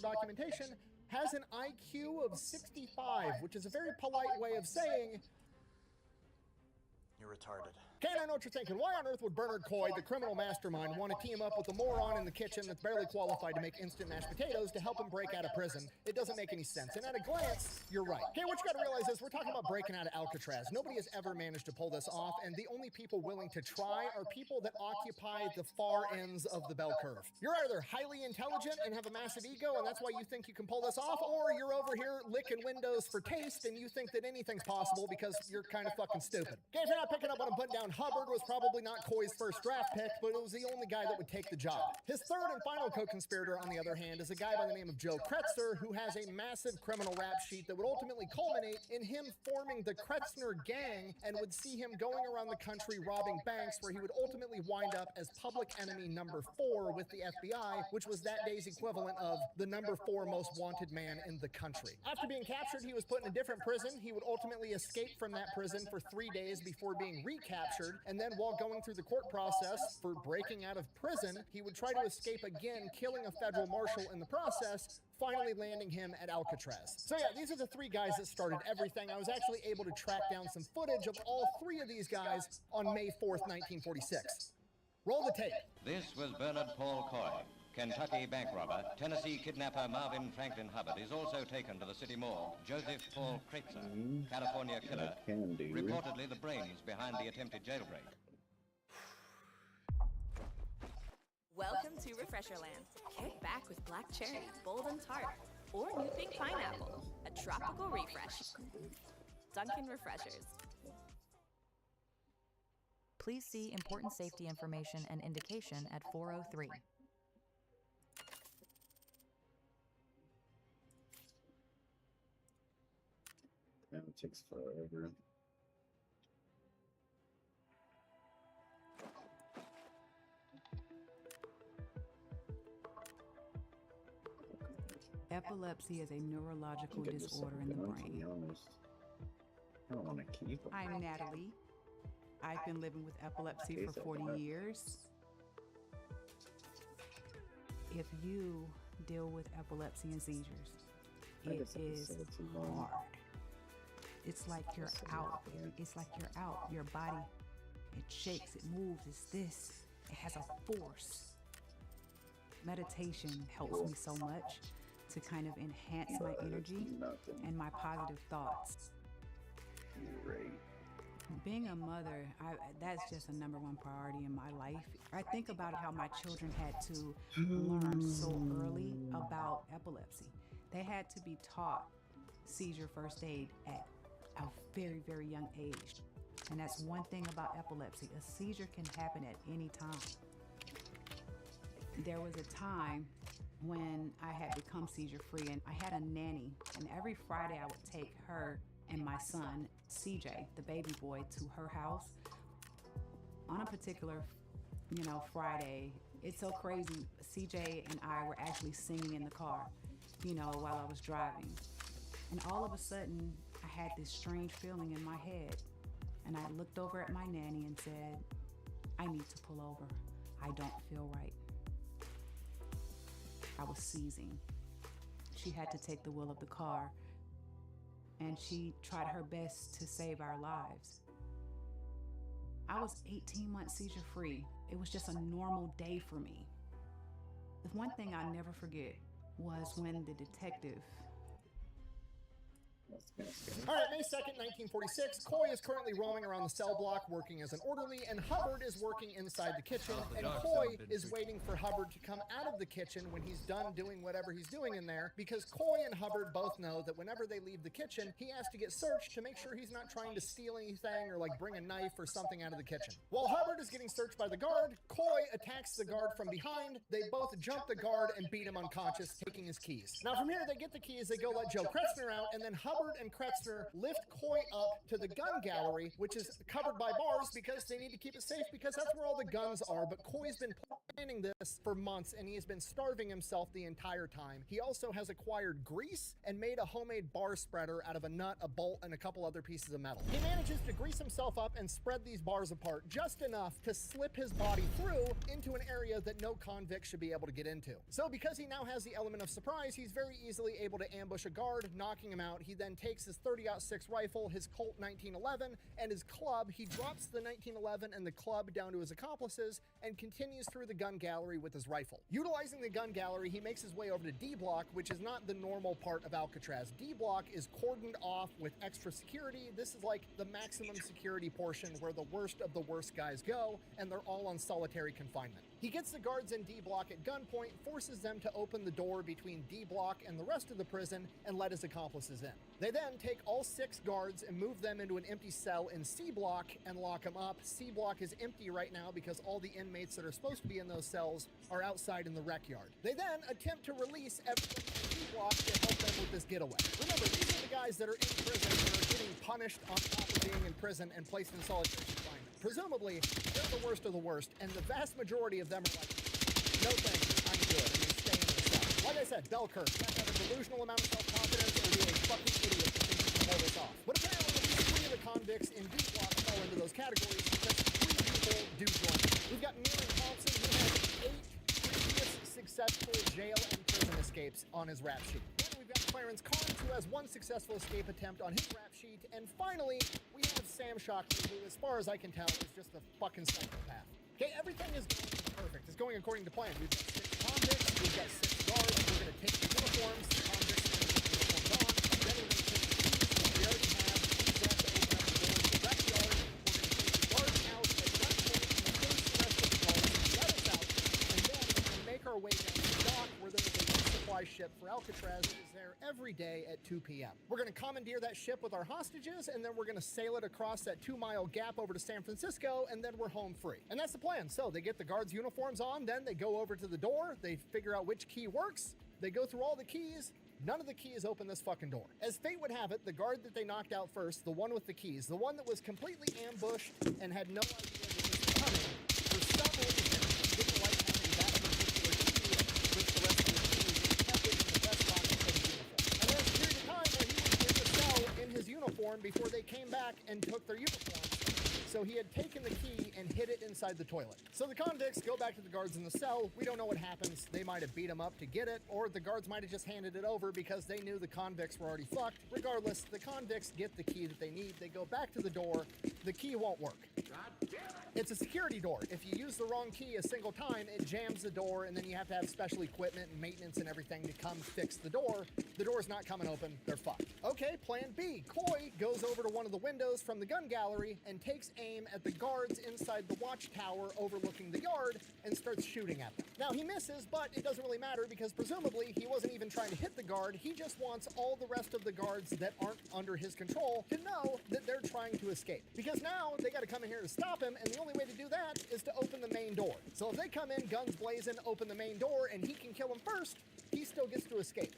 documentation, has an IQ of 65, which is a very polite way of saying, you're retarded. Ken, I know what you're thinking. Why on earth would Bernard Coy, the criminal mastermind, want to team up with a moron in the kitchen that's barely qualified to make instant mashed potatoes to help him break out of prison? It doesn't make any sense. And at a glance, you're right. Okay, what you got to realize is we're talking about breaking out of Alcatraz. Nobody has ever managed to pull this off, and the only people willing to try are people that occupy the far ends of the bell curve. You're either highly intelligent and have a massive ego, and that's why you think you can pull this off, or you're over here licking windows for taste, and you think that anything's possible because you're kind of fucking stupid. Okay, if you're not picking up what I'm putting down, Hubbard was probably not Coy's first draft pick, but it was the only guy that would take the job. His third and final co-conspirator, on the other hand, is a guy by the name of Joe Kretzner, who has a massive criminal rap sheet that would ultimately culminate in him forming the Kretzner gang and would see him going around the country robbing banks, where he would ultimately wind up as public enemy number 4 with the FBI, which was that day's equivalent of the number 4 most wanted man in the country. After being captured, he was put in a different prison. He would ultimately escape from that prison for 3 days before being recaptured, and then while going through the court process for breaking out of prison, he would try to escape again, killing a federal marshal in the process, finally landing him at Alcatraz. So yeah, these are the 3 guys that started everything. I was actually able to track down some footage of all 3 of these guys on May 4th, 1946. Roll the tape. This was Bernard Paul Coy, Kentucky bank robber. Tennessee kidnapper Marvin Franklin Hubbard is also taken to the city morgue. Joseph Paul Kreitzer, California killer, reportedly the brains behind the attempted jailbreak. Welcome to Refresherland. Kick back with black cherry, bold and tart, or new pink pineapple. A tropical refresh. Dunkin' Refreshers. Please see important safety information and indication at 403. Man, it takes forever. Epilepsy is a neurological disorder in the brain. To be honest, I don't want to keep them. I'm Natalie. I've been living with epilepsy for 40 years. If you deal with epilepsy and seizures, it is hard. It's like you're out. It's like you're out. Your body, it shakes, it moves, it's this. It has a force. Meditation helps me so much to kind of enhance my energy and my positive thoughts. Great. Being a mother, that's just a #1 priority in my life. I think about how my children had to learn so early about epilepsy. They had to be taught seizure first aid at a very, very young age. And that's one thing about epilepsy. A seizure can happen at any time. There was a time when I had become seizure-free, and I had a nanny, and every Friday I would take her and my son, CJ, the baby boy, to her house. On a particular, Friday, it's so crazy, CJ and I were actually singing in the car, while I was driving. And all of a sudden, I had this strange feeling in my head, and I looked over at my nanny and said, I need to pull over. I don't feel right. I was seizing. She had to take the wheel of the car, and she tried her best to save our lives. I was 18 months seizure-free. It was just a normal day for me. The one thing I never forget was when the detective. All right, May 2nd, 1946, Coy is currently roaming around the cell block working as an orderly, and Hubbard is working inside the kitchen, and Coy is waiting for Hubbard to come out of the kitchen when he's done doing whatever he's doing in there, because Coy and Hubbard both know that whenever they leave the kitchen, he has to get searched to make sure he's not trying to steal anything or bring a knife or something out of the kitchen. While Hubbard is getting searched by the guard, Coy attacks the guard from behind. They both jump the guard and beat him unconscious, taking his keys. Now from here, they get the keys, they go let Joe Kretzner out, and then Hubbard and Kretzner lift Coy up to the gun gallery, which is covered by bars because they need to keep it safe, because that's where all the guns are. But Coy's been planning this for months, and he has been starving himself the entire time. He also has acquired grease and made a homemade bar spreader out of a nut, a bolt, and a couple other pieces of metal. He manages to grease himself up and spread these bars apart just enough to slip his body through into an area that no convict should be able to get into. So because he now has the element of surprise, he's very easily able to ambush a guard, knocking him out. He then takes his 30-06 rifle, his Colt 1911, and his club. He drops the 1911 and the club down to his accomplices and continues through the gun gallery with his rifle. Utilizing the gun gallery, he makes his way over to D Block, which is not the normal part of Alcatraz. D Block is cordoned off with extra security. This is like the maximum security portion where the worst of the worst guys go, and they're all on solitary confinement. He gets the guards in D Block at gunpoint, forces them to open the door between D Block and the rest of the prison and let his accomplices in. They then take all 6 guards and move them into an empty cell in C Block and lock them up. C Block is empty right now because all the inmates that are supposed to be in those cells are outside in the rec yard. They then attempt to release everyone in D Block to help them with this getaway. Remember, these are the guys that are in prison that are getting punished on top of being in prison and placed in solitary confinement. Presumably, they're the worst of the worst, and the vast majority of them are like, no thank you, I'm good, and they stay in the cell. Like I said, bell curve. You have to have a delusional amount of self-confidence or be a fucking idiot to think you can pull this off. But apparently, at least 3 of the convicts in D Block fall into those categories, because 3 people do join. We've got Neil Thompson, who has 8 previous successful jail and prison escapes on his rap sheet. Then we've got Clarence Carnes, who has 1 successful escape attempt on his rap sheet. And finally, we have Sam Shockley, who, as far as I can tell, is just a fucking psychopath. Okay, everything is going perfect. It's going according to plan. We've got 6 convicts, we've got 6 guards. We're going to take the uniforms, the convicts are going to take the uniforms on. Then we're going to take the keys, which we already have. The keys have to open up the door to the rec yard. We're going to take the guards out at gunpoint and force the rest of the guards to let us out. And then we're going to make our way down to the dock where there is a resupply ship for Alcatraz that is there every day at 2 p.m. We're going to commandeer that ship with our hostages, and then we're going to sail it across that 2-mile gap over to San Francisco, and then we're home free. And that's the plan. So they get the guards' uniforms on, then they go over to the door, they figure out which key works, they go through all the keys. None of the keys open this fucking door. As fate would have it, the guard that they knocked out first, the one with the keys, the one that was completely ambushed and had no idea that this was coming, for some reason, didn't like having that particular key with the rest of the keys and kept it in the vest pocket of his uniform. And there was a period of time where he was in the cell in his uniform before they came back and took their uniforms. So he had taken the key and hid it inside the toilet. So the convicts go back to the guards in the cell. We don't know what happens. They might have beat him up to get it, or the guards might have just handed it over because they knew the convicts were already fucked. Regardless, the convicts get the key that they need. They go back to the door. The key won't work. It's a security door. If you use the wrong key a single time, it jams the door, and then you have to have special equipment and maintenance and everything to come fix the door. The door's not coming open. They're fucked. Okay, plan B. Coy goes over to one of the windows from the gun gallery and takes aim at the guards inside the watchtower overlooking the yard and starts shooting at them. Now, he misses, but it doesn't really matter because presumably he wasn't even trying to hit the guard. He just wants all the rest of the guards that aren't under his control to know that they're trying to escape. Because now they got to come in here to stop him, and the only way to do that is to open the main door. So if they come in, guns blazing, open the main door, and he can kill them first, he still gets to escape.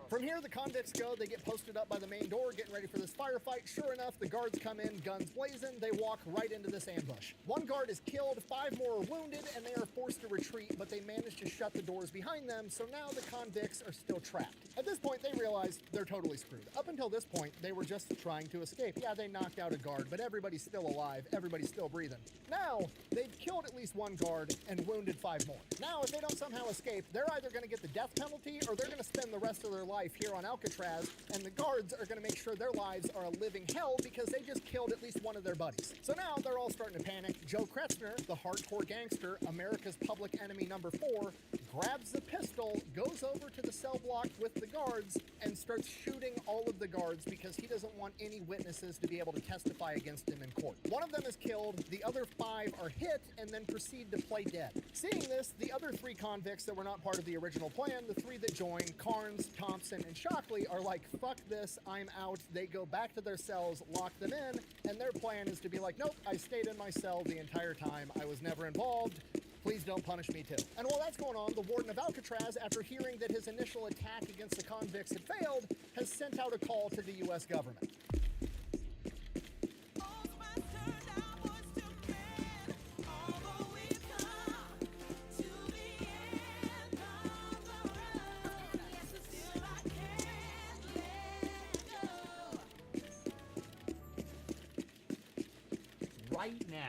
From here, the convicts go. They get posted up by the main door, getting ready for this firefight. Sure enough, the guards come in, guns blazing. They walk right into this ambush. 1 guard is killed, 5 more are wounded, and they are forced to retreat, but they manage to shut the doors behind them, so now the convicts are still trapped. At this point, they realize they're totally screwed. Up until this point, they were just trying to escape. Yeah, they knocked out a guard, but everybody's still alive. Everybody's still breathing. Now, they've killed at least 1 guard and wounded 5 more. Now, if they don't somehow escape, they're either going to get the death penalty or they're going to spend the rest of their life here on Alcatraz, and the guards are going to make sure their lives are a living hell because they just killed at least one of their buddies. So now they're all starting to panic. Joe Kretzner, the hardcore gangster, America's public enemy number 4, grabs the pistol, goes over to the cell block with the guards, and starts shooting all of the guards because he doesn't want any witnesses to be able to testify against him in court. 1 of them is killed, the other 5 are hit, and then proceed to play dead. Seeing this, the other 3 convicts that were not part of the original plan, the 3 that joined, Carnes, Thompson, and Shockley, are like, fuck this, I'm out. They go back to their cells, lock them in, and their plan is to be like, nope, I stayed in my cell the entire time. I was never involved. Please don't punish me too. And while that's going on, the warden of Alcatraz, after hearing that his initial attack against the convicts had failed, has sent out a call to the U.S. government.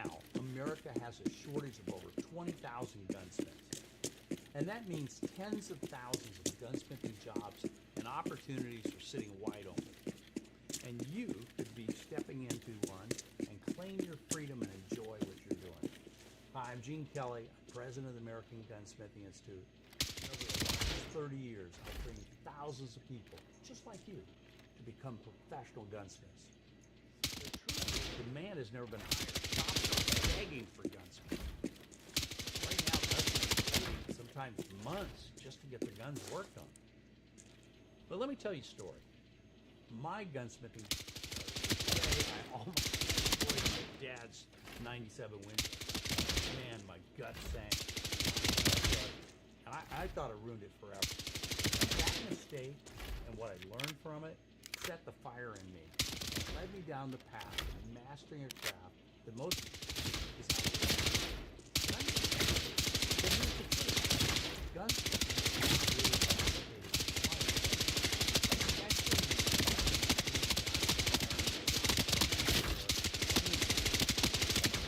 now, America has a shortage of over 20,000 gunsmiths. And that means tens of thousands of gunsmithing jobs and opportunities are sitting wide open. And you could be stepping into one and claim your freedom and enjoy what you're doing. Hi, I'm Gene Kelly, president of the American Gunsmithing Institute. And over the last 30 years, I've trained thousands of people, just like you, to become professional gunsmiths. The truth is, demand has never been higher. Shops are begging for gunsmiths. Right now, gunsmiths are waiting sometimes months just to get their guns worked on. But let me tell you a story. My gunsmithing today, I almost destroyed my dad's 97 Winchester. Man, my gut sank. And I thought I ruined it forever. That mistake and what I learned from it set the fire in me. It led me down the path of mastering a craft that most is out there. And I'm just saying, but here's the truth. Gunsmithing is really complicated.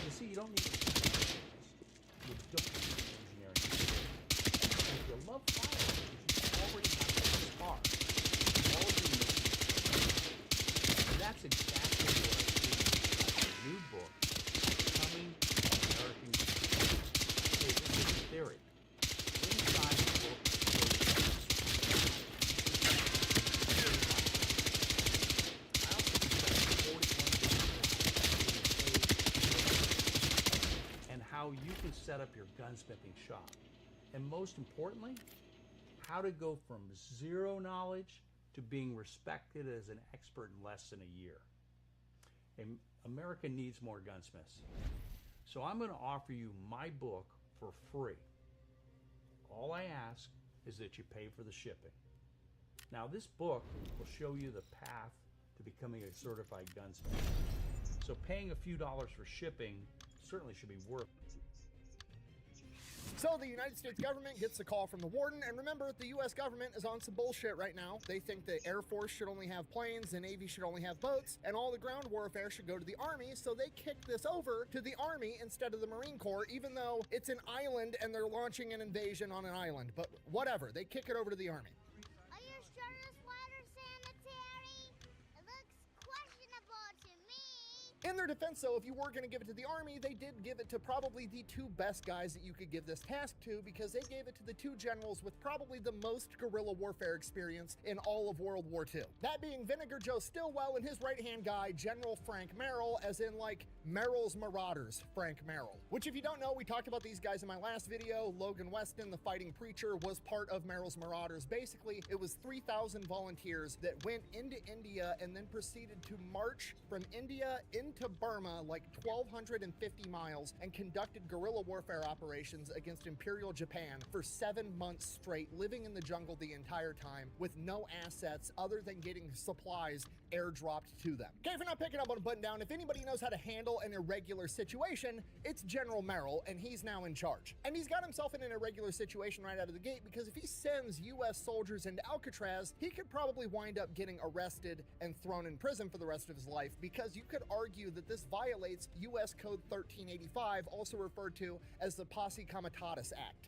You see, you don't need a you don't need an engineering degree. If you love firearms, you already have that spark. You already know. And that's exactly what I do in my new book, Becoming an American Gunsmith. Hey, this is a theory. Inside the book, I also discuss 41 and how you can set up your gunsmithing shop. And most importantly, how to go from zero knowledge to being respected as an expert in less than a year. And America needs more gunsmiths. So I'm going to offer you my book for free. All I ask is that you pay for the shipping. Now, this book will show you the path to becoming a certified gunsmith. So paying a few dollars for shipping certainly should be worth it. So the United States government gets a call from the warden, and remember, the U.S. government is on some bullshit right now. They think the Air Force should only have planes, the Navy should only have boats, and all the ground warfare should go to the Army, so they kick this over to the Army instead of the Marine Corps, even though it's an island and they're launching an invasion on an island. But whatever, they kick it over to the Army. Are you sure this water's sanitary? It looks questionable to me. In their defense, though, if you were going to give it to the Army, they did give it to probably the two best guys that you could give this task to, because they gave it to the two generals with probably the most guerrilla warfare experience in all of World War II. That being Vinegar Joe Stilwell and his right-hand guy, General Frank Merrill, as in like Merrill's Marauders, Frank Merrill. Which, if you don't know, we talked about these guys in my last video. Logan Weston, the fighting preacher, was part of Merrill's Marauders. Basically, it was 3,000 volunteers that went into India and then proceeded to march from India into Burma, like 1,250 miles, and conducted guerrilla warfare operations against Imperial Japan for 7 months straight, living in the jungle the entire time with no assets other than getting supplies airdropped to them. Okay, if you're not picking up on a button down, if anybody knows how to handle an irregular situation, it's General Merrill, and he's now in charge. And he's got himself in an irregular situation right out of the gate, because if he sends U.S. soldiers into Alcatraz, he could probably wind up getting arrested and thrown in prison for the rest of his life, because you could argue that this violates U.S. Code 1385, also referred to as the Posse Comitatus Act.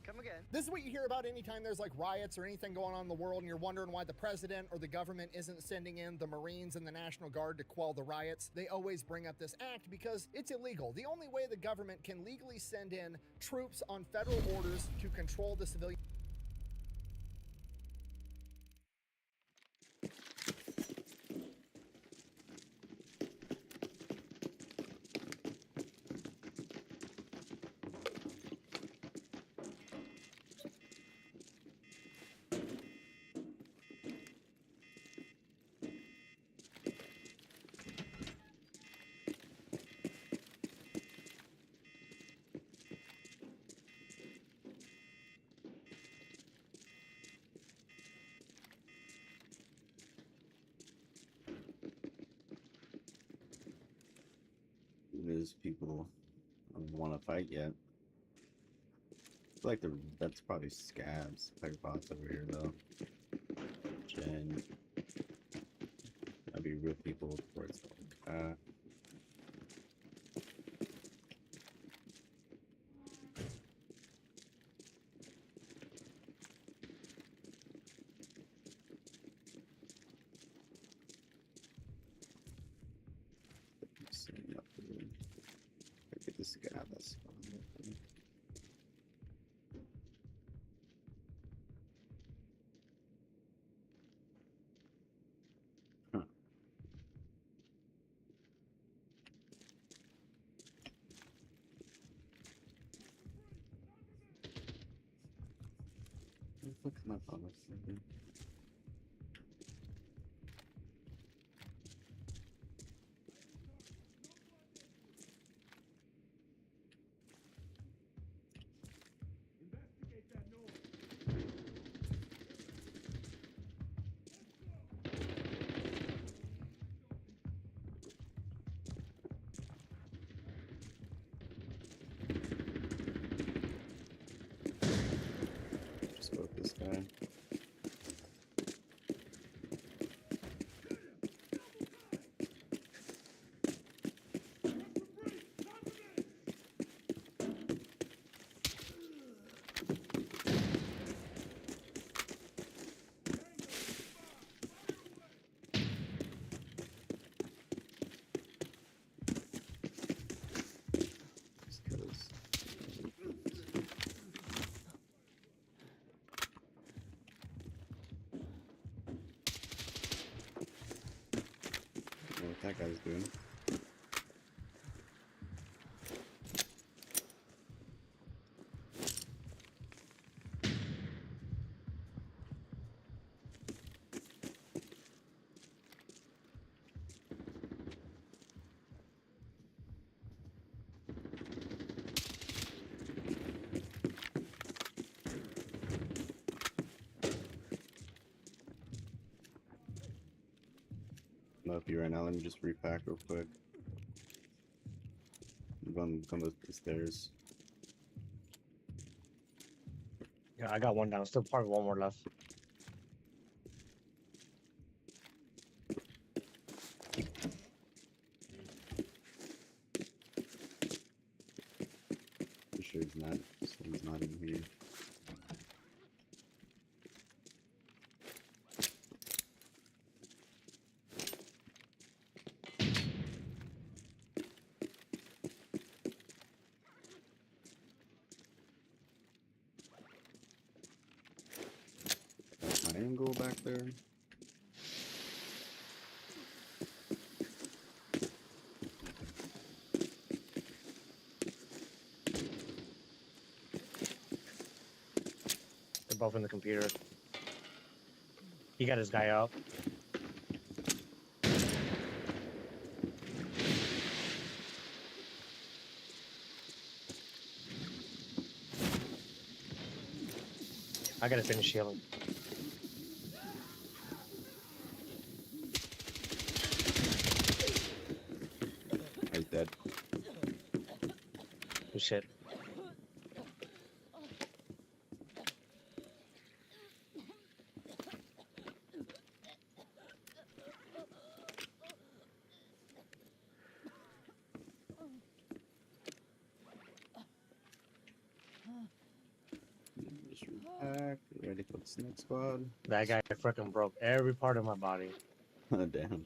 Come again. This is what you hear about anytime there's like riots or anything going on in the world and you're wondering why the president or the government isn't sending in the Marines and the National Guard to quell the riots. They always bring up this act because it's illegal. The only way the government can legally send in troops on federal orders to control the civilian There's people don't want to fight yet. I feel like that's probably Scabs. Firepots over here though. Jen. That'd be real people before it's like this guy. That's huh. Look at my policy. Just go with this guy. Just 'cause. I don't know what that guy's doing. I'm up here right now. Let me just repack real quick. I'm going to come up the stairs. Yeah, I got one down. Still probably one more left. For sure he's not in here. Got my angle back there. They're both in the computer. He got his guy up. I gotta finish healing. He's dead. Oh shit. Just repack. Ready for this next squad. That guy freaking broke every part of my body. Oh, damn.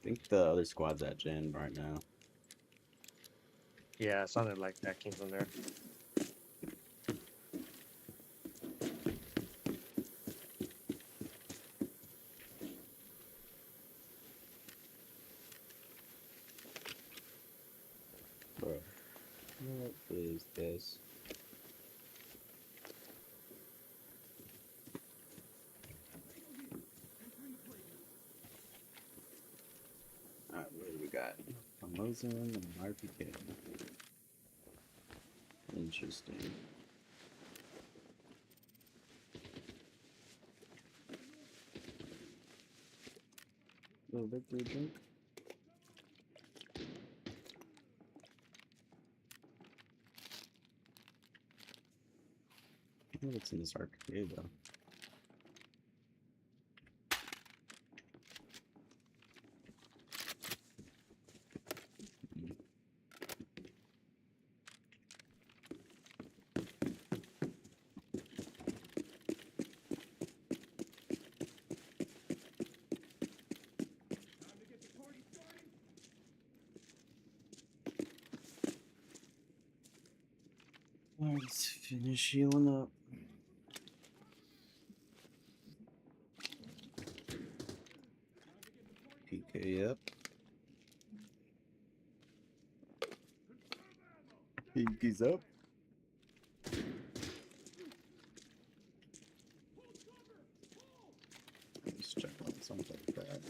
I think the other squad's at Gen right now. Yeah, it sounded like that came from there. Bro, what is this? Alright, what do we got? A Mosin and an RPK. Interesting. Little victory drink. I think it's in this arcade though. Let's finish healing up. PK up. Pinky's up. Let's check on something like that.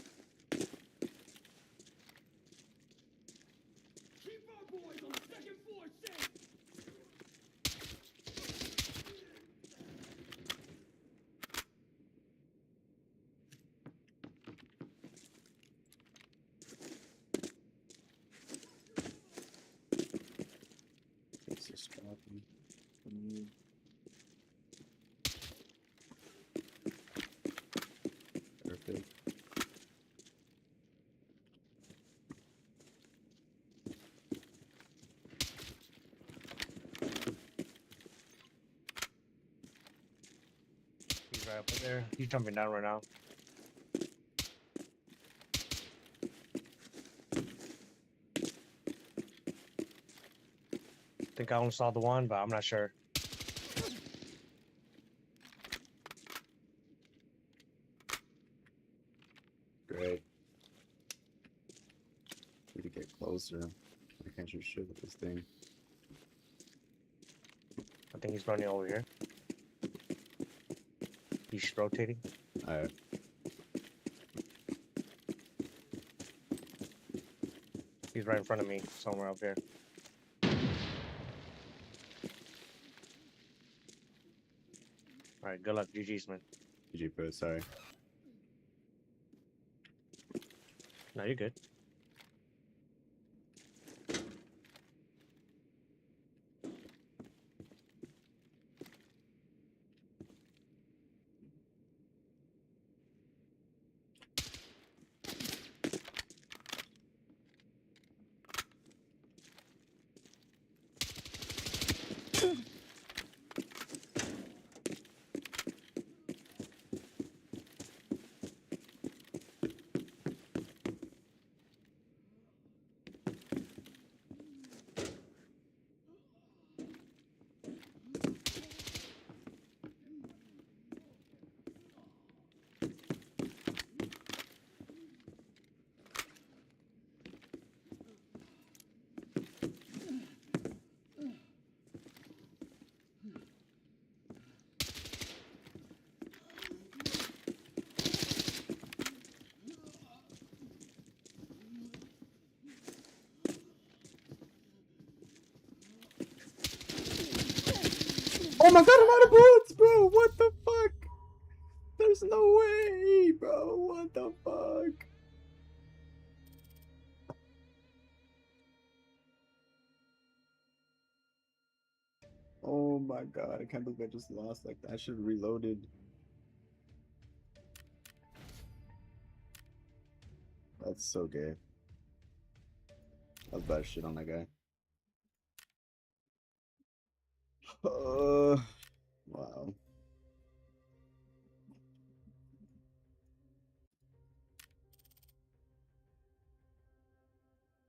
It's just dropping. Perfect. He's right up there. He's jumping down right now. I think I only saw the one, but I'm not sure. Great. Need to get closer. I can't shoot shit with this thing. I think he's running over here. He's rotating. Alright. He's right in front of me, somewhere up here. Alright, good luck, GG's, man. GG, bro. Sorry. No, you're good. Oh my god, I'm out of bullets, bro! What the fuck? There's no way, bro! What the fuck? Oh my god, I can't believe I just lost like that. I should have reloaded. That's so gay. That's bad shit on that guy. Wow.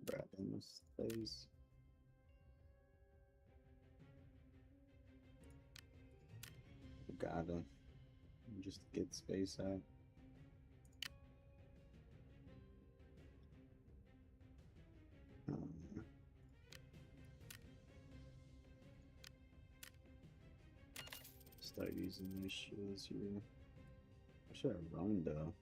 Grab in this place. Gotta just get space out. Start using these shields here. I should have run though.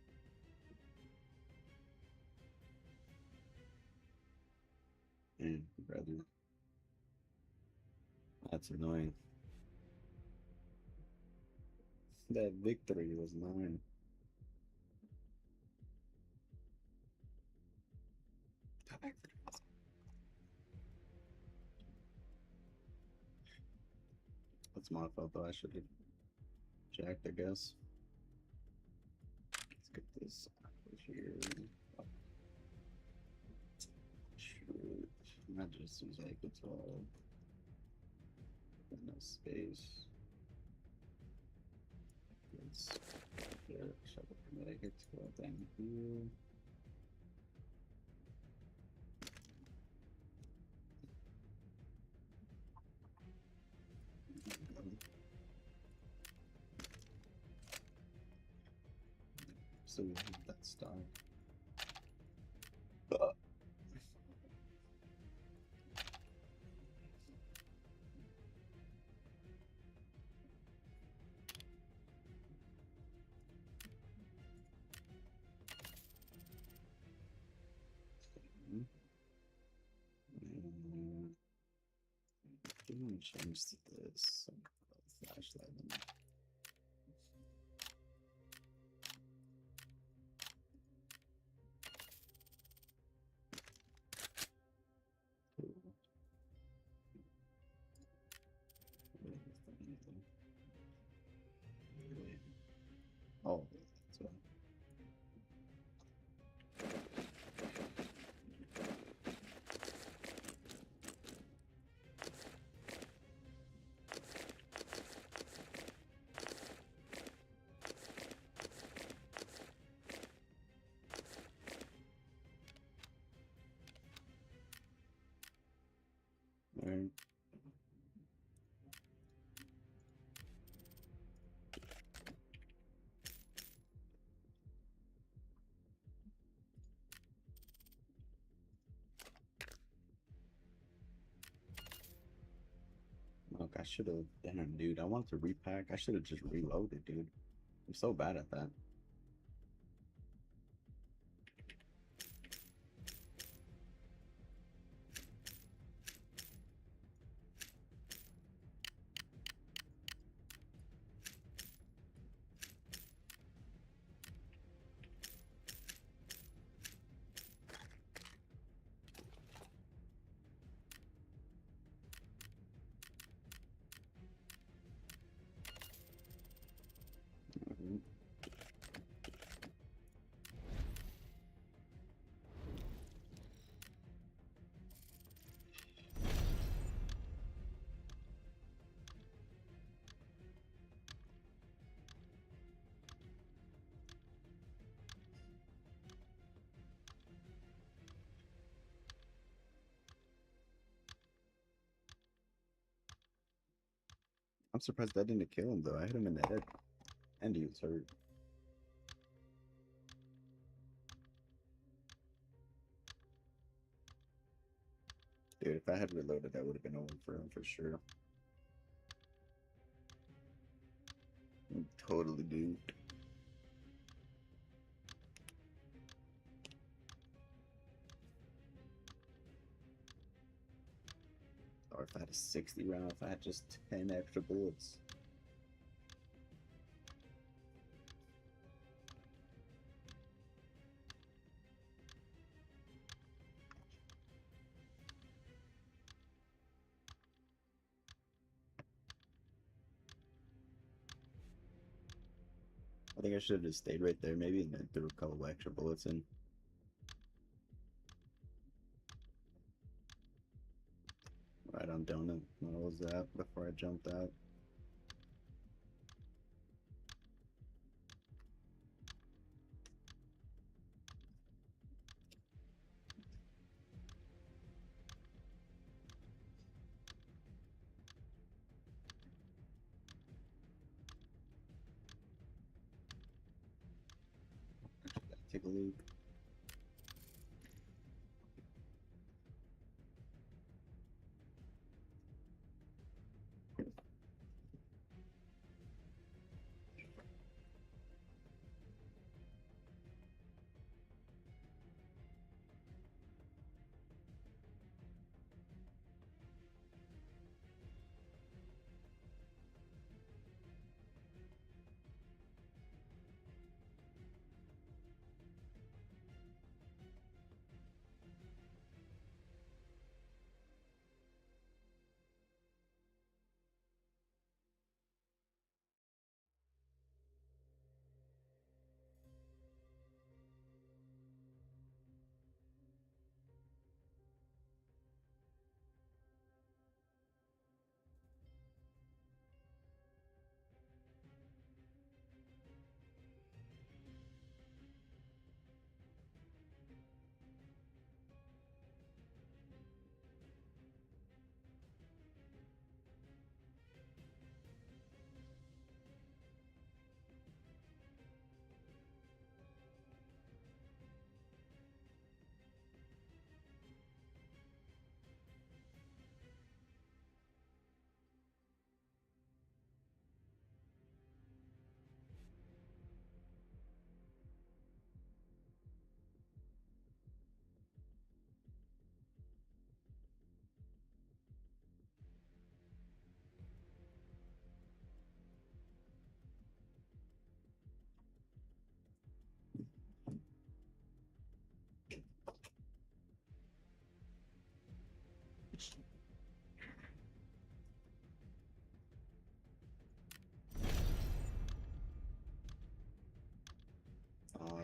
And brother. That's annoying. That victory was mine. That's my fault though. I should have jacked, I guess. Let's get this out of here. Oh, shoot. I just use like the 12. No space. Let's shut up and make it go down here. still have that stock. I'm gonna change to this flashlight. Oh, that's right. Alright. Look, I should have. Damn, dude. I wanted to repack. I should have just reloaded, dude. I'm so bad at that. Mhm. I'm surprised that didn't kill him, though. I hit him in the head, and he was hurt. Dude, if I had reloaded, that would have been over for him for sure. Totally, dude. Or if I had a 60 round, if I had just 10 extra bullets. I think I should have just stayed right there, maybe, and then threw a couple extra bullets in. Right on donut. What was that before I jumped out? Take a look.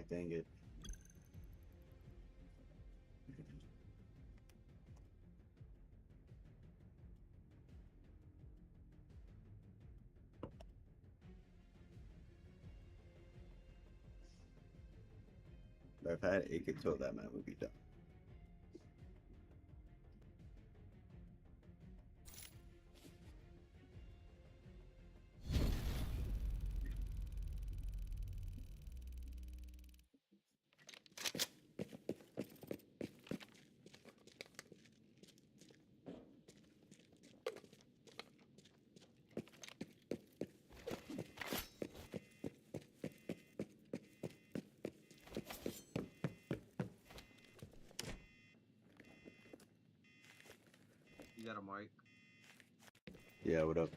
dang it. If I had it could kill that man would be done. You got a mic? Yeah, what up?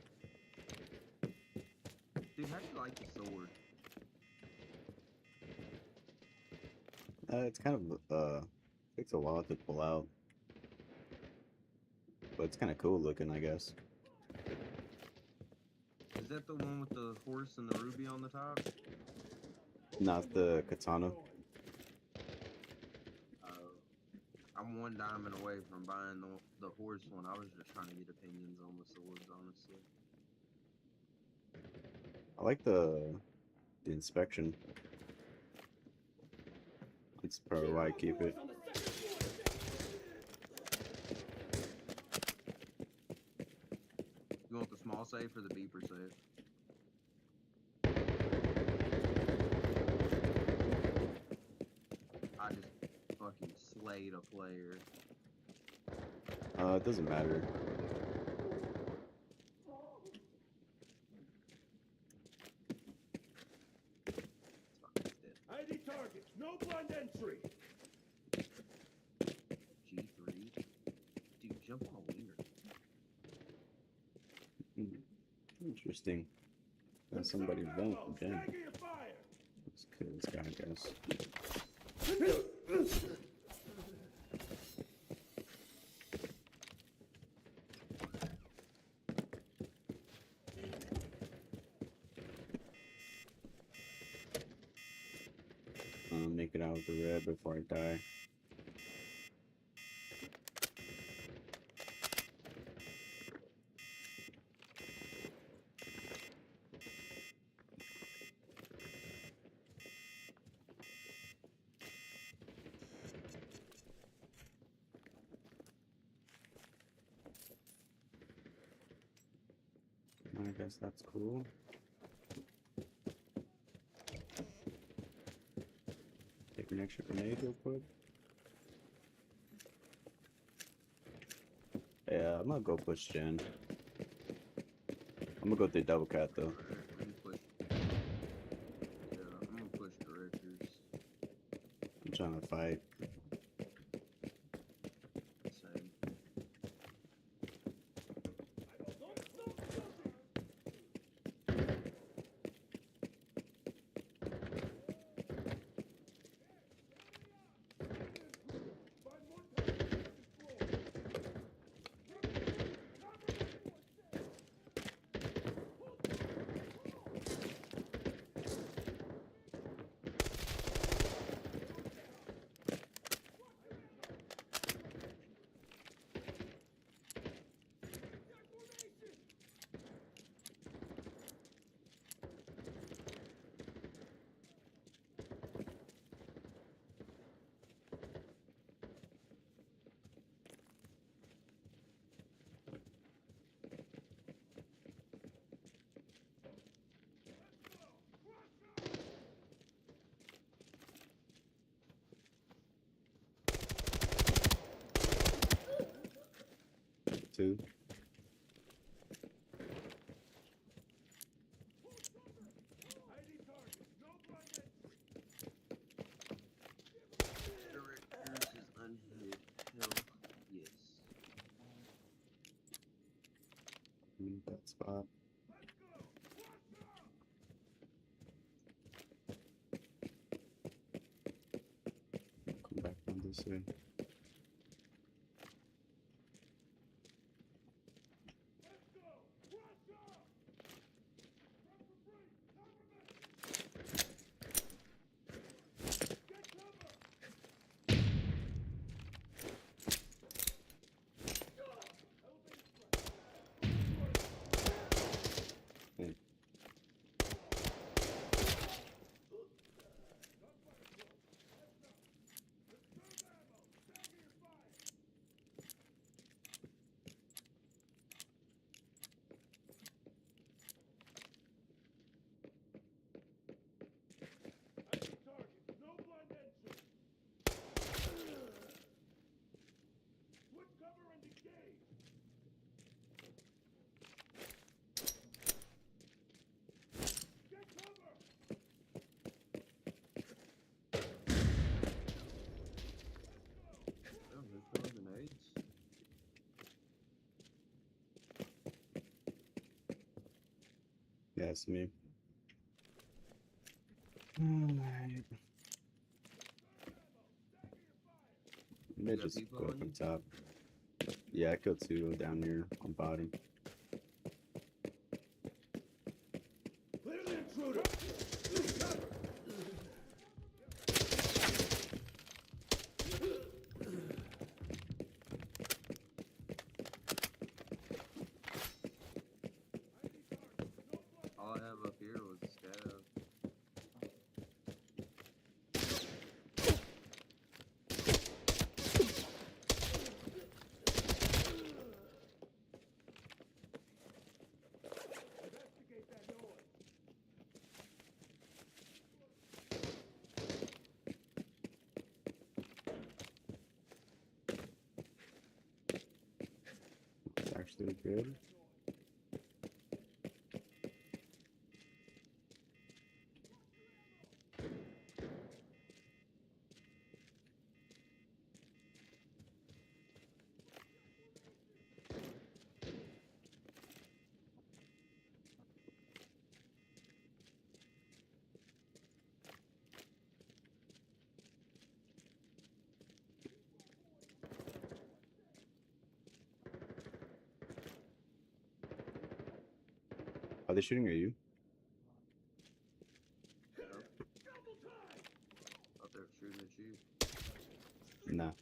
Dude, how do you like the sword? It's kind of takes a while to pull out, but it's kind of cool looking, I guess. Is that the one with the horse and the ruby on the top? Not the katana. I'm one diamond away from buying the horse one. I was just trying to get opinions on the swords, honestly. I like the inspection. That's probably why I keep it. You want the small safe or the beeper safe? I just fucking slayed a player. It doesn't matter. ID target, no blind entry. G3? Dude, jump on a winger. Interesting. Got somebody vent again. Let's kill this guy, I guess. Make it out with the red before I die. I guess that's cool. Take an extra grenade real quick. Yeah, I'm gonna go push Jen. I'm gonna go through double cat though. Yeah, I'm gonna push directors. I'm trying to fight. Same. Two. Directors is unhid. Hell yes. Need that spot. Come back on this way. Yeah, it's me. Alright. Maybe just go up on top. Yeah, I killed 2 down here on body. Clear the intruder! All I have up here was a scav. Investigate that noise. It's actually good. Are they shooting at you? Out there shooting at you. Nah.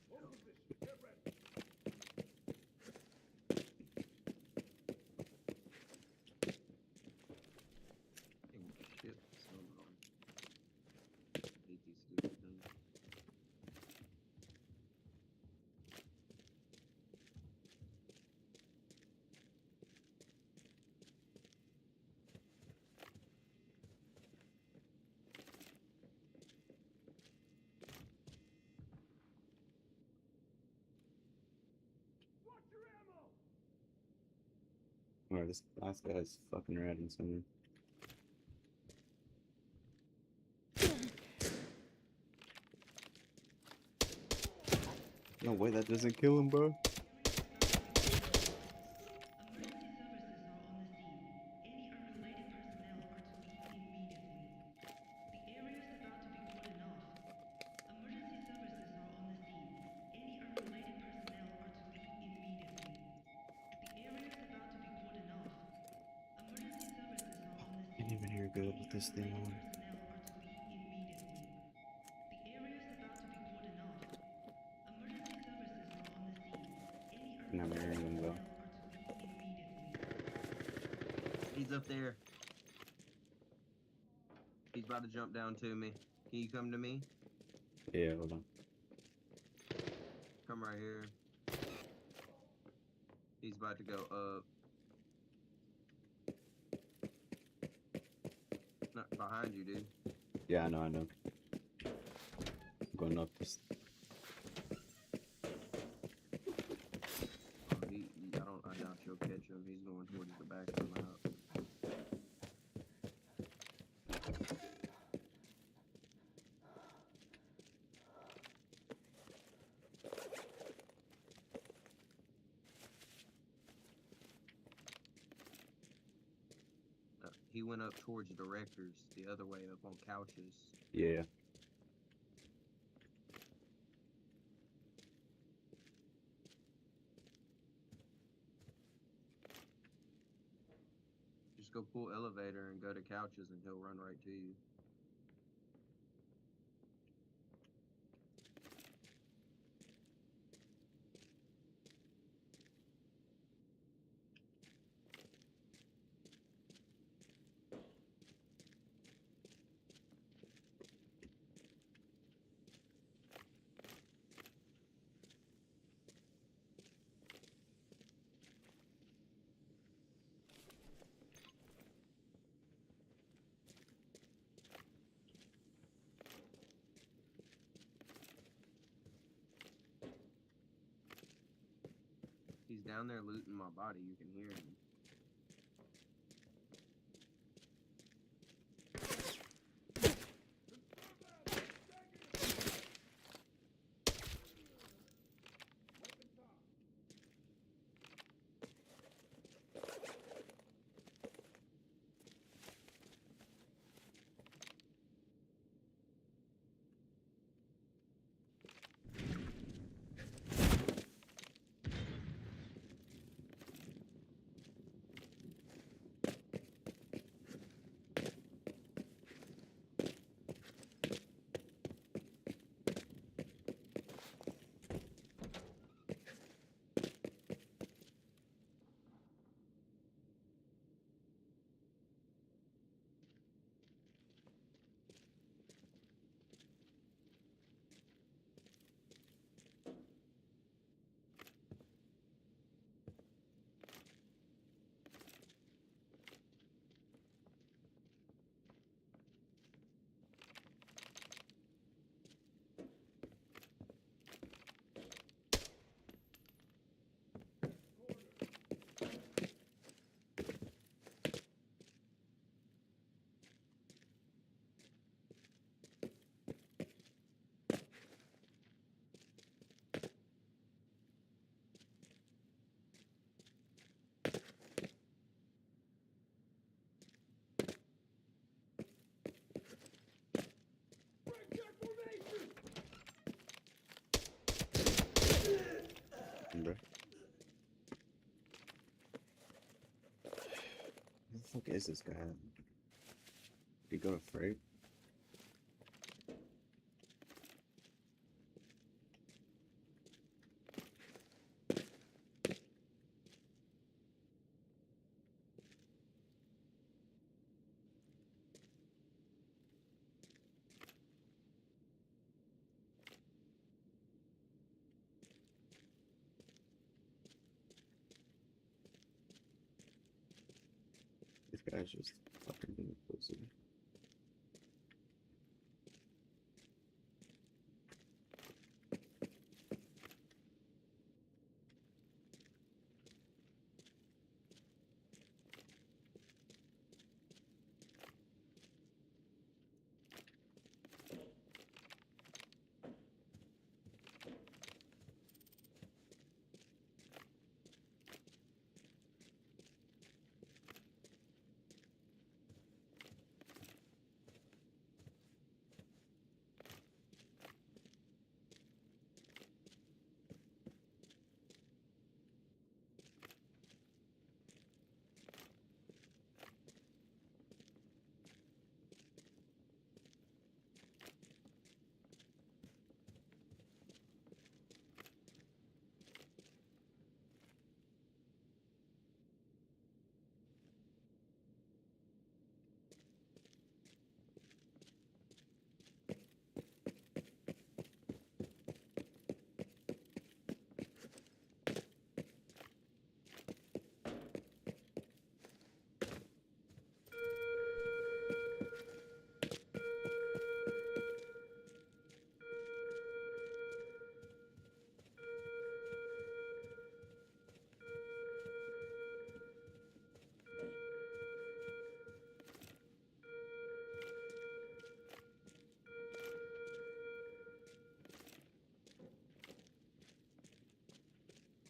Dang shit, so annoying. I hate these stupid things. Watch your ammo! Alright, this last guy's fucking ratting something. No way, that doesn't kill him, bro. Can't even hear good with this thing on. And I'm hearing him though. He's up there. He's about to jump down to me. Can you come to me? Yeah, hold on. Come right here. He's about to go up. Not behind you, dude. Yeah, I know. I'm going up this. I doubt you'll catch him. He's going towards the back of the map. He went up towards directors, the other way, up on couches. Yeah. Just go pull elevator and go to couches and he'll run right to you. He's down there looting my body. You can hear him. fuck is this guy? Did he go to freight? This guy's just fucking being a pussy.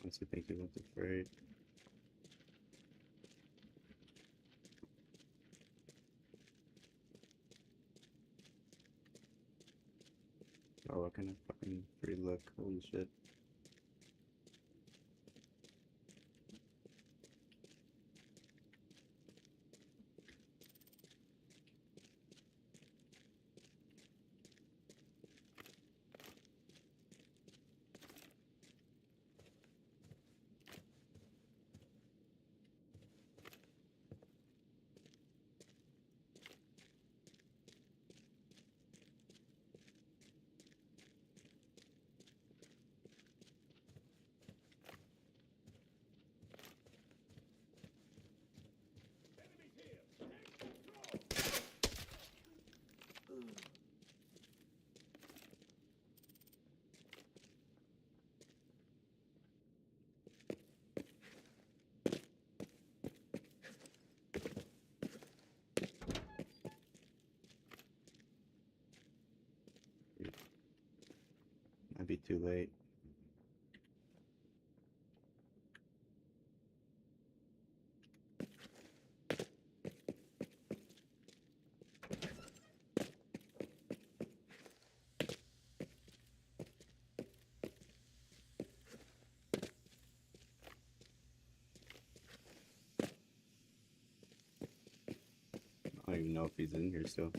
Once you think he went to freight. Oh, what kind of fucking free look? Holy shit. Might be too late. I don't even know if he's in here still.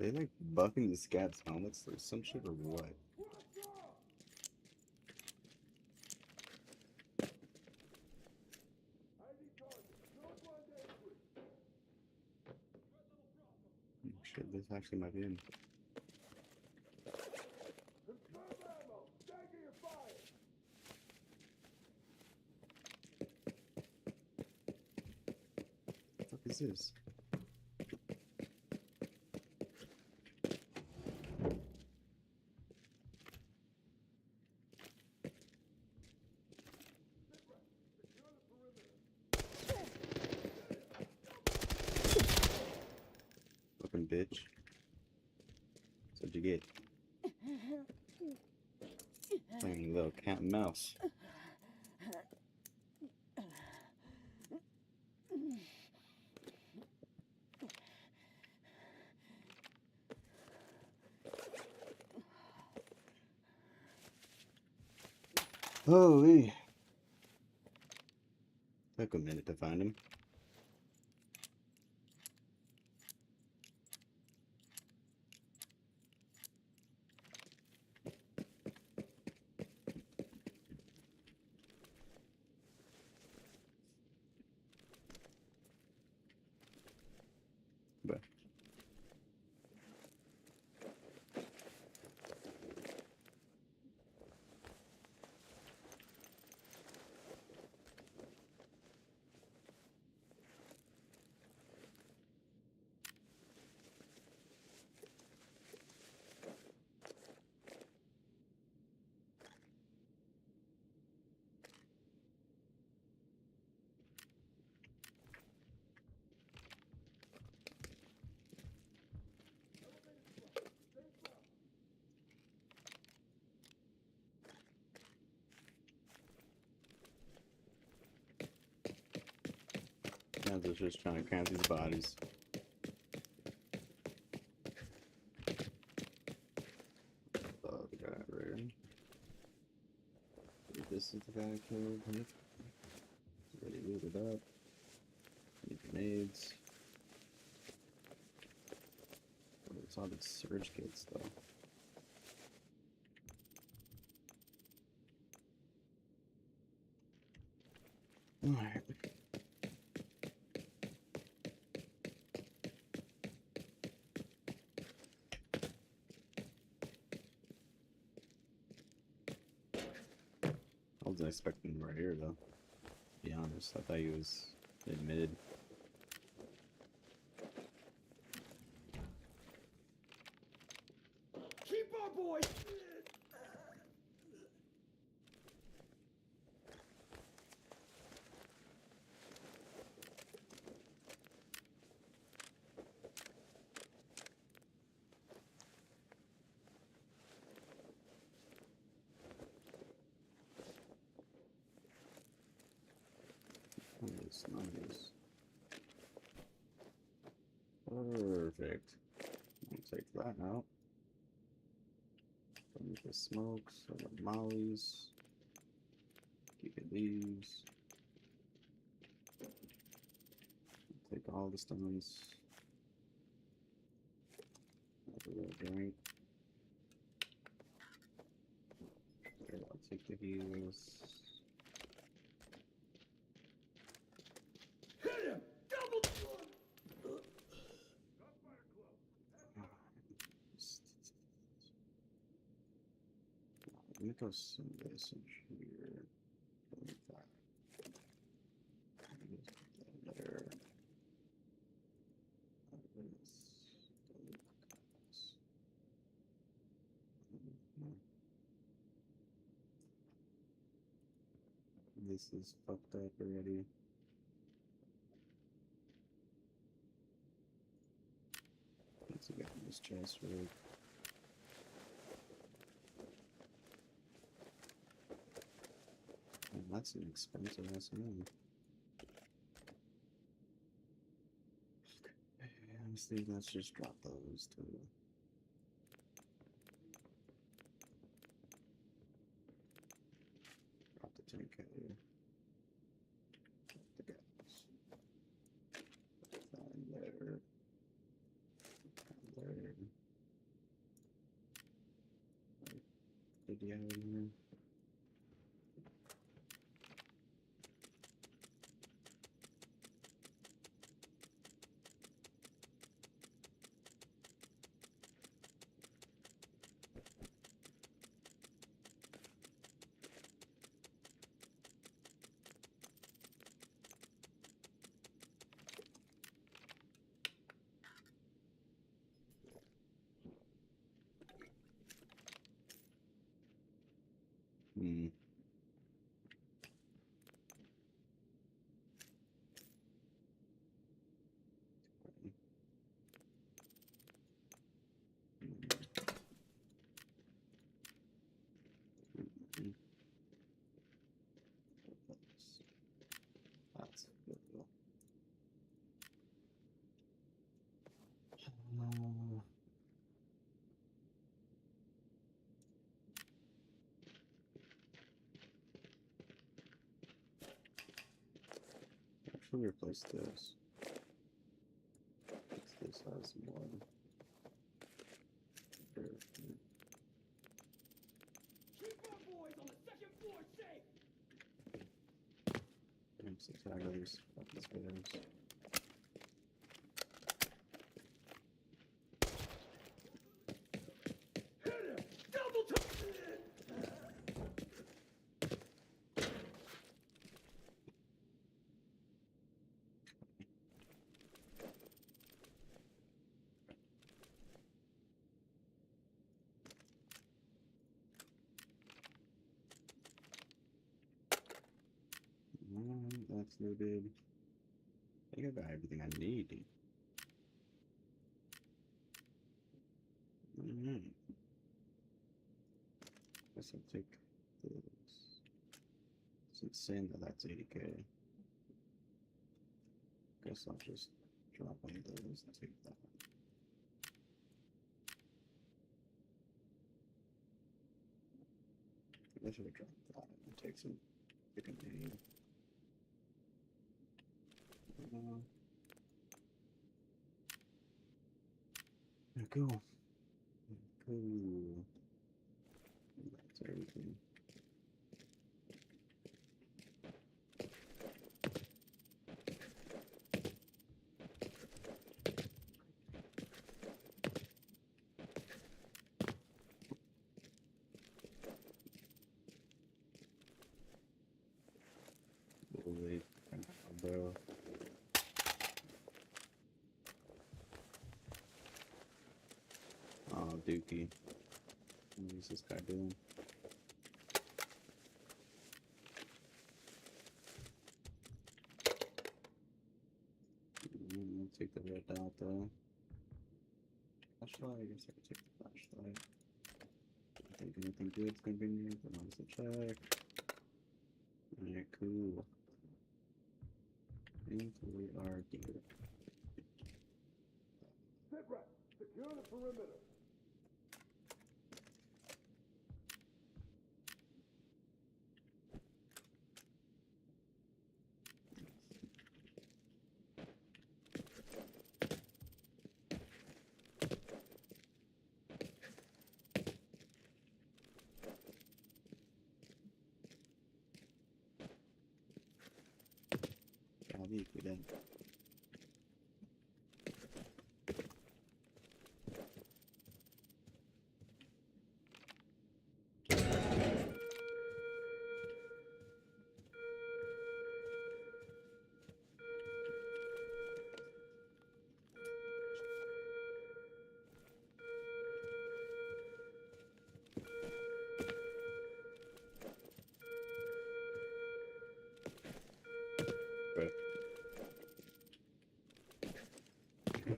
they like buffing the scabs helmets or some shit or what? Oh, shit, this actually might be in. What the fuck is this? Fucking bitch. That's what you get. Playing a little cat and mouse. Holy. Took a minute to find him. But I was just trying to count these bodies. Oh, the guy right here. This is the guy I killed. Yep. Already looted up. Need grenades. Oh, it's all these surge kits though. Alright. I wasn't expecting him right here though. To be honest, I thought he was admitted. Keep on, boys! Nice, nice. Perfect. I'll take that out. Don't need the smokes or the mollies. Keep these. Take all the stones. Have a little drink. Okay, I'll take the heals. Hit him! Double! Let me throw some of this in here. Like that. There. This is fucked up already. Let's get this chest rig. Oh, that's an expensive ass one. Honestly, let's just drop those too. Drop the 10K. Drop the gas. Down there. Down there. did he have in here? Hmm. That's good. Actually, replace this. This has more. Keep our boys on the second floor safe! Thanks to taggers. Fucking spitters. Hit him! Double time! That's looted. I think I got everything I need. Guess I'll take this. It's insane that that's 80k. Guess I'll just drop one of those and take that. I should have dropped that and take some freaking name. Cool. Cool. That's everything. Holy, bro. Oh, Dookie. What is this guy doing? I'll take the red dot though. Flashlight, I guess I could take the flashlight. I think anything good's gonna be in here, but I'll just check. Alright, cool. I think we are here. Sit right. Secure the perimeter. Probably we didn't.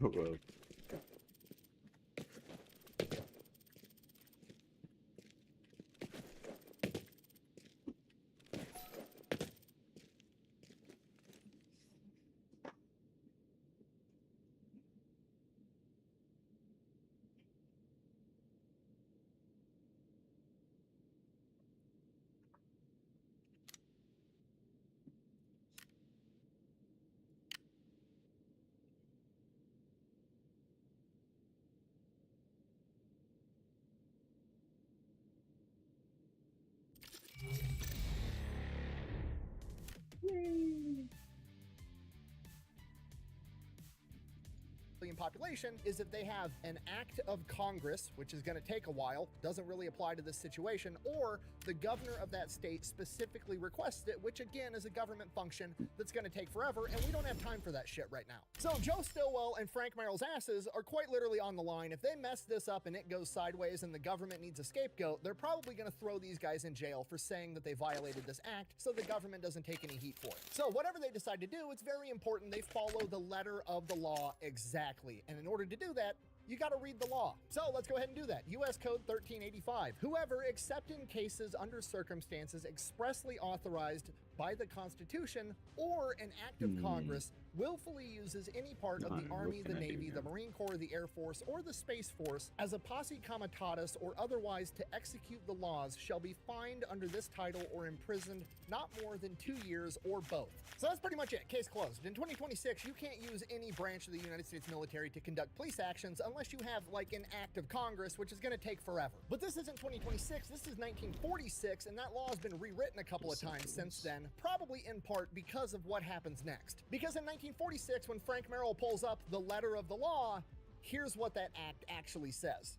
Well. population is if they have an act of Congress, which is going to take a while, doesn't really apply to this situation, or the governor of that state specifically requests it, which again is a government function that's going to take forever, and we don't have time for that shit right now. So Joe Stillwell and Frank Merrill's asses are quite literally on the line. If they mess this up and it goes sideways and the government needs a scapegoat, they're probably going to throw these guys in jail for saying that they violated this act so the government doesn't take any heat for it. So whatever they decide to do, it's very important they follow the letter of the law exactly. And in order to do that, you got to read the law. So let's go ahead and do that. U.S. Code 1385. Whoever, except in cases under circumstances expressly authorized by the Constitution or an act of Congress, willfully uses any part of the Army, the Navy, the Marine Corps, the Air Force, or the Space Force as a posse comitatus or otherwise to execute the laws shall be fined under this title or imprisoned not more than 2 years or both. So that's pretty much it. Case closed. In 2026, you can't use any branch of the United States military to conduct police actions unless you have like an act of Congress, which is going to take forever. But this isn't 2026, this is 1946, and that law has been rewritten a couple of times since then, probably in part because of what happens next. Because in 1946, when Frank Merrill pulls up the letter of the law, here's what that act actually says.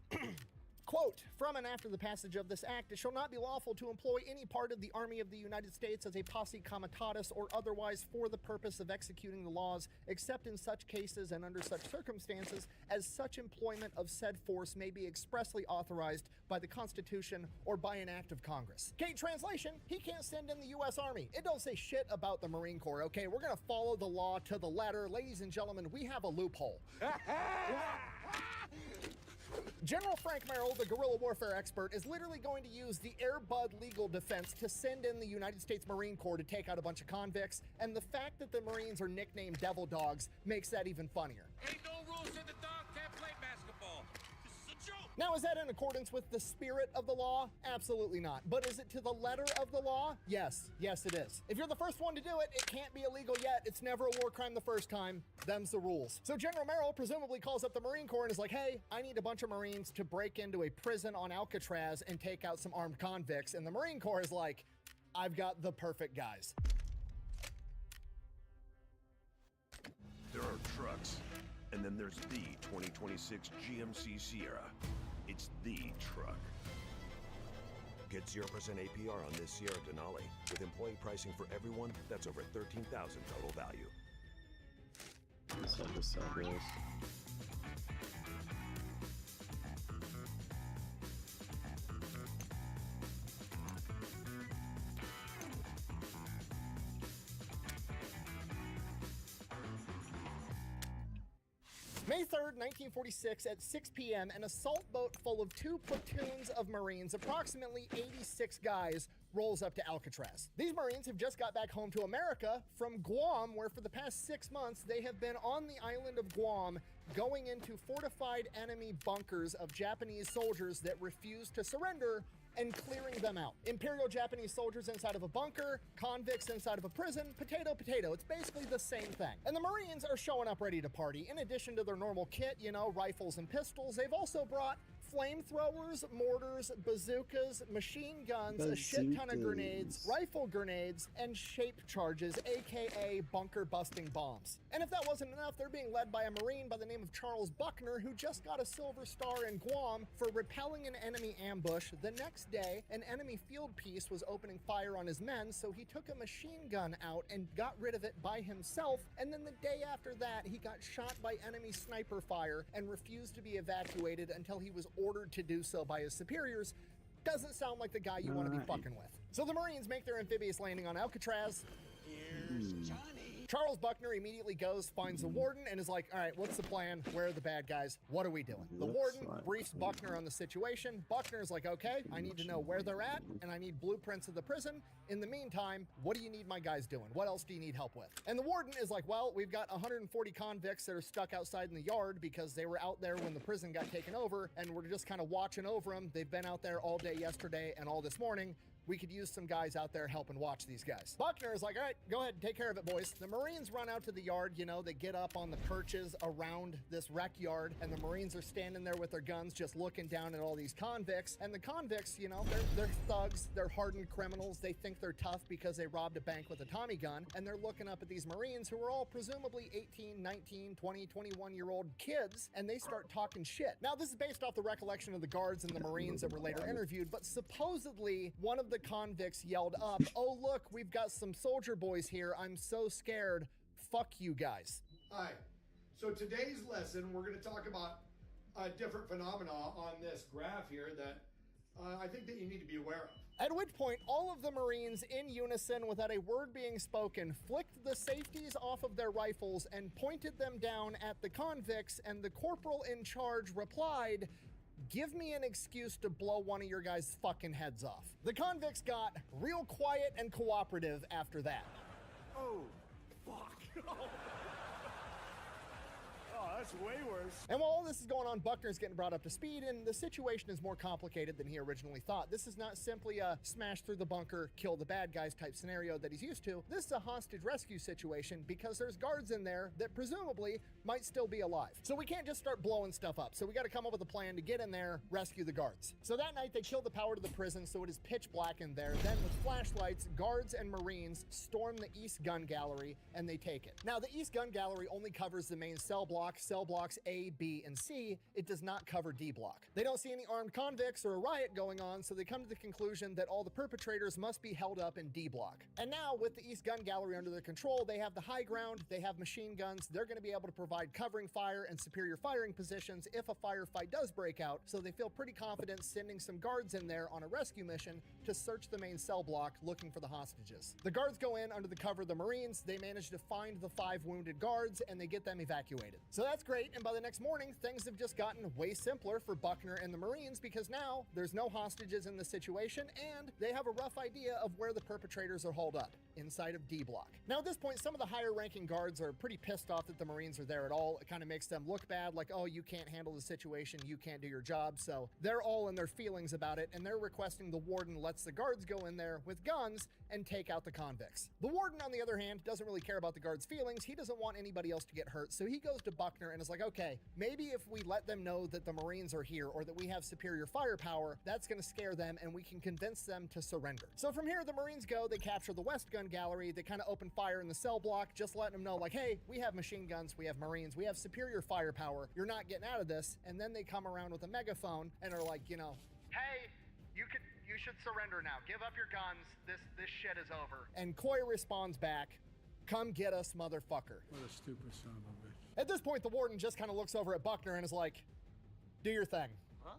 Quote, from and after the passage of this act, it shall not be lawful to employ any part of the Army of the United States as a posse comitatus or otherwise for the purpose of executing the laws, except in such cases and under such circumstances as such employment of said force may be expressly authorized by the Constitution or by an act of Congress. Okay, translation, he can't send in the U.S. Army. It don't say shit about the Marine Corps, okay? We're gonna follow the law to the letter. Ladies and gentlemen, we have a loophole. General Frank Merrill, the guerrilla warfare expert, is literally going to use the Air Bud legal defense to send in the United States Marine Corps to take out a bunch of convicts, and the fact that the Marines are nicknamed devil dogs makes that even funnier. Ain't no rules in the dog can't play basketball. This is a joke. Now, is that in accordance with the spirit of the law? Absolutely not. But is it to the letter of the law? Yes. Yes, it is. If you're the first one to do it, it can't be illegal yet. It's never a war crime the first time. Them's the rules. So General Merrill presumably calls up the Marine Corps and is like, hey, I need a bunch of Marines to break into a prison on Alcatraz and take out some armed convicts. And the Marine Corps is like, I've got the perfect guys. There are trucks, and then there's the 2026 GMC Sierra. It's the truck. Get 0% APR on this Sierra Denali. With employee pricing for everyone, that's over $13,000 total value. Let's have to sell this. May 3rd, 1946, at 6 p.m., an assault boat full of 2 platoons of Marines, approximately 86 guys, rolls up to Alcatraz. These Marines have just got back home to America from Guam, where for the past 6 months they have been on the island of Guam going into fortified enemy bunkers of Japanese soldiers that refuse to surrender and clearing them out. Imperial Japanese soldiers inside of a bunker, convicts inside of a prison, potato, potato. It's basically the same thing. And the Marines are showing up ready to party. In addition to their normal kit, you know, rifles and pistols, they've also brought flamethrowers, mortars, bazookas, machine guns, a shit ton of grenades, rifle grenades, and shape charges, aka bunker busting bombs. And if that wasn't enough, they're being led by a Marine by the name of Charles Buckner, who just got a Silver Star in Guam for repelling an enemy ambush. The next day, an enemy field piece was opening fire on his men, so he took a machine gun out and got rid of it by himself, and then the day after that, he got shot by enemy sniper fire and refused to be evacuated until he was ordered to do so by his superiors. Doesn't sound like the guy you want to be fucking with. So the Marines make their amphibious landing on Alcatraz. Here's Johnny. Charles Buckner immediately goes, finds the warden, and is like, all right, what's the plan? Where are the bad guys? What are we doing? The warden briefs Buckner on the situation. Buckner's like, okay, I need to know where they're at, and I need blueprints of the prison. In the meantime, what do you need my guys doing? What else do you need help with? And the warden is like, well, we've got 140 convicts that are stuck outside in the yard because they were out there when the prison got taken over, and we're just kind of watching over them. They've been out there all day yesterday and all this morning. We could use some guys out there helping watch these guys. Buckner is like, all right, go ahead and take care of it, boys. The Marines run out to the yard, you know, they get up on the perches around this wreck yard, and the Marines are standing there with their guns just looking down at all these convicts. And the convicts, you know, they're thugs, they're hardened criminals. They think they're tough because they robbed a bank with a Tommy gun, and they're looking up at these Marines who are all presumably 18, 19, 20, 21-year-old kids, and they start talking shit. Now, this is based off the recollection of the guards and the Marines that were later interviewed, but supposedly one of the convicts yelled up, "Oh, look, we've got some soldier boys here. I'm so scared. Fuck you guys." Hi. So today's lesson, we're going to talk about a different phenomena on this graph here that I think that you need to be aware of. At which point, all of the Marines, in unison, without a word being spoken, flicked the safeties off of their rifles and pointed them down at the convicts, and the corporal in charge replied, "Give me an excuse to blow one of your guys' fucking heads off." The convicts got real quiet and cooperative after that. Oh, fuck. Oh, that's way worse. And while all this is going on, Buckner's getting brought up to speed, and the situation is more complicated than he originally thought. This is not simply a smash through the bunker, kill the bad guys type scenario that he's used to. This is a hostage rescue situation because there's guards in there that presumably might still be alive. So we can't just start blowing stuff up. So we got to come up with a plan to get in there, rescue the guards. So that night they kill the power to the prison, so it is pitch black in there. Then with flashlights, guards and Marines storm the East Gun Gallery, and they take it. Now, the East Gun Gallery only covers the main cell blocks A, B, and C. It does not cover D block. They don't see any armed convicts or a riot going on, so they come to the conclusion that all the perpetrators must be held up in D block. And now, with the East Gun Gallery under their control, they have the high ground, they have machine guns, they're going to be able to provide covering fire and superior firing positions if a firefight does break out, so they feel pretty confident sending some guards in there on a rescue mission to search the main cell block looking for the hostages. The guards go in under the cover of the Marines, they manage to find the 5 wounded guards, and they get them evacuated. So that's great, and by the next morning, things have just gotten way simpler for Buckner and the Marines because now there's no hostages in the situation, and they have a rough idea of where the perpetrators are holed up, inside of D block. Now at this point, some of the higher ranking guards are pretty pissed off that the Marines are there at all. It kind of makes them look bad, like, oh, you can't handle the situation, you can't do your job. So they're all in their feelings about it, and they're requesting the warden lets the guards go in there with guns and take out the convicts. The warden, on the other hand, doesn't really care about the guards' feelings. He doesn't want anybody else to get hurt, so he goes to Buckner and is like, okay, maybe if we let them know that the Marines are here or that we have superior firepower, that's going to scare them and we can convince them to surrender. So from here, the Marines go, they capture the West Gun Gallery, they kind of open fire in the cell block, just letting them know, like, hey, we have machine guns, we have Marines, we have superior firepower, you're not getting out of this. And then they come around with a megaphone and are like, you know, hey, you should surrender now. Give up your guns. This shit is over. And Coy responds back, come get us, motherfucker. What a stupid son of a bitch. At this point, the warden just kind of looks over at Buckner and is like, do your thing. Huh?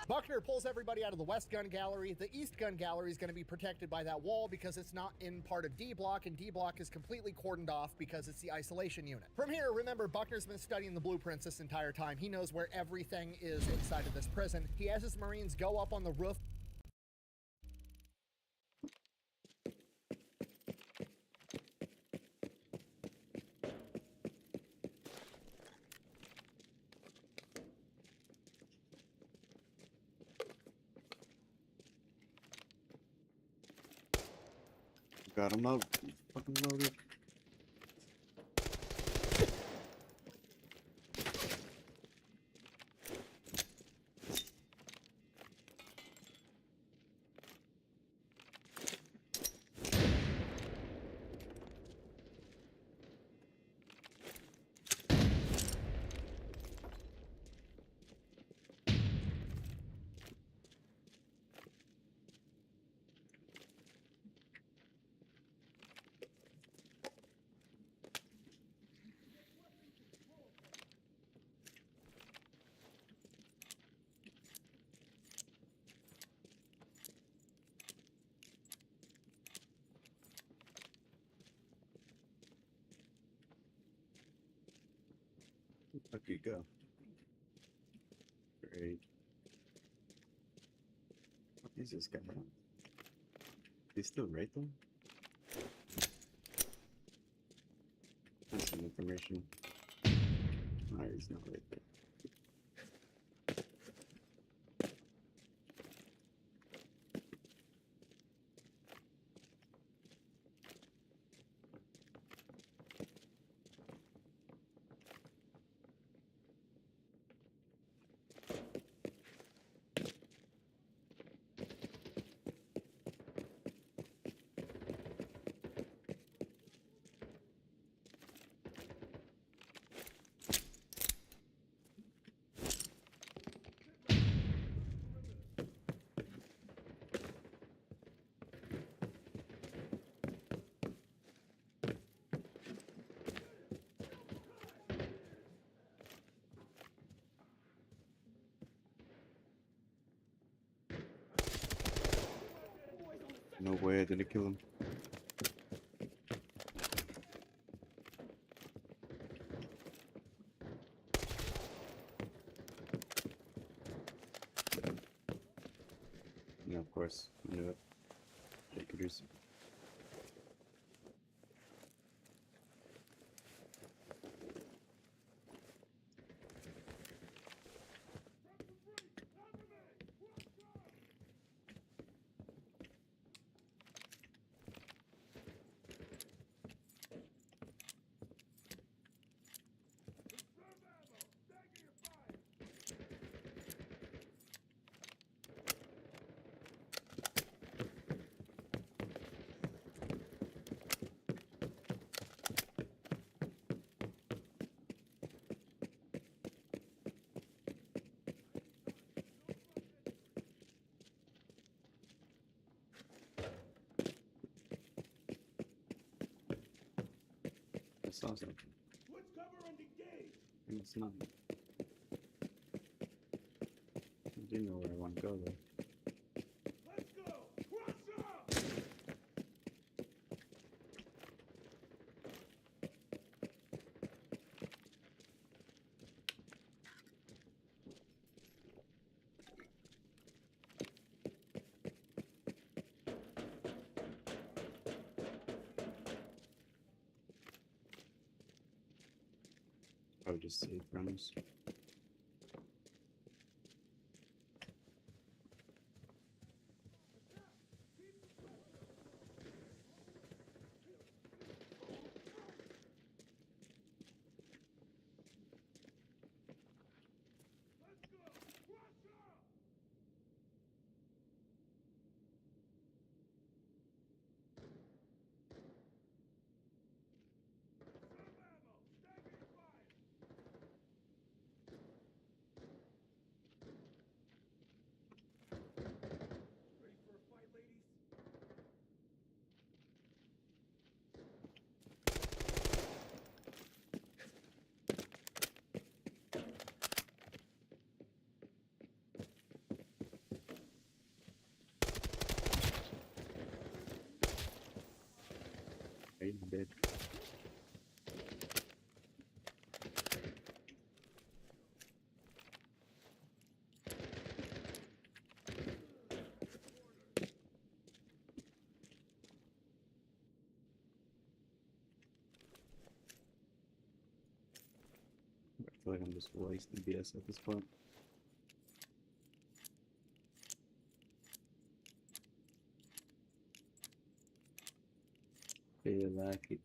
Buckner pulls everybody out of the West Gun Gallery. The East Gun Gallery is going to be protected by that wall because it's not in part of D block, and D block is completely cordoned off because it's the isolation unit. From here, remember, Buckner's been studying the blueprints this entire time. He knows where everything is inside of this prison. He has his Marines go up on the roof. Got him out. Fucking loaded. Up you go. Great. What is this guy? He's still right there? That's some information. No, he's not right there. No way I didn't kill him. Yeah, of course. I knew it. Shakers. I saw something. Switch cover and engage. It's nothing. I do know where I want to go though. Let's go. Crush up. Probably just save runs. Right in bed. I feel like I'm just wasting BS at this point. Feel like it.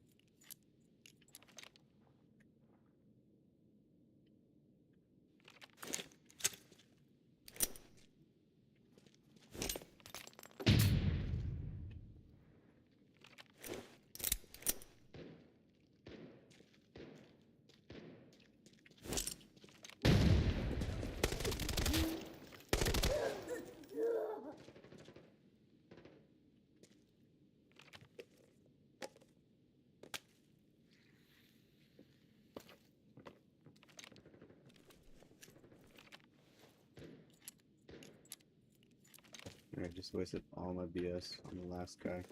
I just wasted all my BS on the last guy.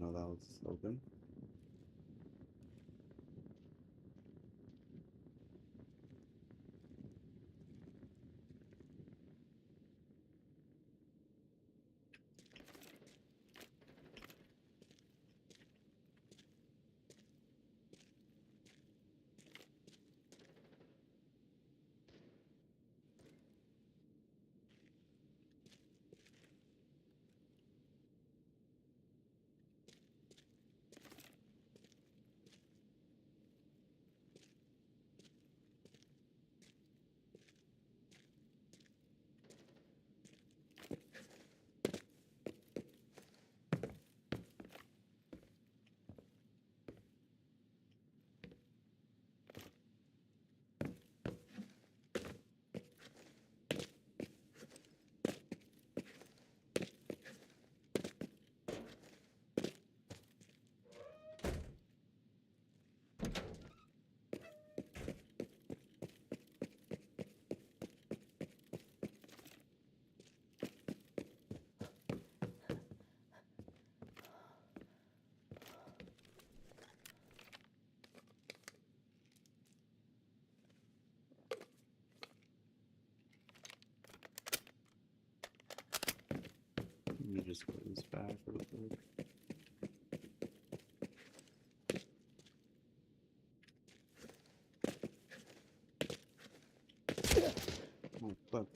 know that was open. Let me just put this back real quick. Oh, fuck.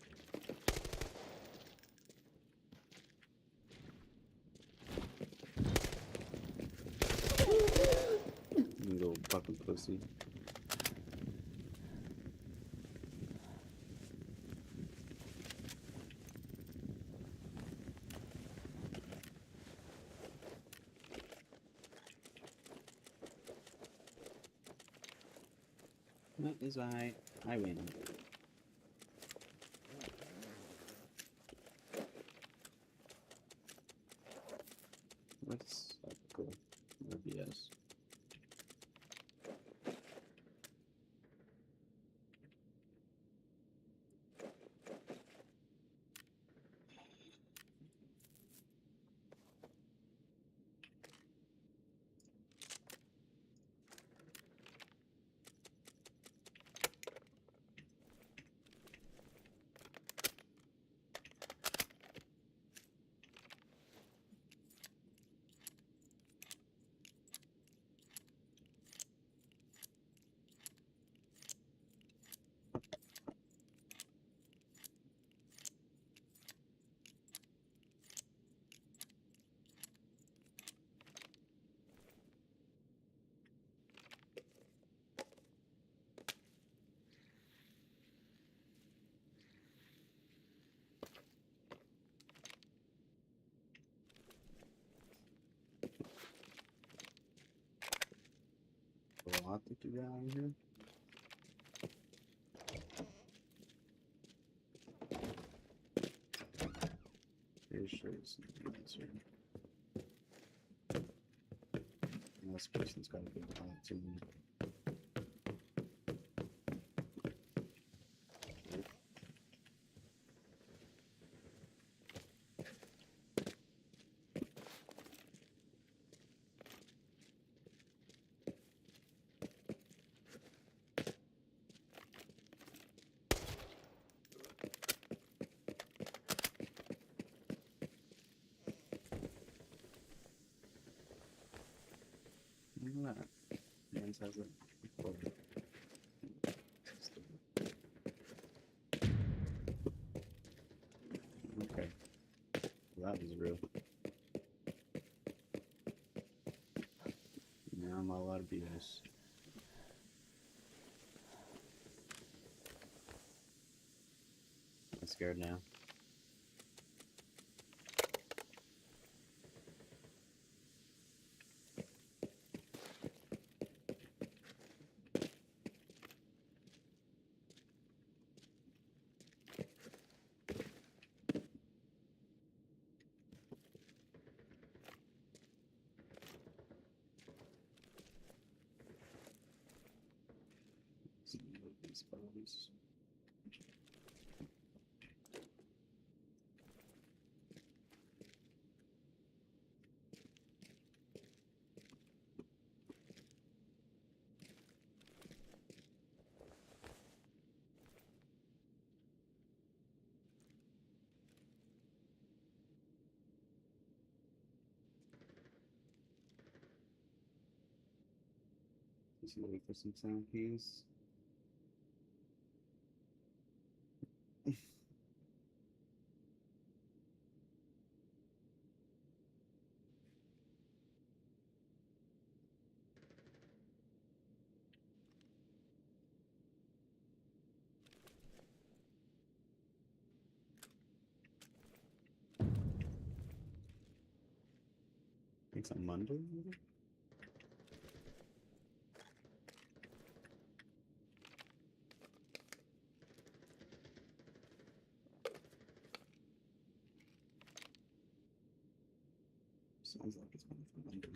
You little fucking pussy. That is why I win. Let's go. Yes. A lot that you got on here. Here's shirts and answer. This person's got a good talent to me. Look at that. Man's has it. Okay. Well, that was real. Now I'm not allowed to be this. I'm scared now. These bodies. Just wait for some sound keys. It's on Monday, maybe? Sounds like it's on Monday.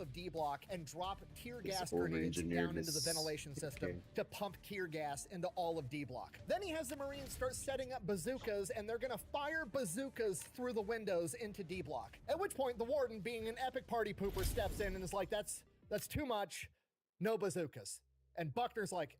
Of D block and drop tear gas This grenades down over-engineered into the this- ventilation system okay. to pump tear gas into all of D block. Then he has the Marines start setting up bazookas, and they're gonna fire bazookas through the windows into D block. At which point the warden, being an epic party pooper, steps in and is like, that's too much, no bazookas. And Buckner's like,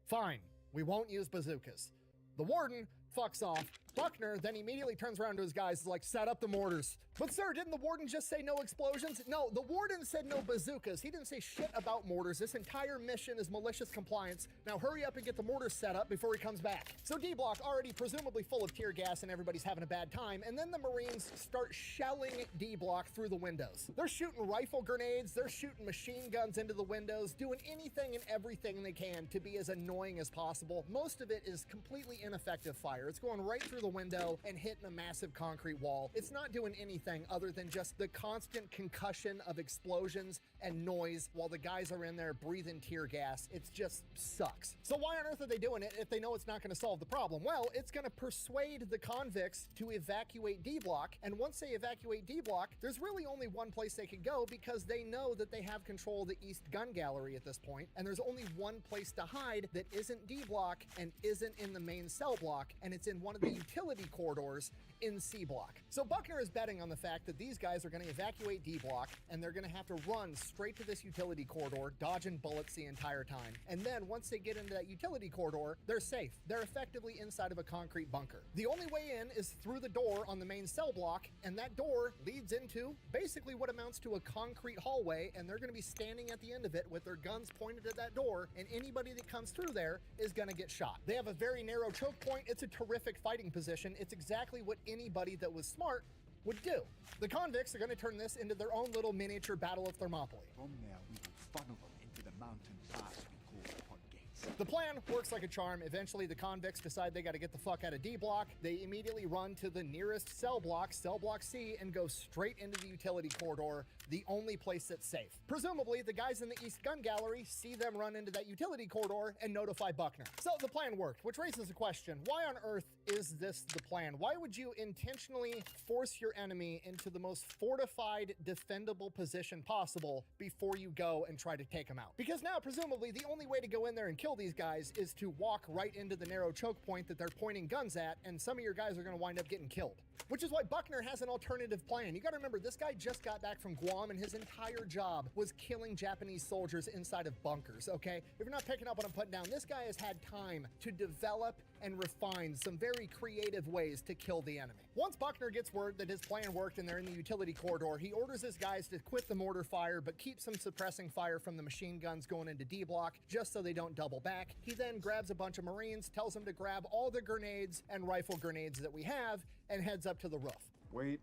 fine, we won't use bazookas. The warden fucks off. Buckner then immediately turns around to his guys, is like, set up the mortars. But sir, didn't the warden just say no explosions? No, the warden said no bazookas. He didn't say shit about mortars. This entire mission is malicious compliance. Now hurry up and get the mortars set up before he comes back. So D block already presumably full of tear gas and everybody's having a bad time, and then the Marines start shelling D block through the windows. They're shooting rifle grenades, they're shooting machine guns into the windows, doing anything and everything they can to be as annoying as possible. Most of it is completely ineffective fire. It's going right through the window and hitting a massive concrete wall. It's not doing anything other than just the constant concussion of explosions and noise while the guys are in there breathing tear gas. It just sucks. So why on earth are they doing it if they know it's not going to solve the problem? Well, it's going to persuade the convicts to evacuate D block, and once they evacuate D block, there's really only one place they could go because they know that they have control of the East Gun Gallery at this point, and there's only one place to hide that isn't D block and isn't in the main cell block, and it's in one of the utility corridors in C block. So Buckner is betting on the fact that these guys are going to evacuate D block, and they're going to have to run straight to this utility corridor, dodging bullets the entire time. And then once they get into that utility corridor, they're safe. They're effectively inside of a concrete bunker. The only way in is through the door on the main cell block, and that door leads into basically what amounts to a concrete hallway, and they're going to be standing at the end of it with their guns pointed at that door, and anybody that comes through there is going to get shot. They have a very narrow choke point. It's a terrific fighting position. It's exactly what anybody that was smart would do. The convicts are going to turn this into their own little miniature battle of Thermopylae. From there, we will funnel them into the mountain pass we call the floodgates. The plan works like a charm. Eventually, the convicts decide they got to get the fuck out of D block. They immediately run to the nearest cell block C, and go straight into the utility corridor, the only place that's safe. Presumably, the guys in the East Gun Gallery see them run into that utility corridor and notify Buckner. So the plan worked, which raises the question, why on earth is this the plan? Why would you intentionally force your enemy into the most fortified, defendable position possible before you go and try to take them out? Because now, presumably, the only way to go in there and kill these guys is to walk right into the narrow choke point that they're pointing guns at, and some of your guys are going to wind up getting killed. Which is why Buckner has an alternative plan. You got to remember, this guy just got back from Guam, and his entire job was killing Japanese soldiers inside of bunkers, okay? If you're not picking up what I'm putting down, this guy has had time to develop and refines some very creative ways to kill the enemy. Once Buckner gets word that his plan worked and they're in the utility corridor, he orders his guys to quit the mortar fire but keep some suppressing fire from the machine guns going into D block just so they don't double back. He then grabs a bunch of Marines, tells them to grab all the grenades and rifle grenades that we have, and heads up to the roof. Wait.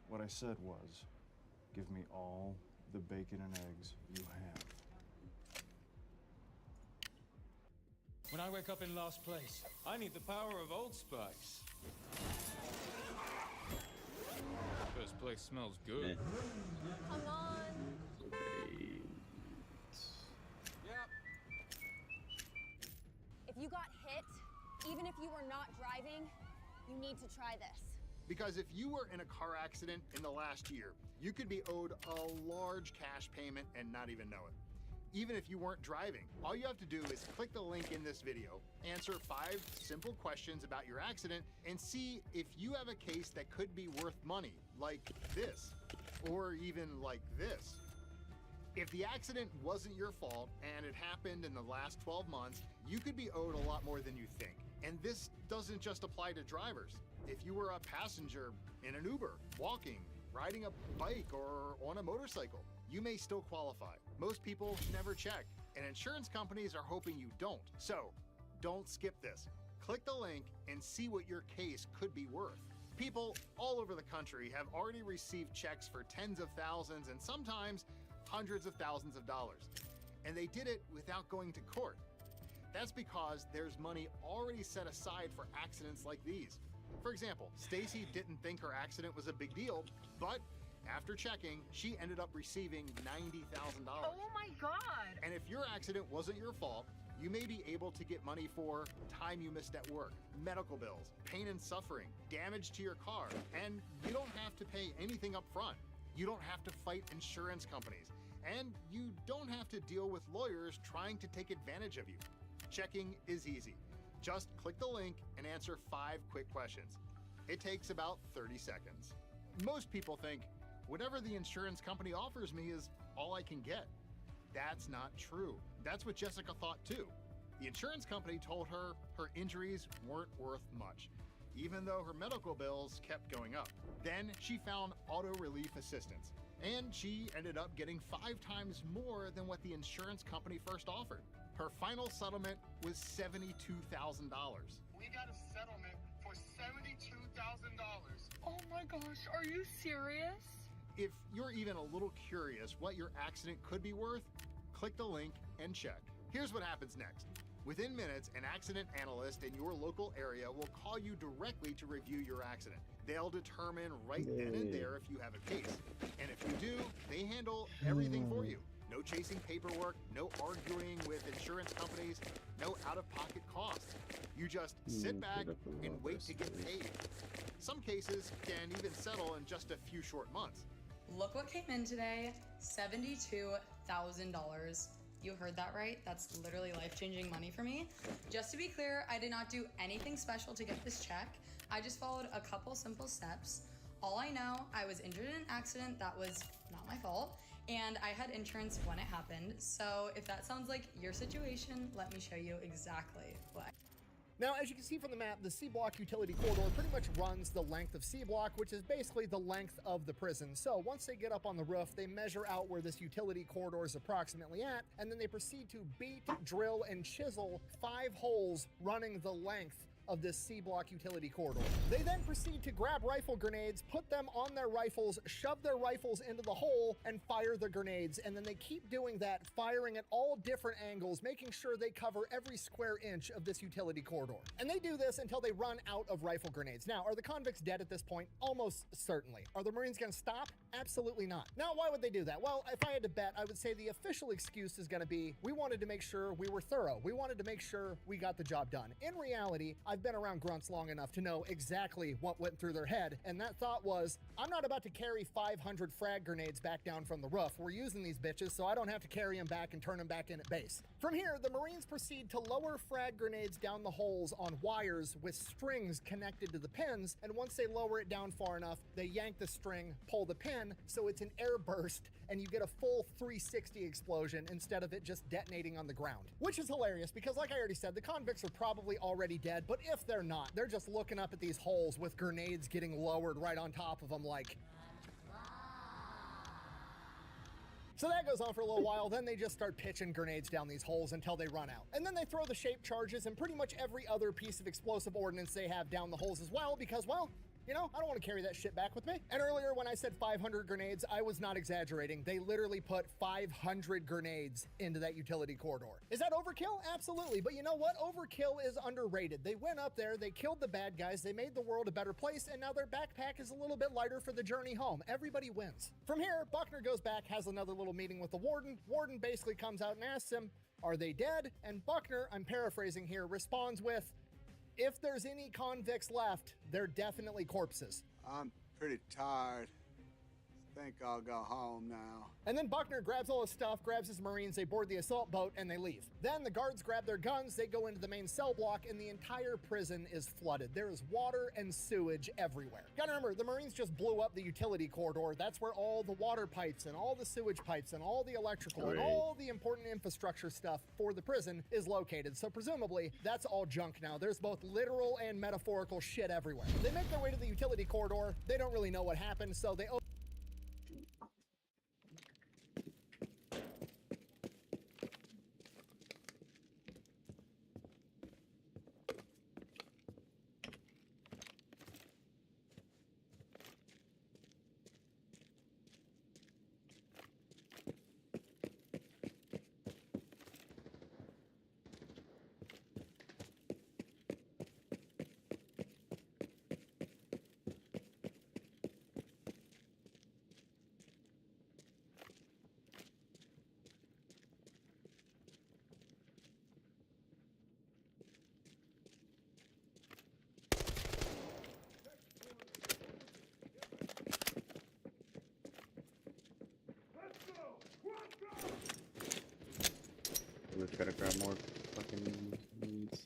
What I said was, give me all the bacon and eggs you have. When I wake up in last place, I need the power of Old Spice. First place smells good. Come on. Yep. If you got hit, even if you were not driving, you need to try this. Because if you were in a car accident in the last year, you could be owed a large cash payment and not even know it. Even if you weren't driving, all you have to do is click the link in this video, answer 5 simple questions about your accident, and see if you have a case that could be worth money, like this, or even like this. If the accident wasn't your fault and it happened in the last 12 months, you could be owed a lot more than you think. And this doesn't just apply to drivers. If you were a passenger in an Uber, walking, riding a bike, or on a motorcycle, you may still qualify. Most people never check, and insurance companies are hoping you don't. So, don't skip this. Click the link and see what your case could be worth. People all over the country have already received checks for tens of thousands and sometimes hundreds of thousands of dollars. And they did it without going to court. That's because there's money already set aside for accidents like these. For example, Stacy didn't think her accident was a big deal, but after checking, she ended up receiving $90,000. Oh my God! And if your accident wasn't your fault, you may be able to get money for time you missed at work, medical bills, pain and suffering, damage to your car, and you don't have to pay anything up front. You don't have to fight insurance companies, and you don't have to deal with lawyers trying to take advantage of you. Checking is easy. Just click the link and answer 5 quick questions. It takes about 30 seconds. Most people think, whatever the insurance company offers me is all I can get. That's not true. That's what Jessica thought too. The insurance company told her her injuries weren't worth much, even though her medical bills kept going up. Then she found auto relief assistance, and she ended up getting 5 times more than what the insurance company first offered. Her final settlement was $72,000. We got a settlement for $72,000. Oh my gosh, are you serious? If you're even a little curious what your accident could be worth, click the link and check. Here's what happens next. Within minutes, an accident analyst in your local area will call you directly to review your accident. They'll determine right then and there if you have a case. And if you do, they handle everything for you. No chasing paperwork, no arguing with insurance companies, no out-of-pocket costs. You just sit back and wait to get paid. Some cases can even settle in just a few short months. Look what came in today, $72,000. You heard that right? That's literally life-changing money for me. Just to be clear, I did not do anything special to get this check. I just followed a couple simple steps. All I know, I was injured in an accident that was not my fault, and I had insurance when it happened. So if that sounds like your situation, let me show you exactly what. Now, as you can see from the map, the C block utility corridor pretty much runs the length of C block, which is basically the length of the prison. So once they get up on the roof, they measure out where this utility corridor is approximately at, and then they proceed to beat, drill, and chisel 5 holes running the length of this C block utility corridor. They then proceed to grab rifle grenades, put them on their rifles, shove their rifles into the hole, and fire the grenades. And then they keep doing that, firing at all different angles, making sure they cover every square inch of this utility corridor. And they do this until they run out of rifle grenades. Now, are the convicts dead at this point? Almost certainly. Are the Marines gonna stop? Absolutely not. Now, why would they do that? Well, if I had to bet, I would say the official excuse is gonna be, we wanted to make sure we were thorough. We wanted to make sure we got the job done. In reality, I've been around grunts long enough to know exactly what went through their head, and that thought was, I'm not about to carry 500 frag grenades back down from the roof. We're using these bitches, so I don't have to carry them back and turn them back in at base. From here, the Marines proceed to lower frag grenades down the holes on wires with strings connected to the pins, and once they lower it down far enough, they yank the string, pull the pin, so it's an air burst, and you get a full 360 explosion instead of it just detonating on the ground. Which is hilarious because, like I already said, the convicts are probably already dead, but if they're not, they're just looking up at these holes with grenades getting lowered right on top of them like... So that goes on for a little while, then they just start pitching grenades down these holes until they run out. And then they throw the shape charges and pretty much every other piece of explosive ordnance they have down the holes as well because, well, you know, I don't want to carry that shit back with me. And earlier when I said 500 grenades, I was not exaggerating. They literally put 500 grenades into that utility corridor. Is that overkill? Absolutely. But you know what? Overkill is underrated. They went up there, they killed the bad guys, they made the world a better place, and now their backpack is a little bit lighter for the journey home. Everybody wins. From here, Buckner goes back, has another little meeting with the warden. Warden basically comes out and asks him, are they dead? And Buckner, I'm paraphrasing here, responds with, if there's any convicts left, they're definitely corpses. I'm pretty tired. Think I'll go home now. And then Buckner grabs all his stuff, grabs his Marines, they board the assault boat, and they leave. Then the guards grab their guns, they go into the main cell block, and the entire prison is flooded. There is water and sewage everywhere. Gotta remember, the Marines just blew up the utility corridor. That's where all the water pipes and all the sewage pipes and all the electrical and all the important infrastructure stuff for the prison is located. So presumably, that's all junk now. There's both literal and metaphorical shit everywhere. They make their way to the utility corridor. They don't really know what happened, so they We gotta grab more fucking leads.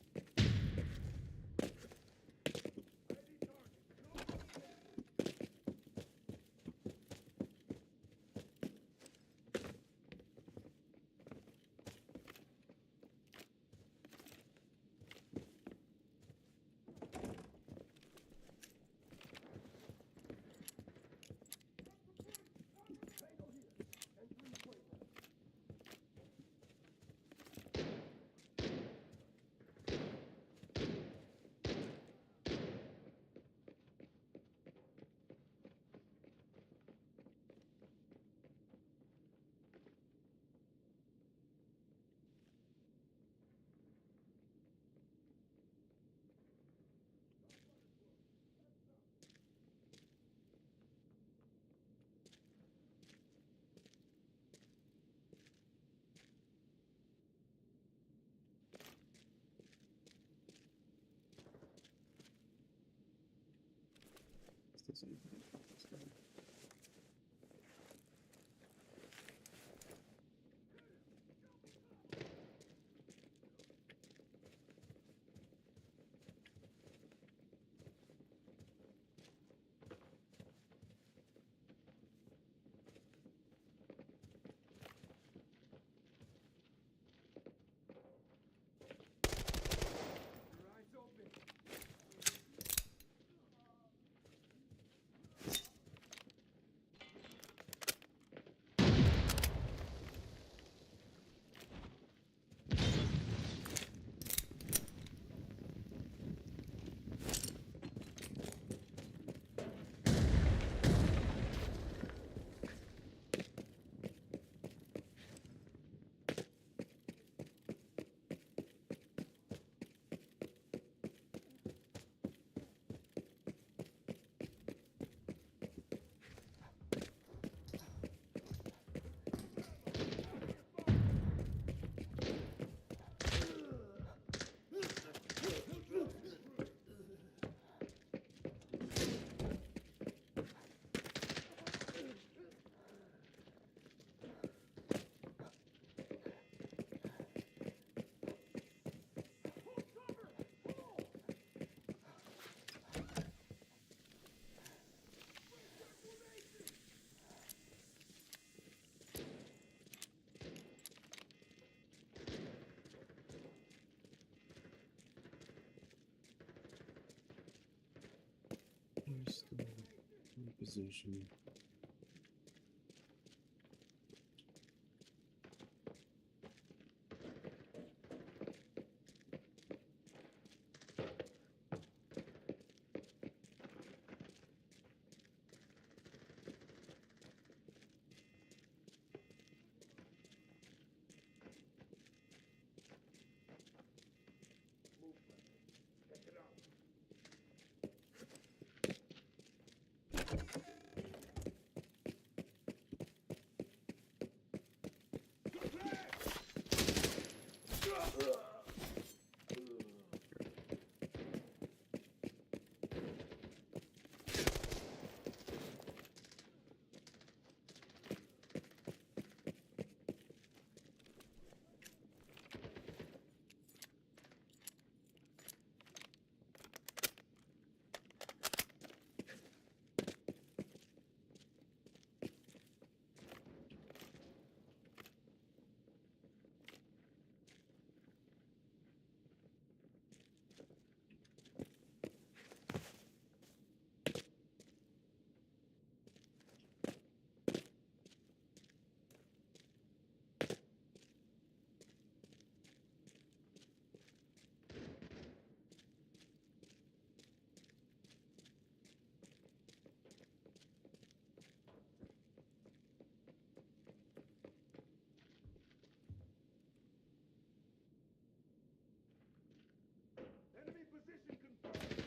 Still in position. Enemy position confirmed.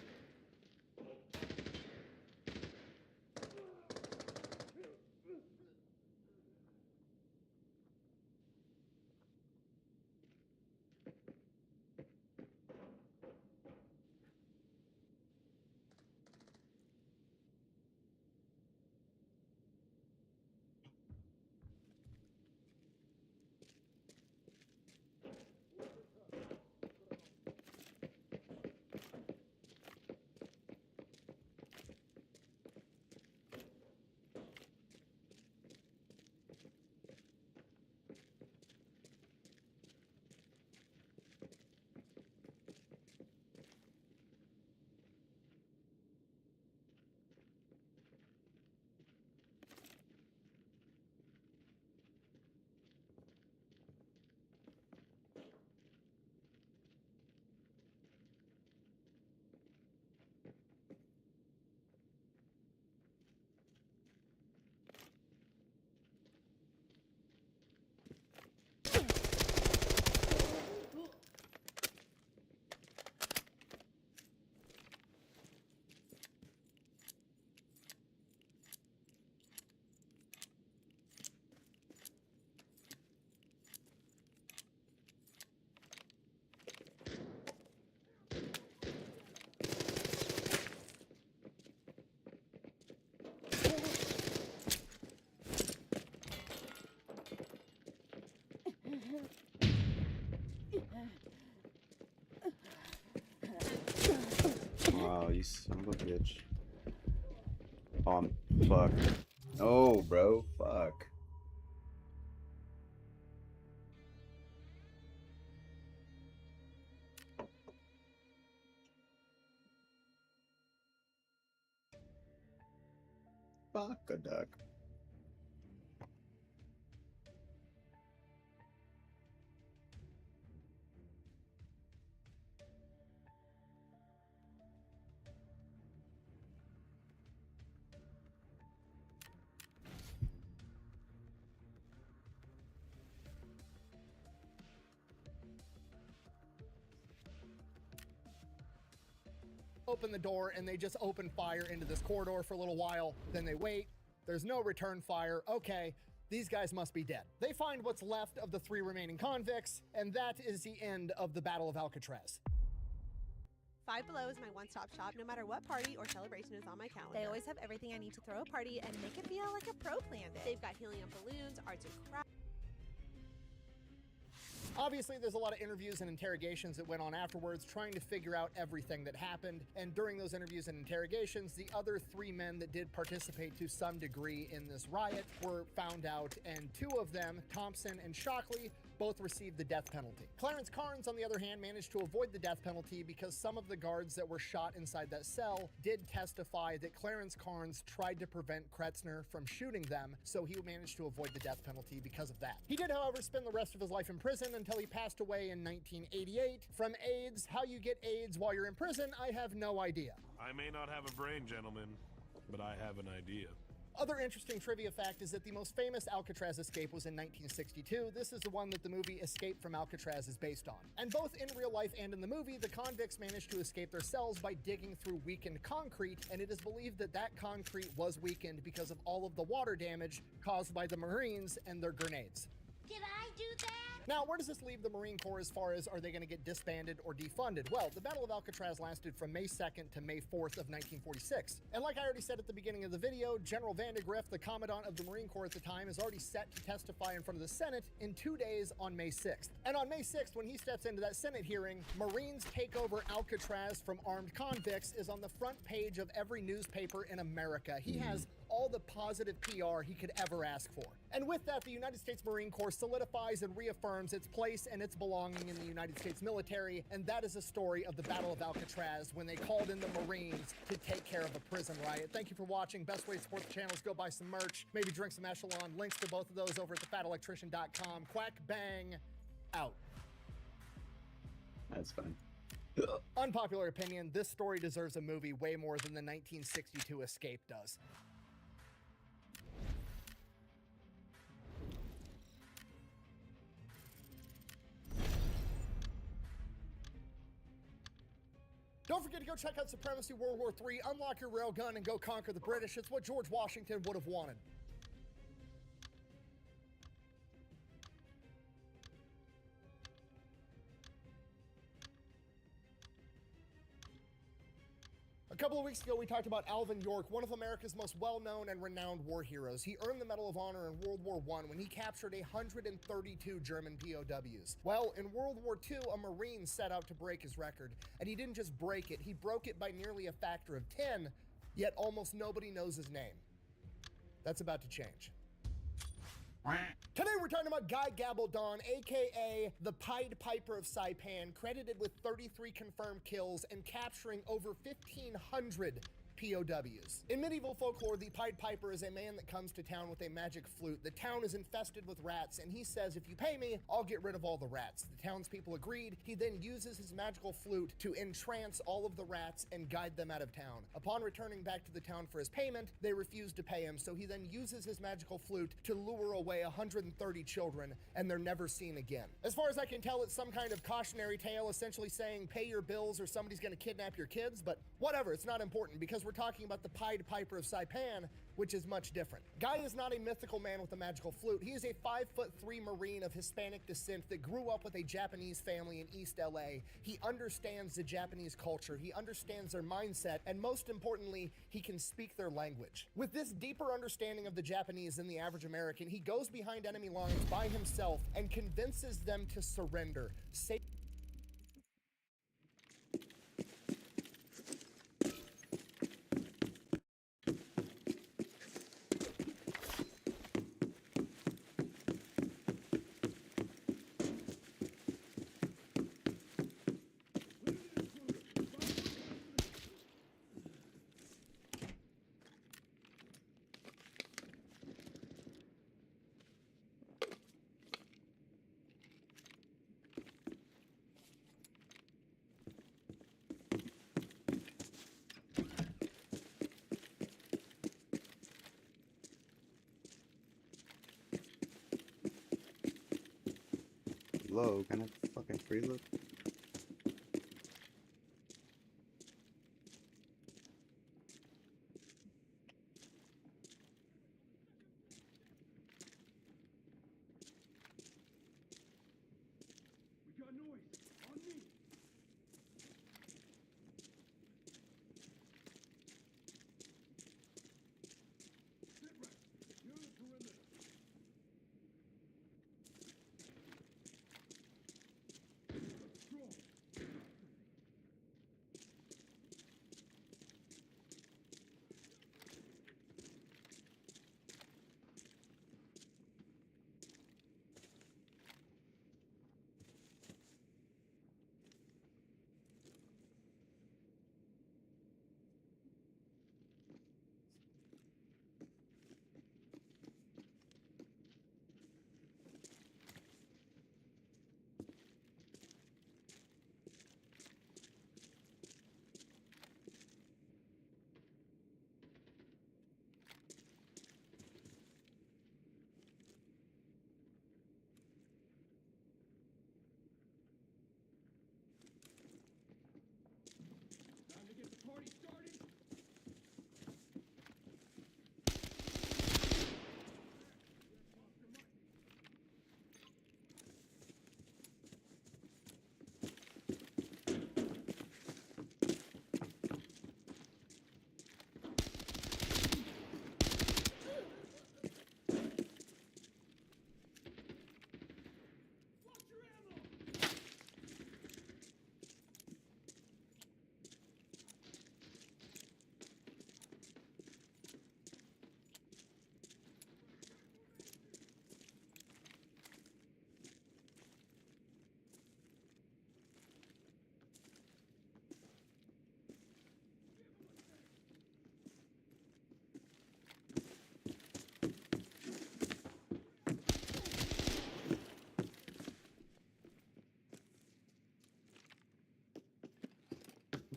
Wow, you son of a bitch. Oh, I'm fucked. Oh, bro, fuck. Fuck a duck. Open the door and they just open fire into this corridor for a little while. Then they wait. There's no return fire. Okay, these guys must be dead. They find what's left of the 3 remaining convicts, and that is the end of the Battle of Alcatraz. Five Below is my one-stop shop. No matter what party or celebration is on my calendar, they always have everything I need to throw a party and make it feel like a pro planned it. They've got helium balloons, arts and crafts. Obviously, there's a lot of interviews and interrogations that went on afterwards trying to figure out everything that happened. And during those interviews and interrogations, the other 3 men that did participate to some degree in this riot were found out. And 2 of them, Thompson and Shockley, both received the death penalty. Clarence Carnes, on the other hand, managed to avoid the death penalty because some of the guards that were shot inside that cell did testify that Clarence Carnes tried to prevent Kretzner from shooting them, so he managed to avoid the death penalty because of that. He did, however, spend the rest of his life in prison until he passed away in 1988 from AIDS. How you get AIDS while you're in prison, I have no idea. I may not have a brain, gentlemen, but I have an idea. Other interesting trivia fact is that the most famous Alcatraz escape was in 1962. This is the one that the movie Escape from Alcatraz is based on. And both in real life and in the movie, the convicts managed to escape their cells by digging through weakened concrete, and it is believed that that concrete was weakened because of all of the water damage caused by the Marines and their grenades. Did I do that? Now, where does this leave the Marine Corps as far as are they going to get disbanded or defunded? Well, the Battle of Alcatraz lasted from May 2nd to May 4th of 1946. And like I already said at the beginning of the video, General Vandegrift, the Commandant of the Marine Corps at the time, is already set to testify in front of the Senate in 2 days on May 6th. And on May 6th, when he steps into that Senate hearing, Marines take over Alcatraz from armed convicts is on the front page of every newspaper in America. He has all the positive PR he could ever ask for. And with that, the United States Marine Corps solidifies and reaffirms its place and its belonging in the United States military, and that is a story of the Battle of Alcatraz when they called in the Marines to take care of a prison riot. Thank you for watching. Best way to support the channel is go buy some merch, maybe drink some Echelon. Links to both of those over at thefatelectrician.com. Quack bang out. That's fine. Unpopular opinion, this story deserves a movie way more than the 1962 Escape does. Don't forget to go check out Supremacy World War III, unlock your railgun, and go conquer the British. It's what George Washington would have wanted. A couple of weeks ago, we talked about Alvin York, one of America's most well-known and renowned war heroes. He earned the Medal of Honor in World War I when he captured 132 German POWs. Well, in World War II, a Marine set out to break his record, and he didn't just break it, he broke it by nearly a factor of 10, yet almost nobody knows his name. That's about to change. Today we're talking about Guy Gabaldon, aka the Pied Piper of Saipan, credited with 33 confirmed kills and capturing over 1,500 POWs. In medieval folklore, the Pied Piper is a man that comes to town with a magic flute. The town is infested with rats, and he says, if you pay me, I'll get rid of all the rats. The townspeople agreed. He then uses his magical flute to entrance all of the rats and guide them out of town. Upon returning back to the town for his payment, they refuse to pay him, so he then uses his magical flute to lure away 130 children, and they're never seen again. As far as I can tell, it's some kind of cautionary tale, essentially saying pay your bills or somebody's gonna kidnap your kids, but whatever, it's not important because we're talking about the Pied Piper of Saipan, which is much different. Guy is not a mythical man with a magical flute. He is a 5'3" Marine of Hispanic descent that grew up with a Japanese family in East LA. He understands the Japanese culture, he understands their mindset, and most importantly, he can speak their language. With this deeper understanding of the Japanese than the average American, he goes behind enemy lines by himself and convinces them to surrender. Low, kind of fucking free look. We got noise. On me. Sit right. You're on the perimeter.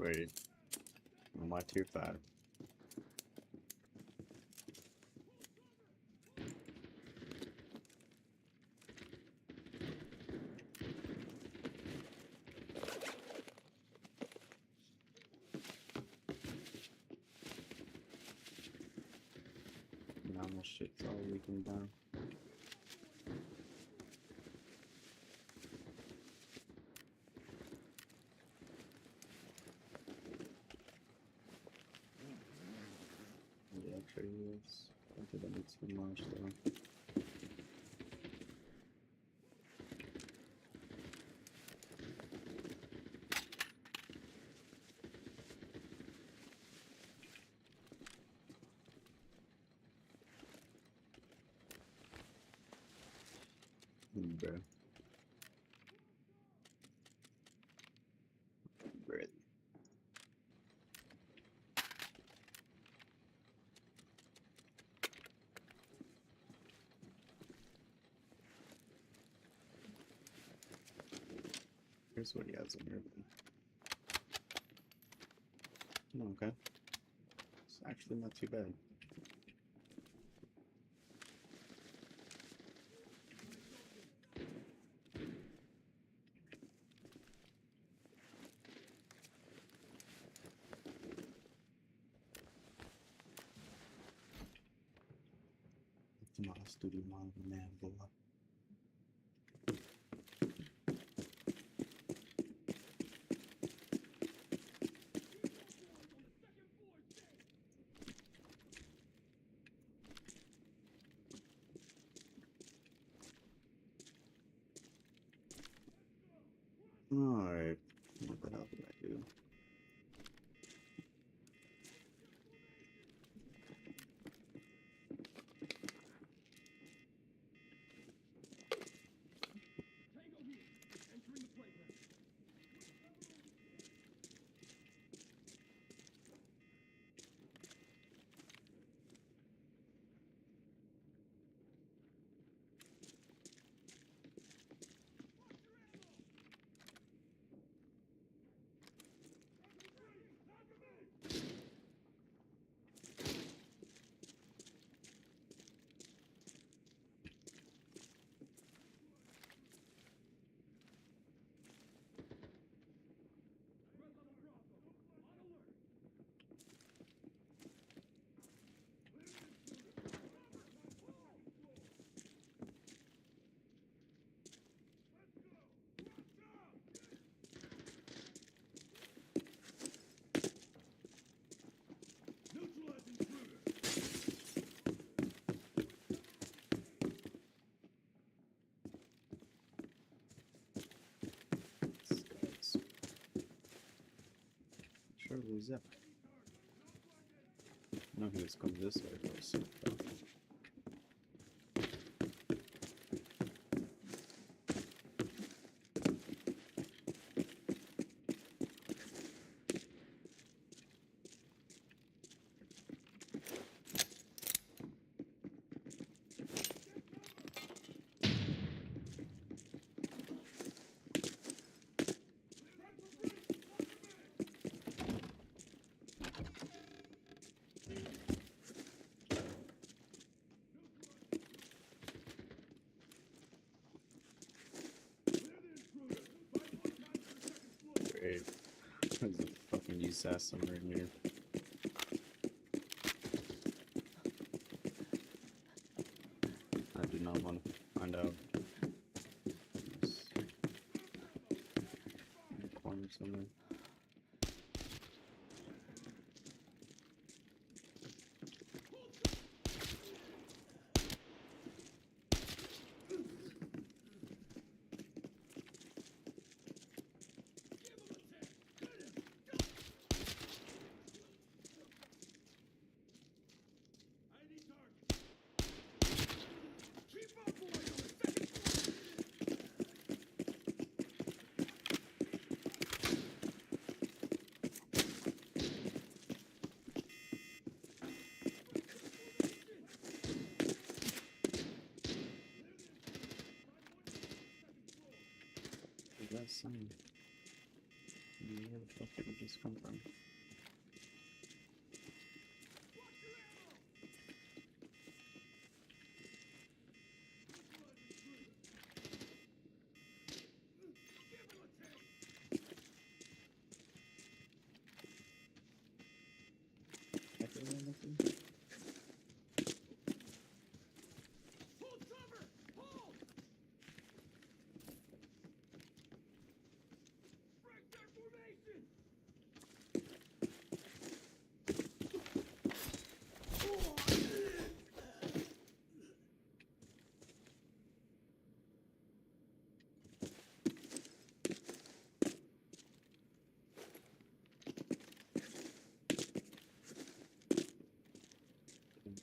Wait. On my tier 5. Now my shit's all weakened down. Yeah, trade this. I think I need too much though. Bro. Bread. Here's what he has in here. Okay. It's actually not too bad. Studio man, boy. Alright, what the hell did I do? Sure, who's up? No, he was coming this way first. Great. There's a fucking USAS somewhere in here. I do not want to find out. Yes. In the corner somewhere.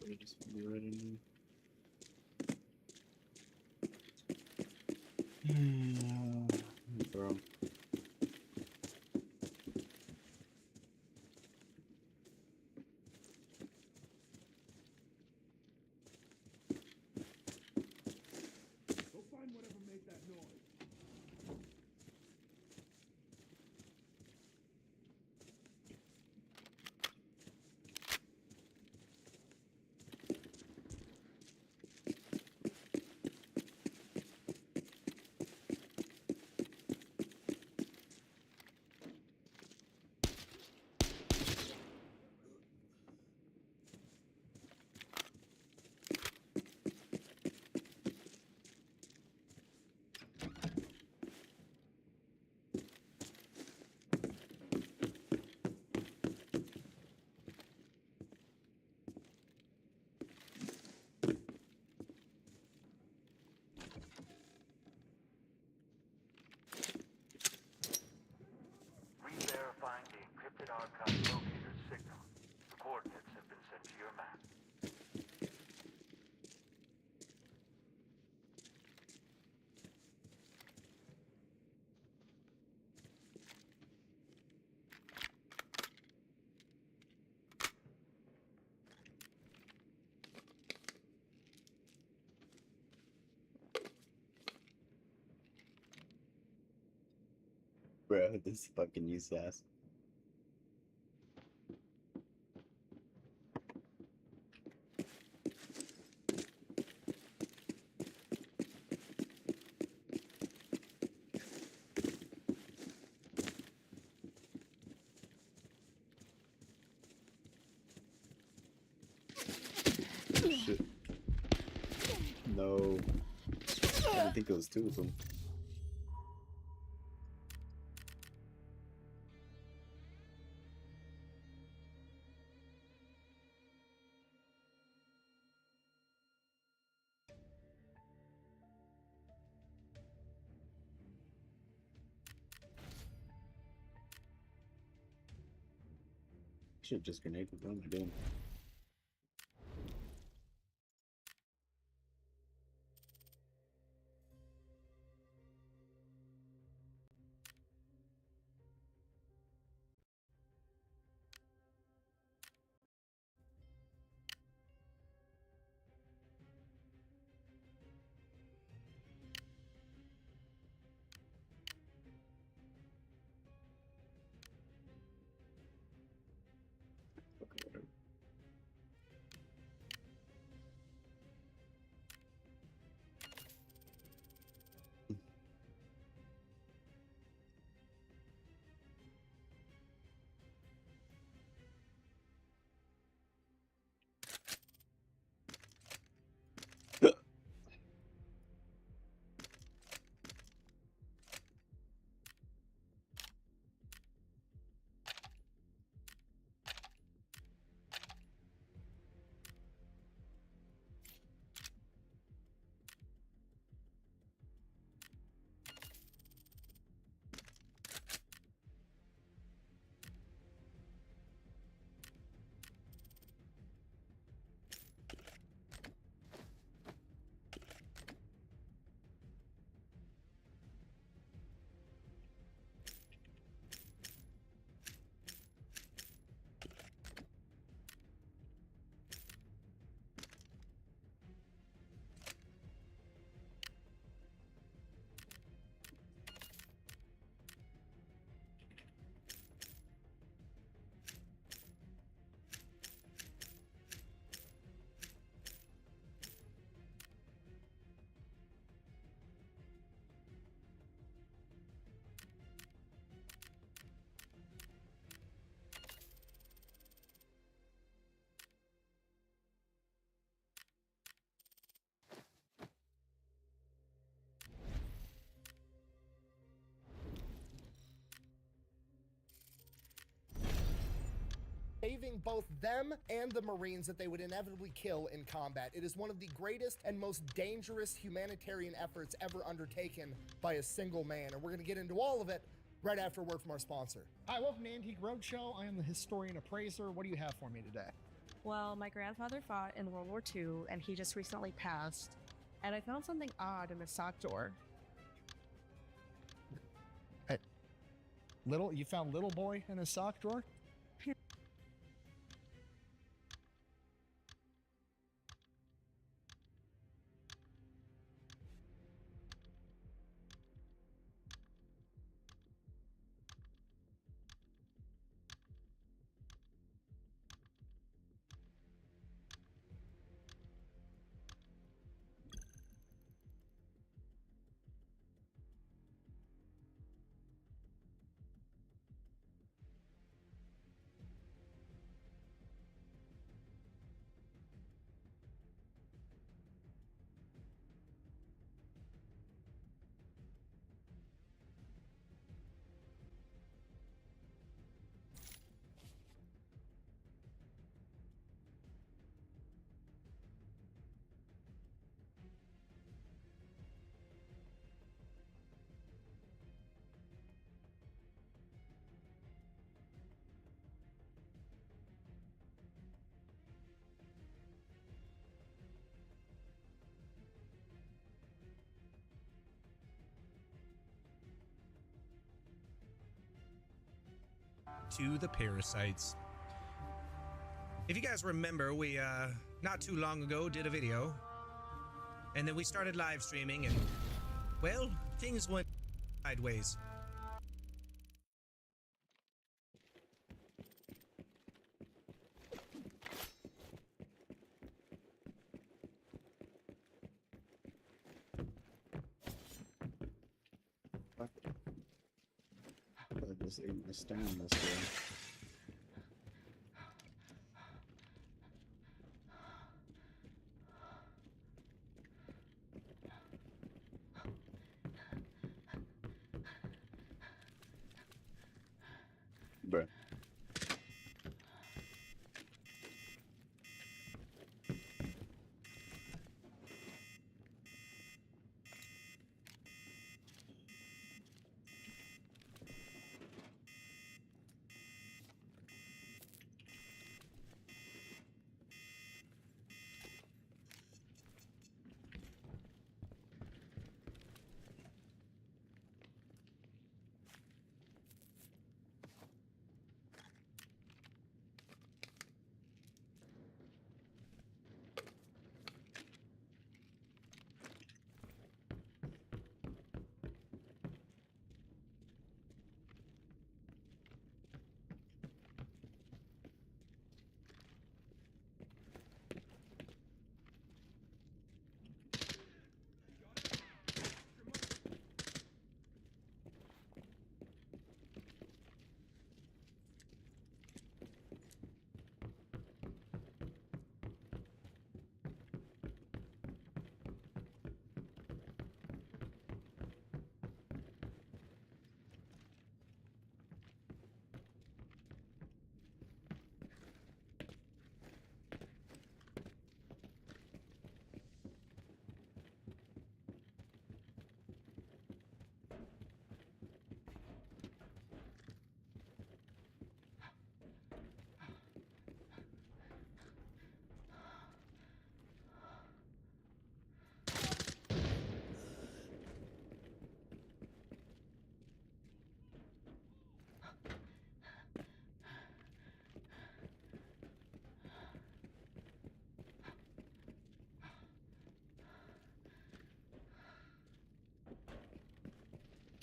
Just be right in there. Bro. Go find whatever made that noise. Re-verifying the encrypted archive locator signal. The coordinates have been sent to your map. Bro, this fucking useless. Shit. No. I didn't think it was two of them. Should just grenade the gun again. saving both them and the Marines that they would inevitably kill in combat. It is one of the greatest and most dangerous humanitarian efforts ever undertaken by a single man, and we're going to get into all of it right after a word from our sponsor. Hi, welcome to Antique Roadshow. I am the historian appraiser. What do you have for me today? Well, my grandfather fought in World War II, and he just recently passed. And I found something odd in the sock drawer. You found little boy in his sock drawer? To the parasites. If you guys remember, we not too long ago did a video, and then we started live streaming, and well, things went sideways. I just ate my stand this way. Bruh.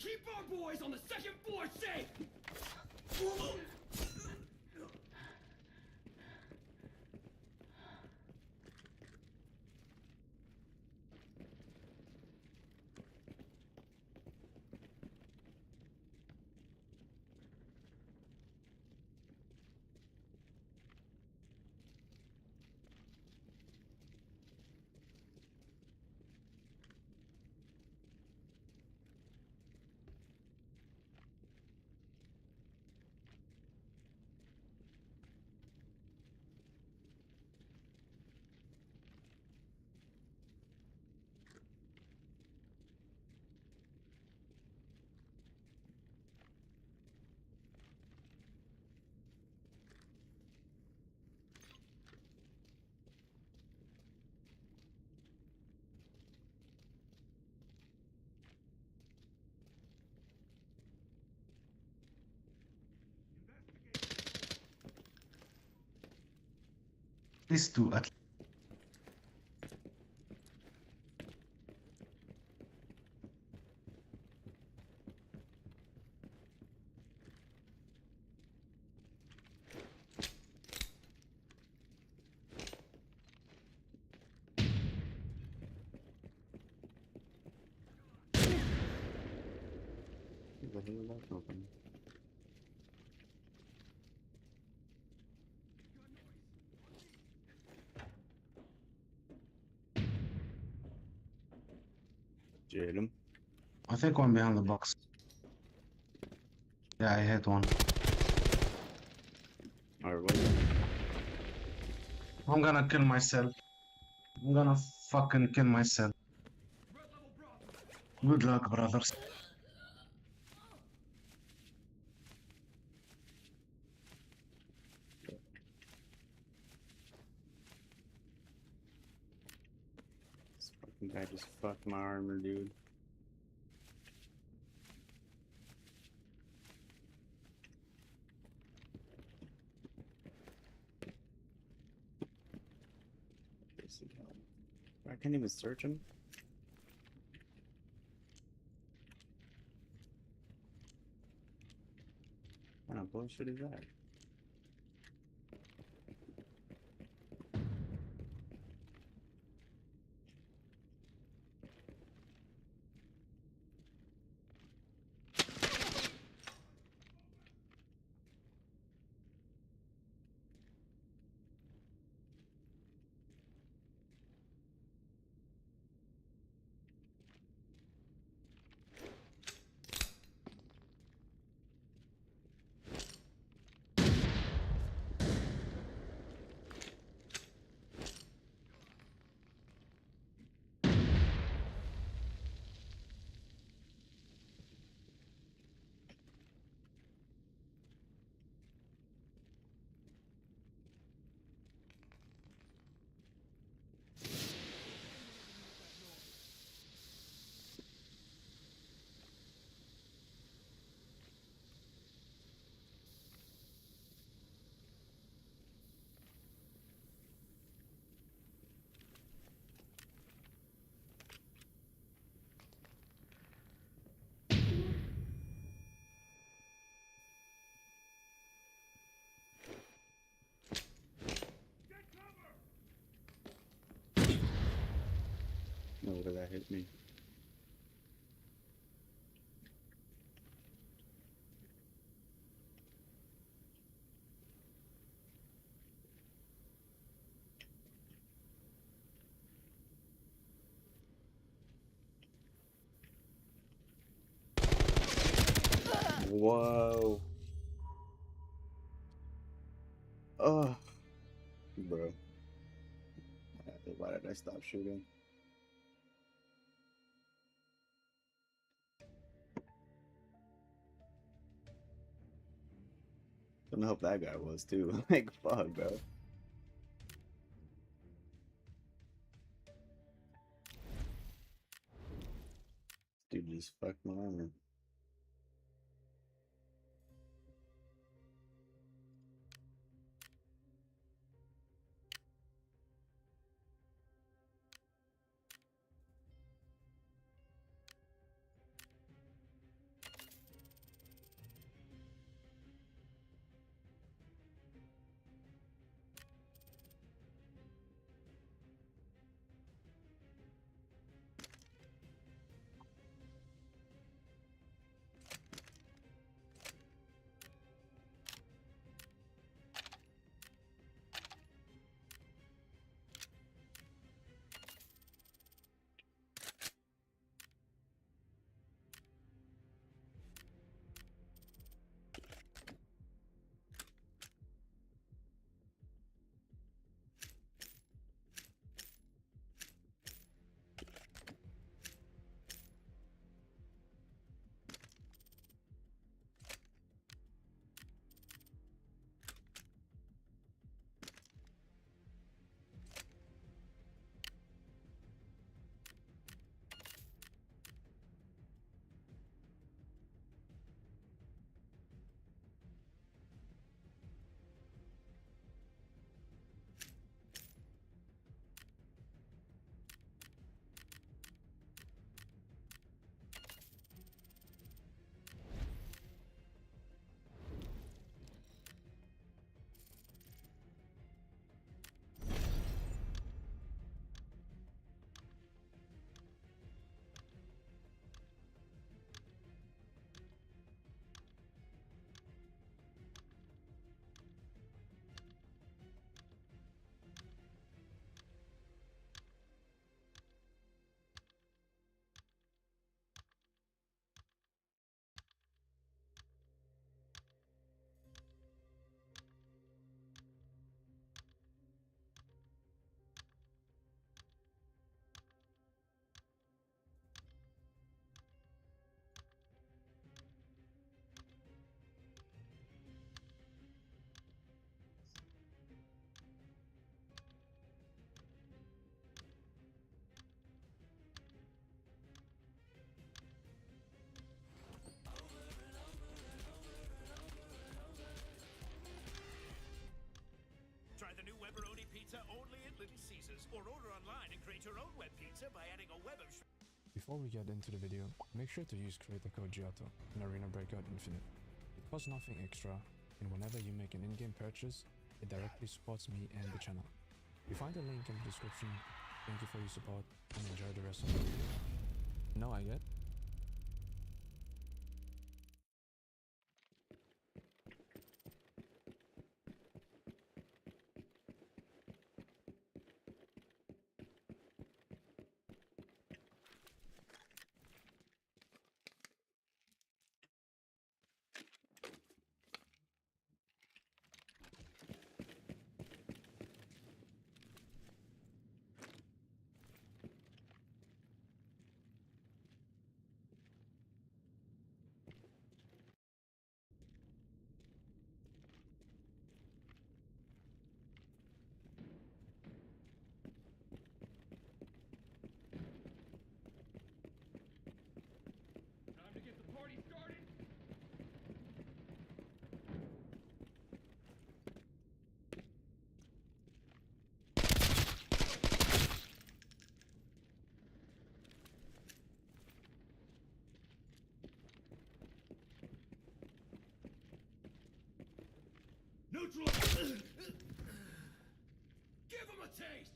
Keep our boys on the second floor safe! These two at The hell that's open. Jade him. I think one behind the box. Yeah, I hit one. Alright, what? I'm gonna kill myself. I'm gonna fucking kill myself. Good luck, brothers. This fucking guy just fucked my armor, dude. I can't even search him. What kind of bullshit is that? No, where did that hit me? Whoa. Oh, bro. Why did I stop shooting? Don't know how that guy was too. Like, fuck, bro. Dude just fucked my armor. Or order online and create your own web pizza by adding a web of Before we get into the video, make sure to use creator code Giotto in Arena Breakout Infinite. It costs nothing extra, and whenever you make an in-game purchase, it directly supports me and the channel. You find the link in the description. Thank you for your support, and enjoy the rest of the video. No, I get. Time to get the party started. Neutral. Give him a taste.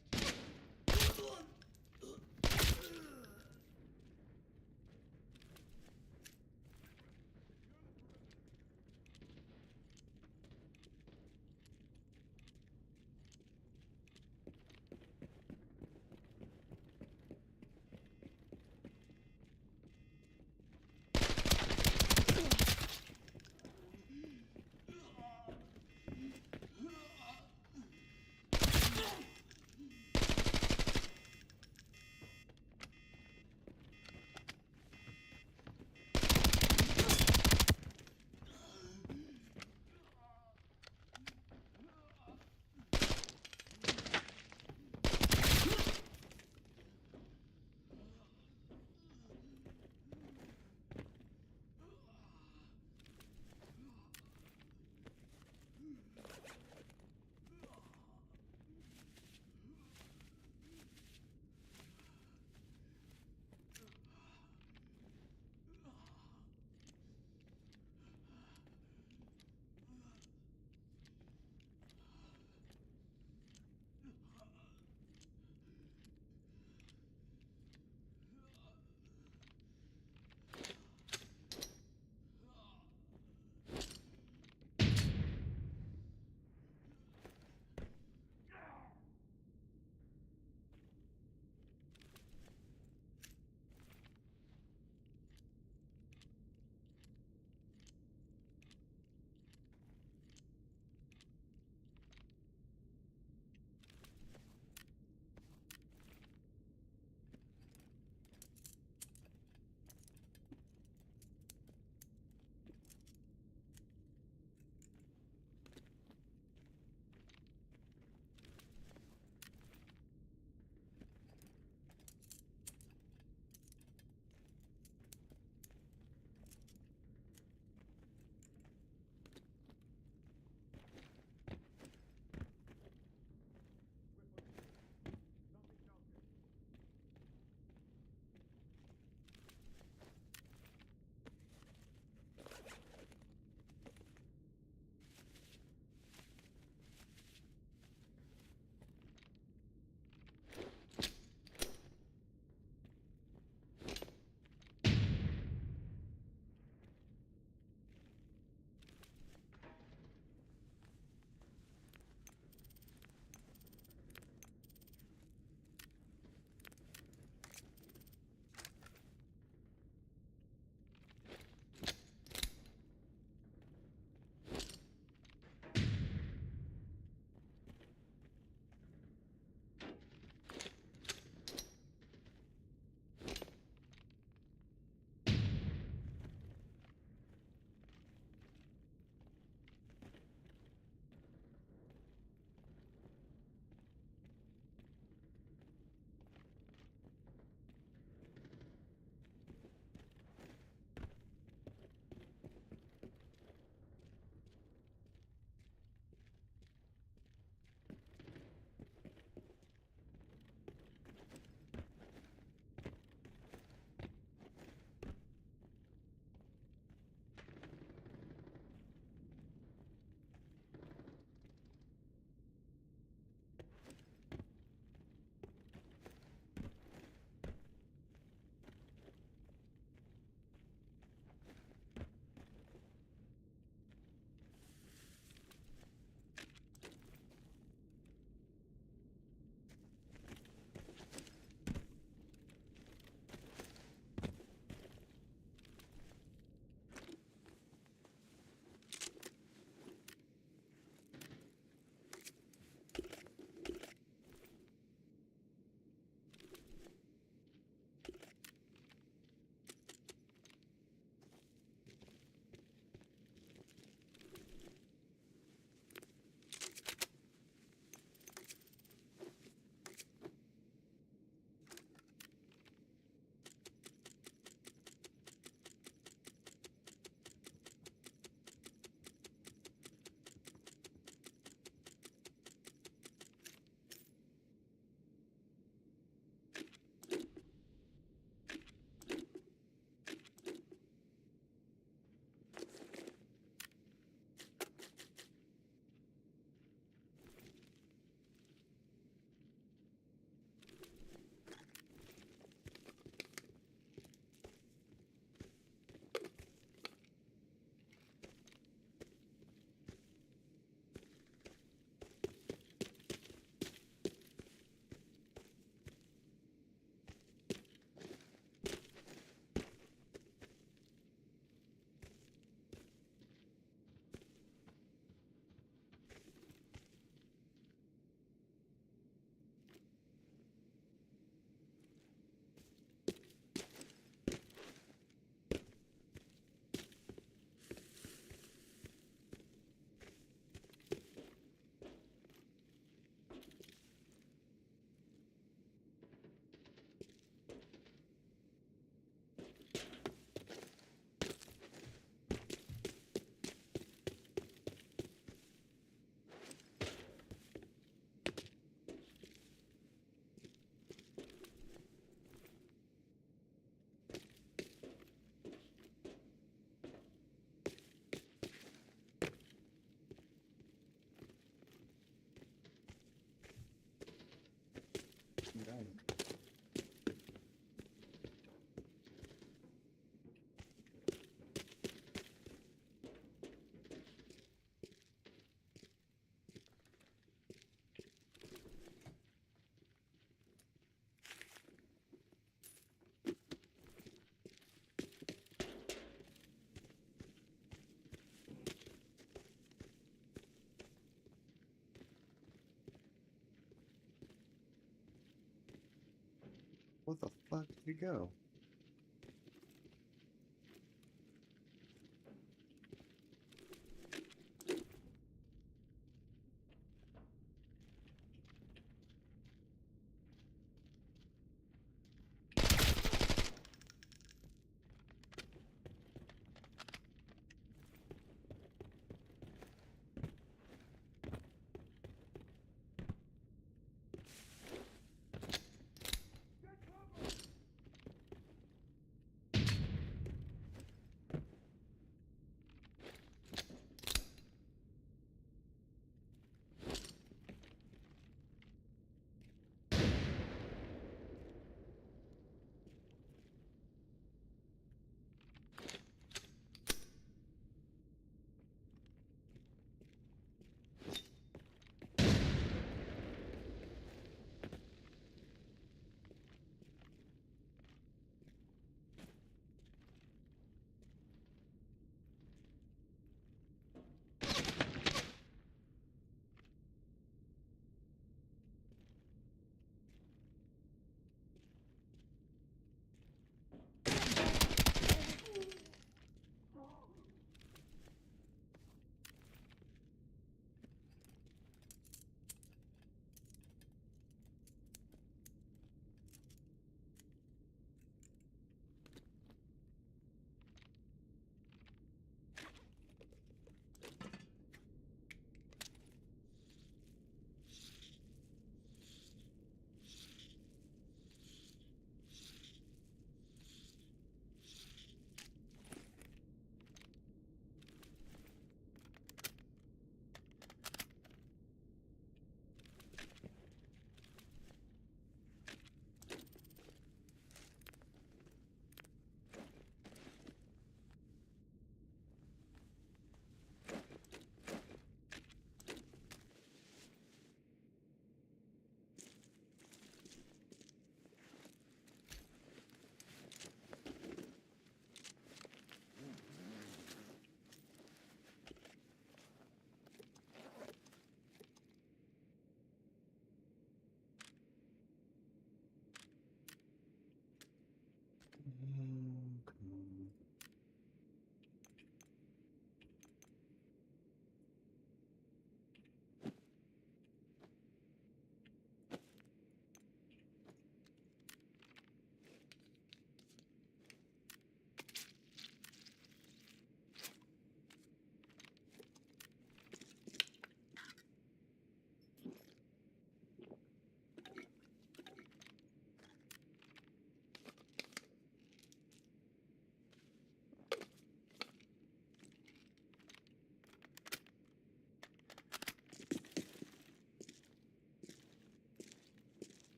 What the fuck did he go?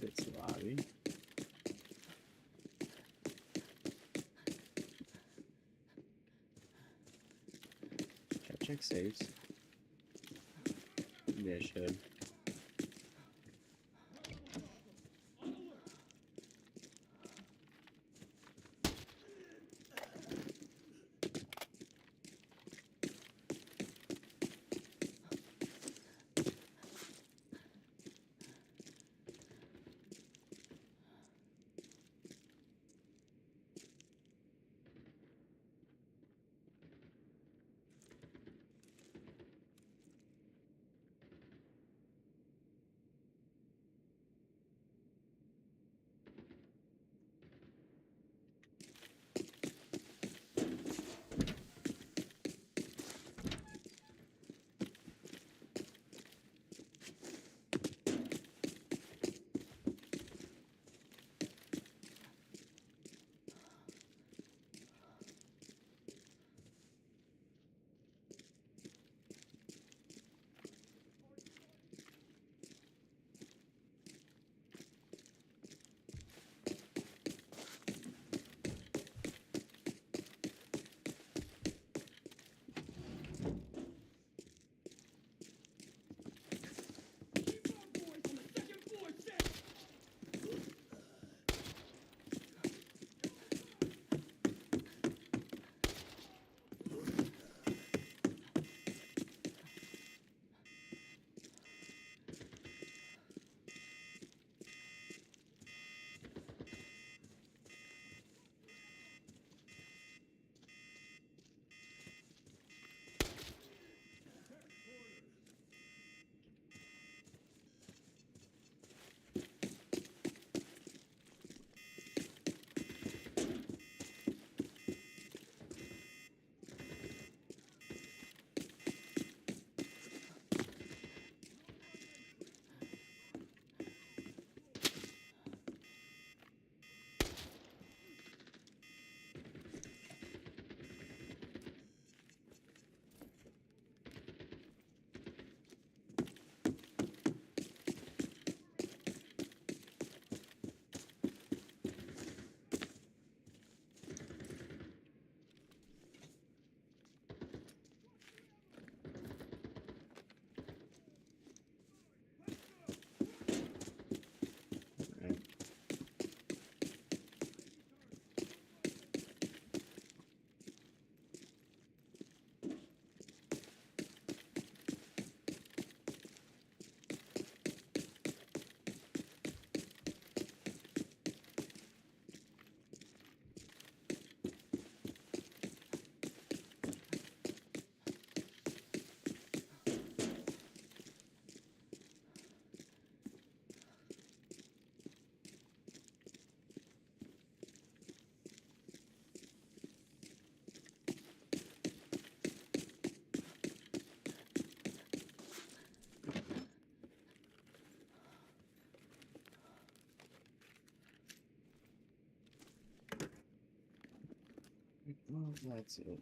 Bandits lobby. Check saves. Yeah, I should. Well, that's it.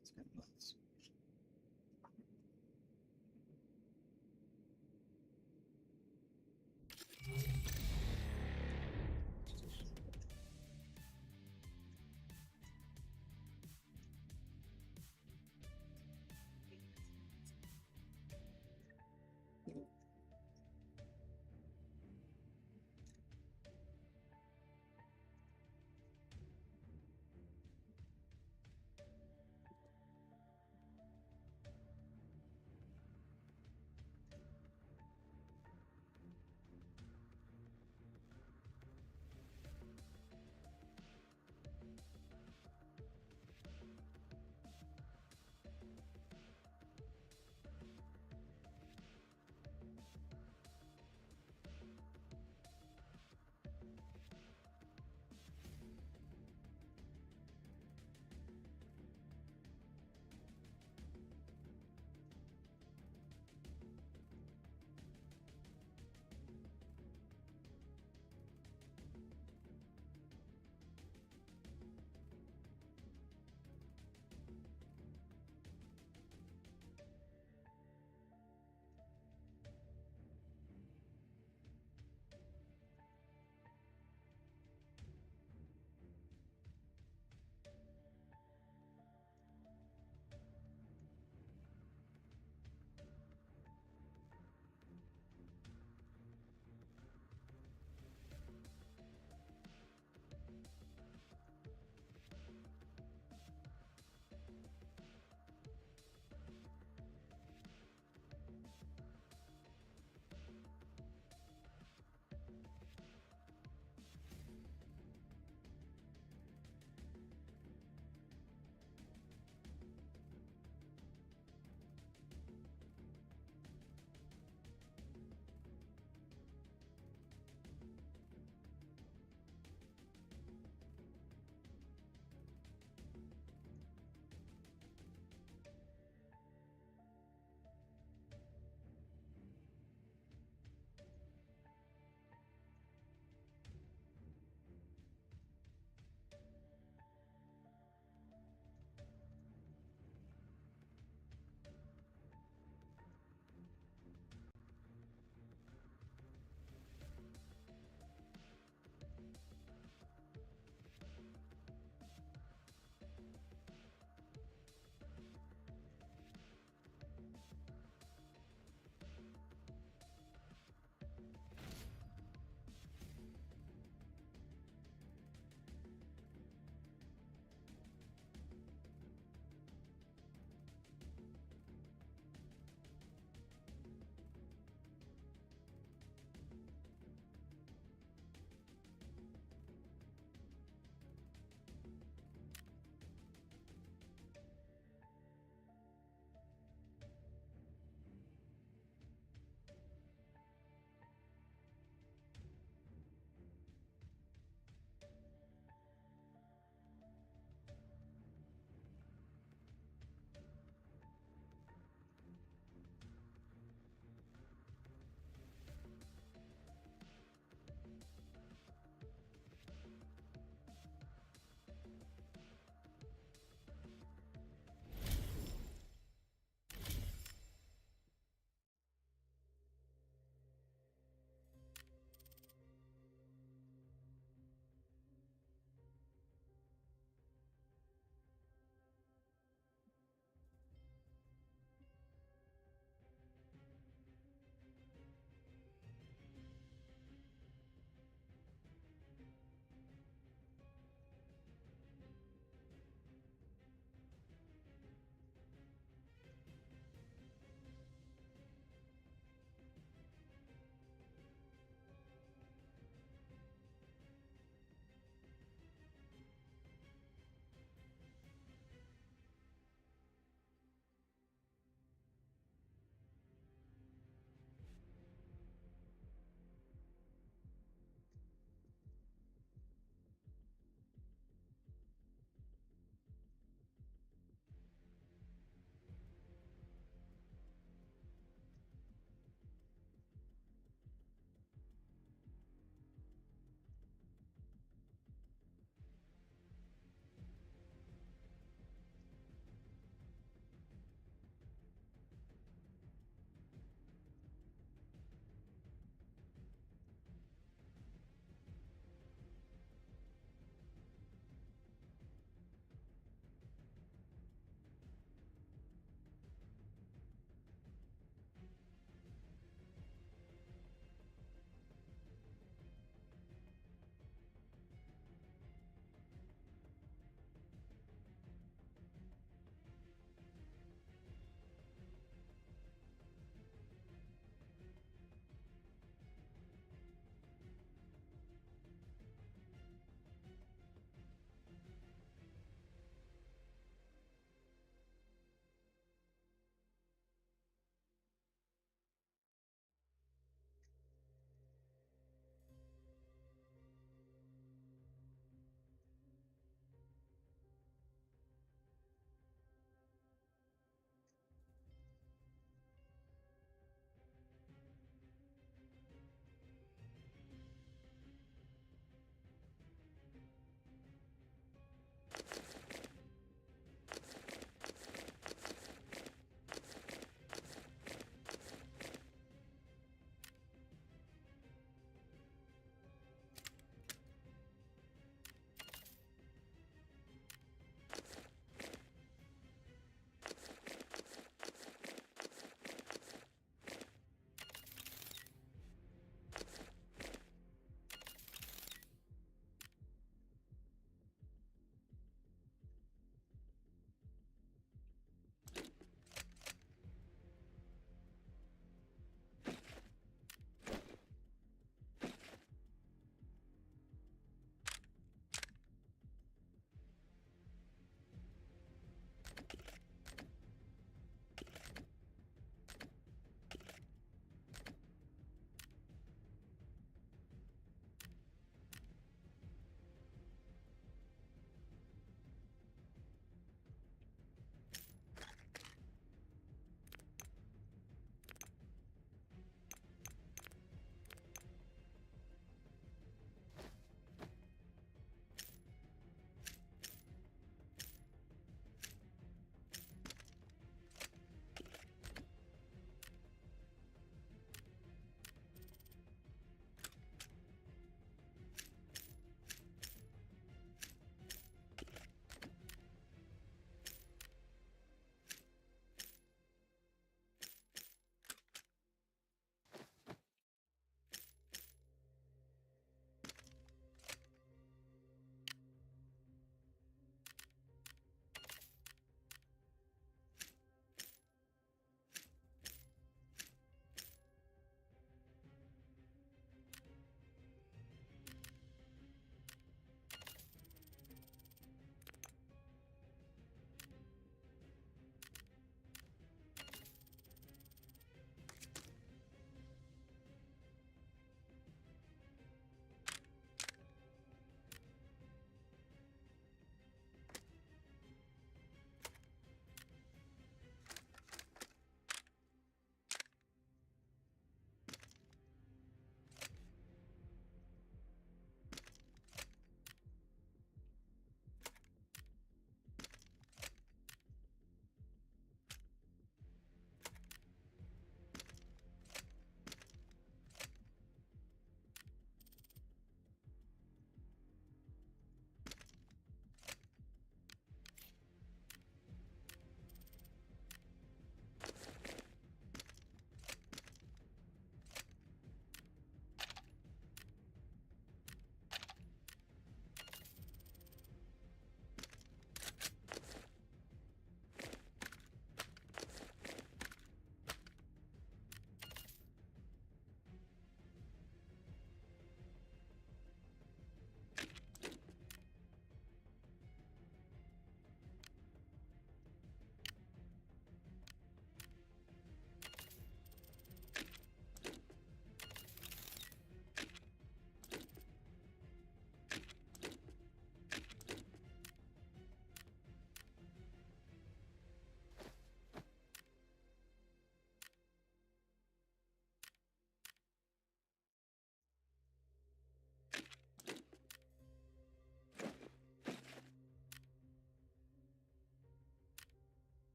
It's kind of nuts.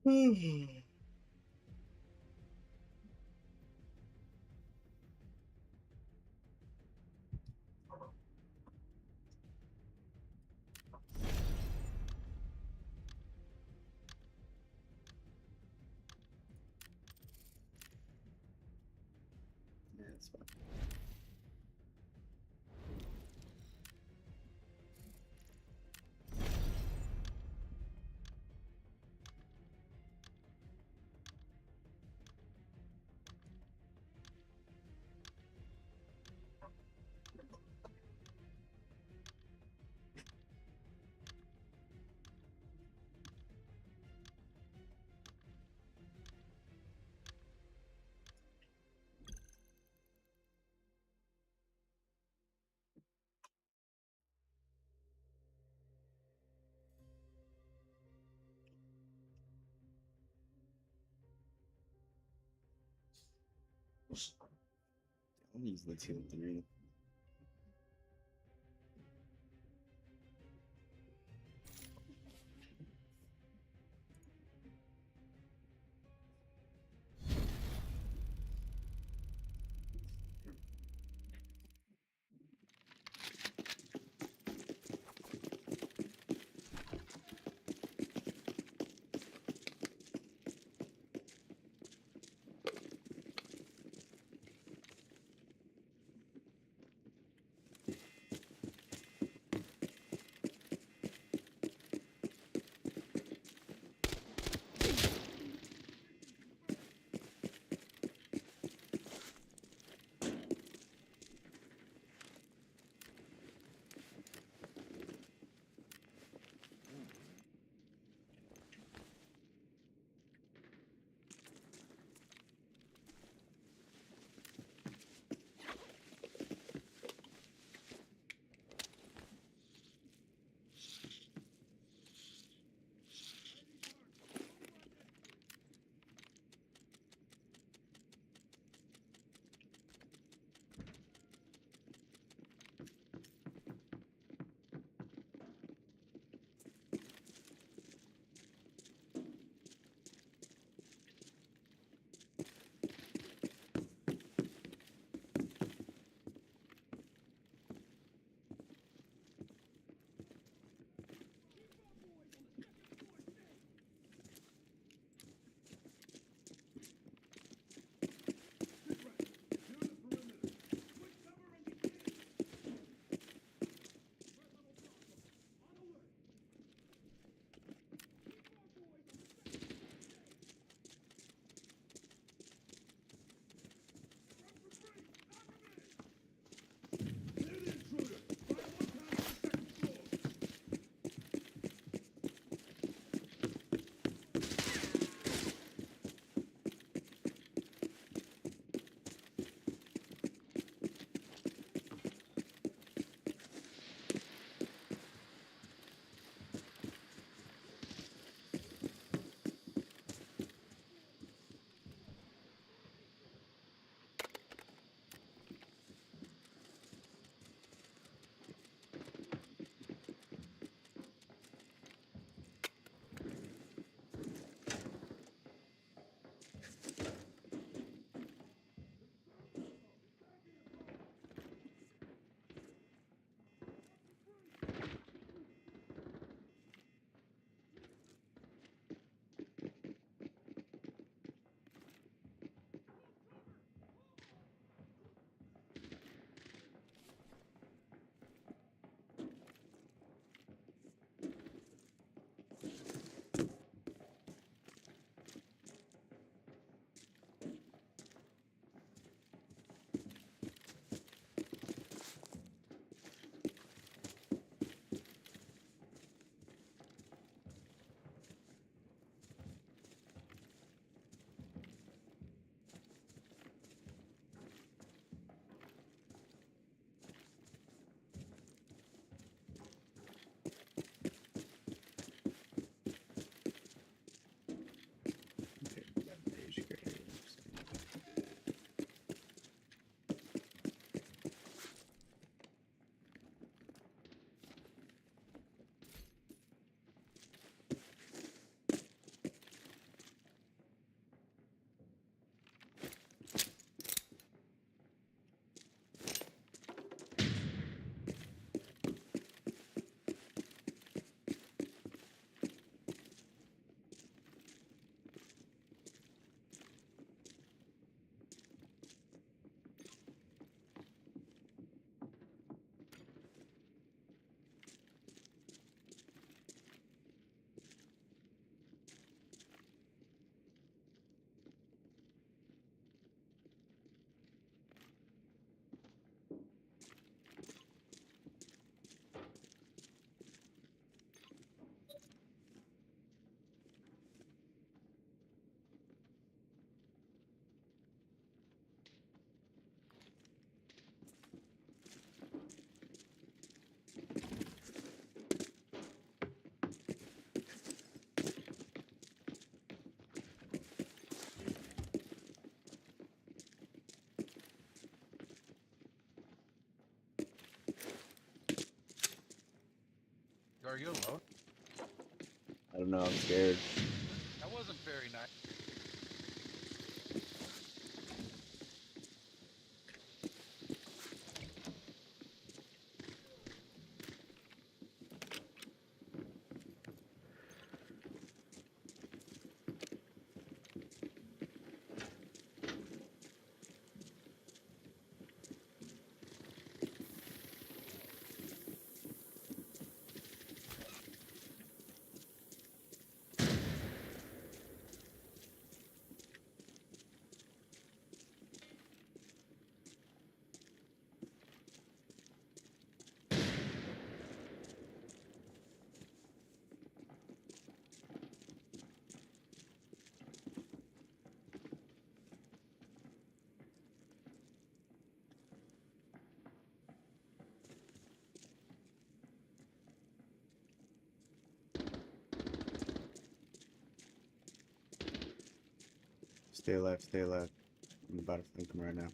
Yeah, it's fine. I'll use the 2 and 3. Are you alone? I don't know, I'm scared. That wasn't very nice. Stay alive, stay alive. I'm about to flank him right now.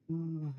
Not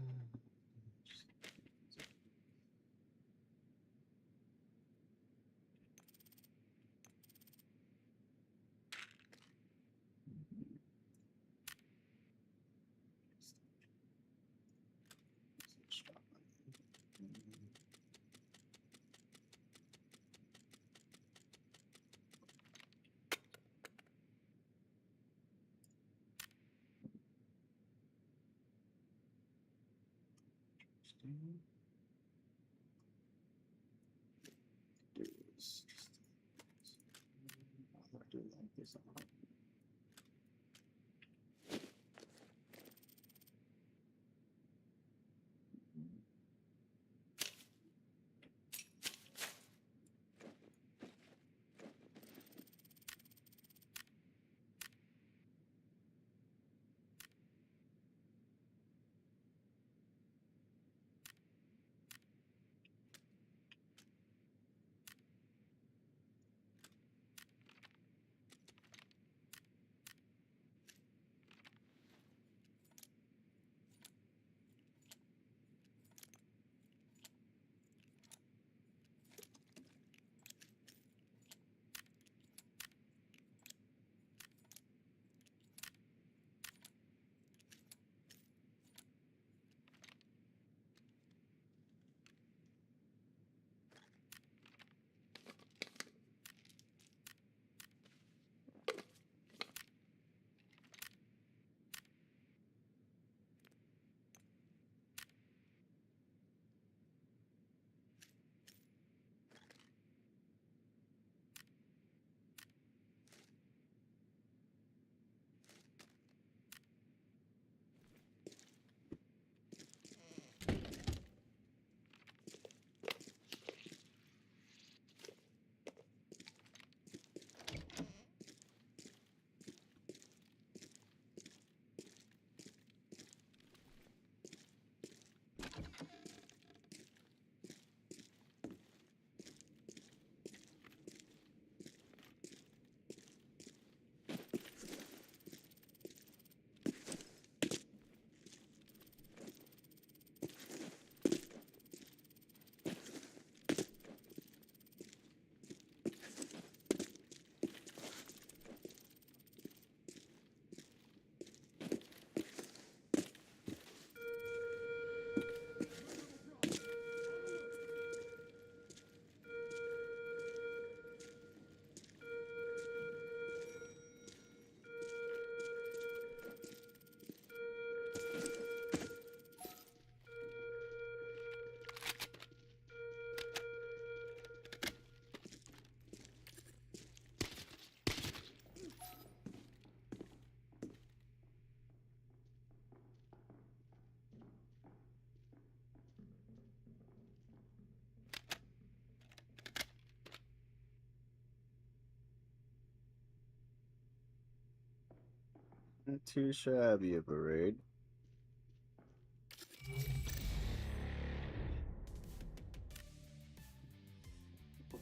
too shabby a parade.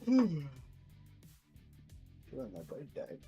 Feel like my bike died.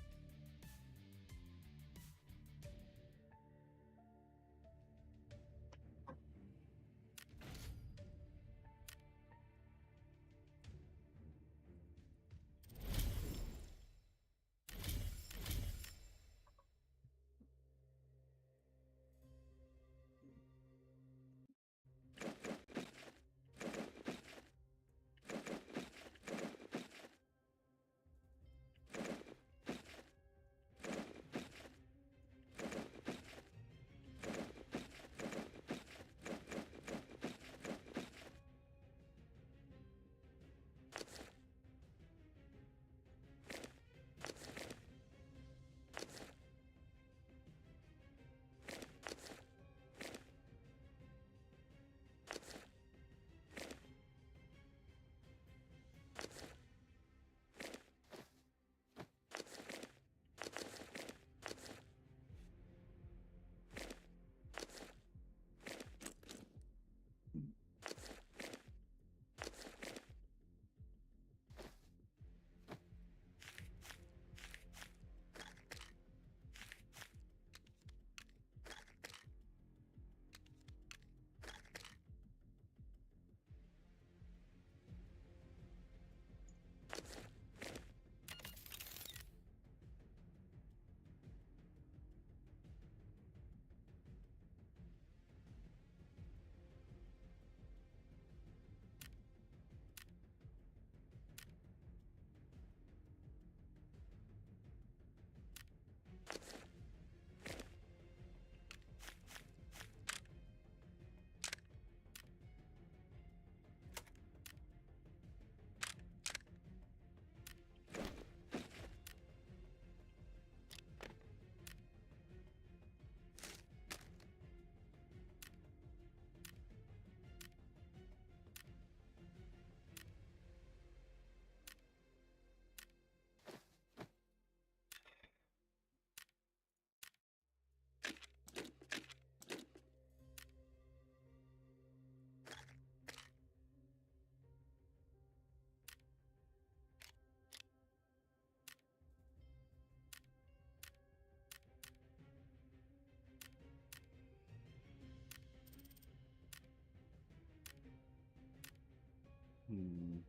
Hmm.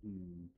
Hmm.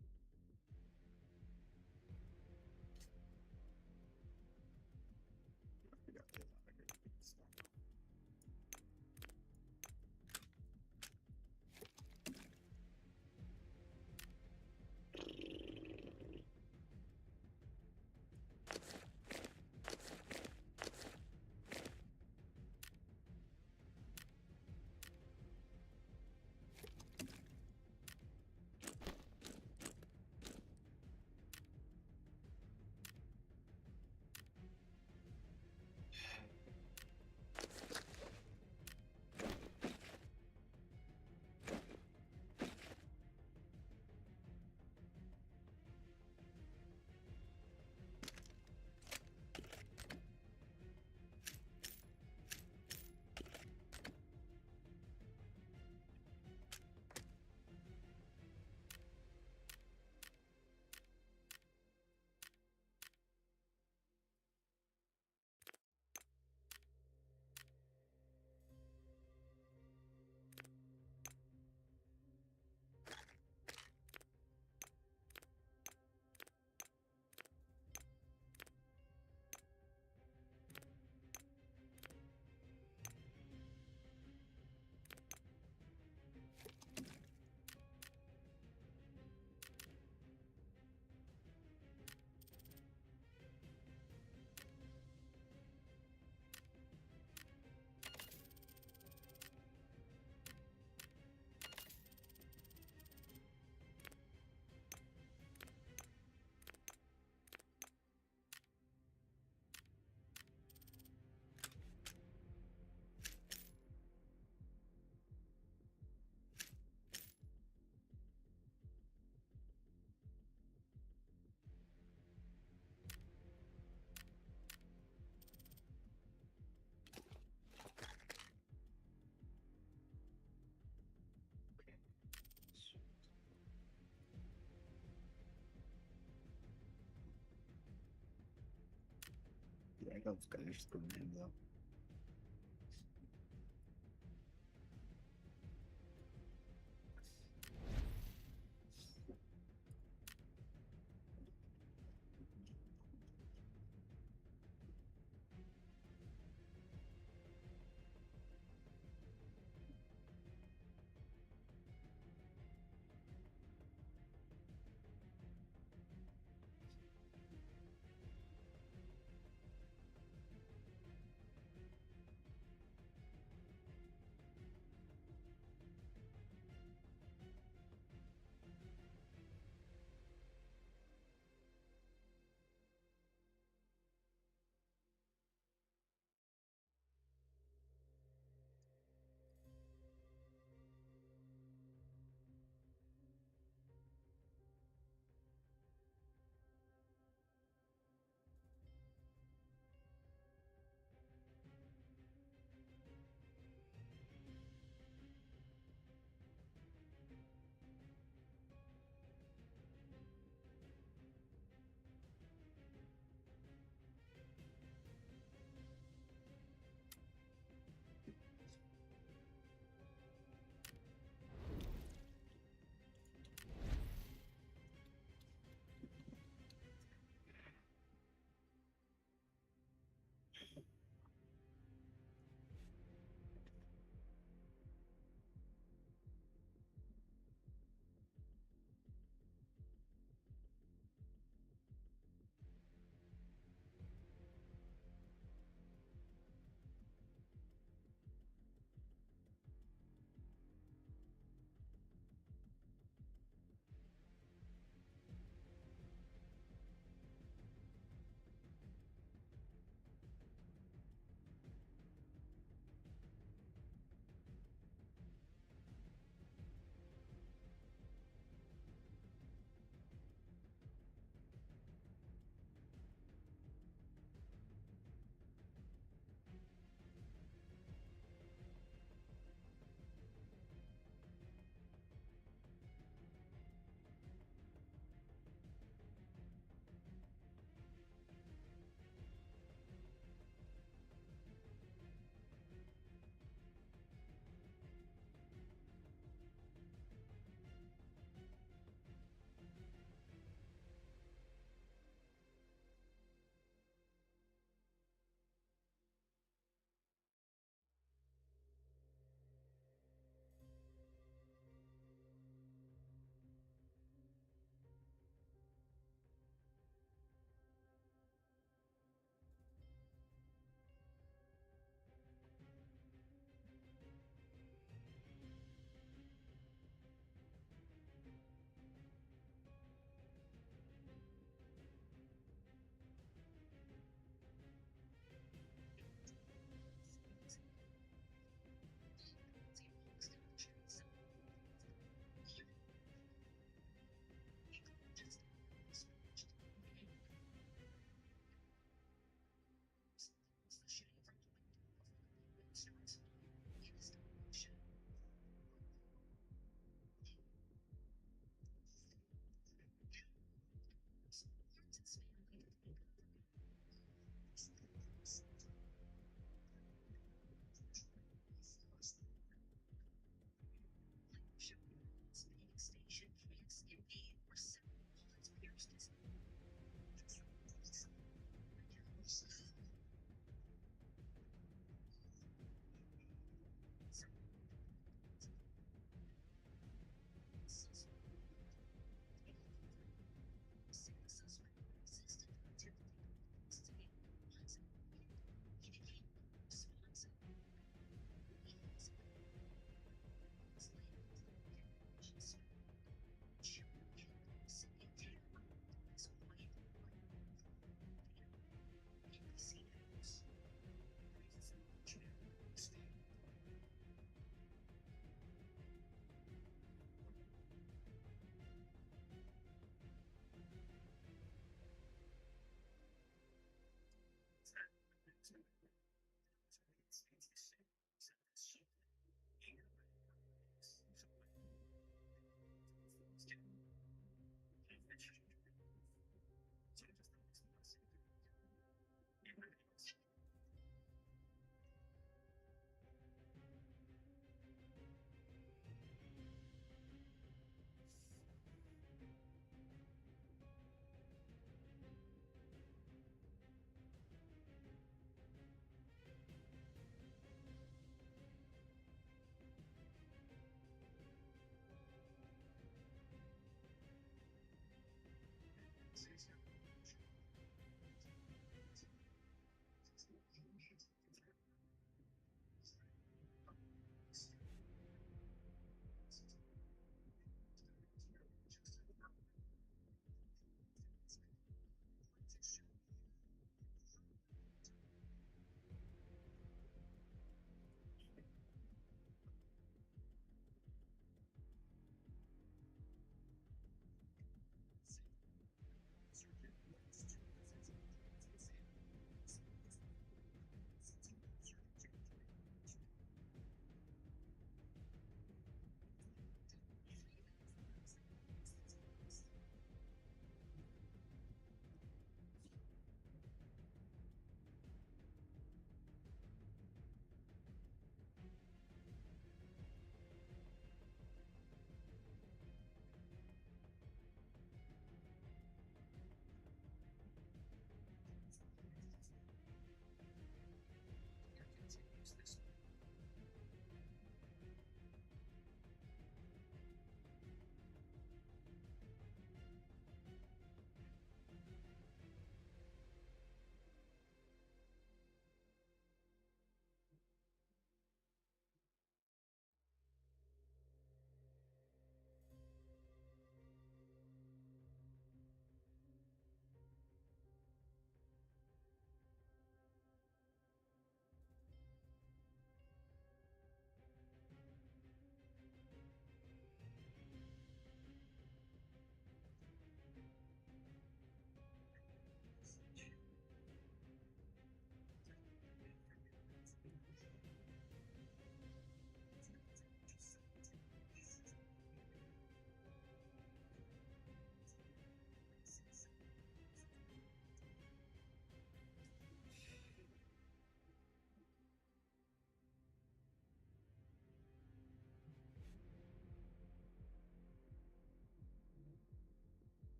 Yeah, I got Scottish school name though.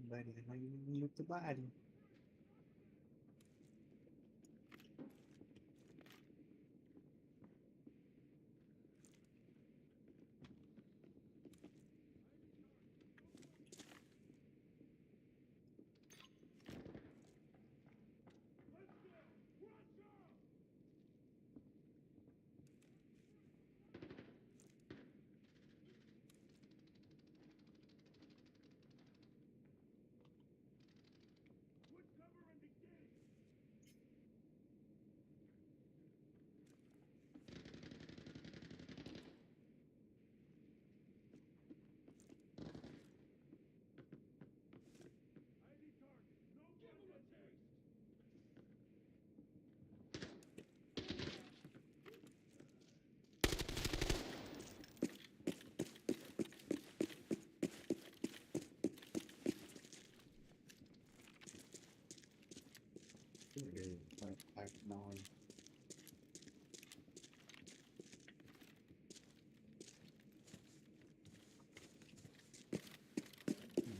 Buddy, how you with the body?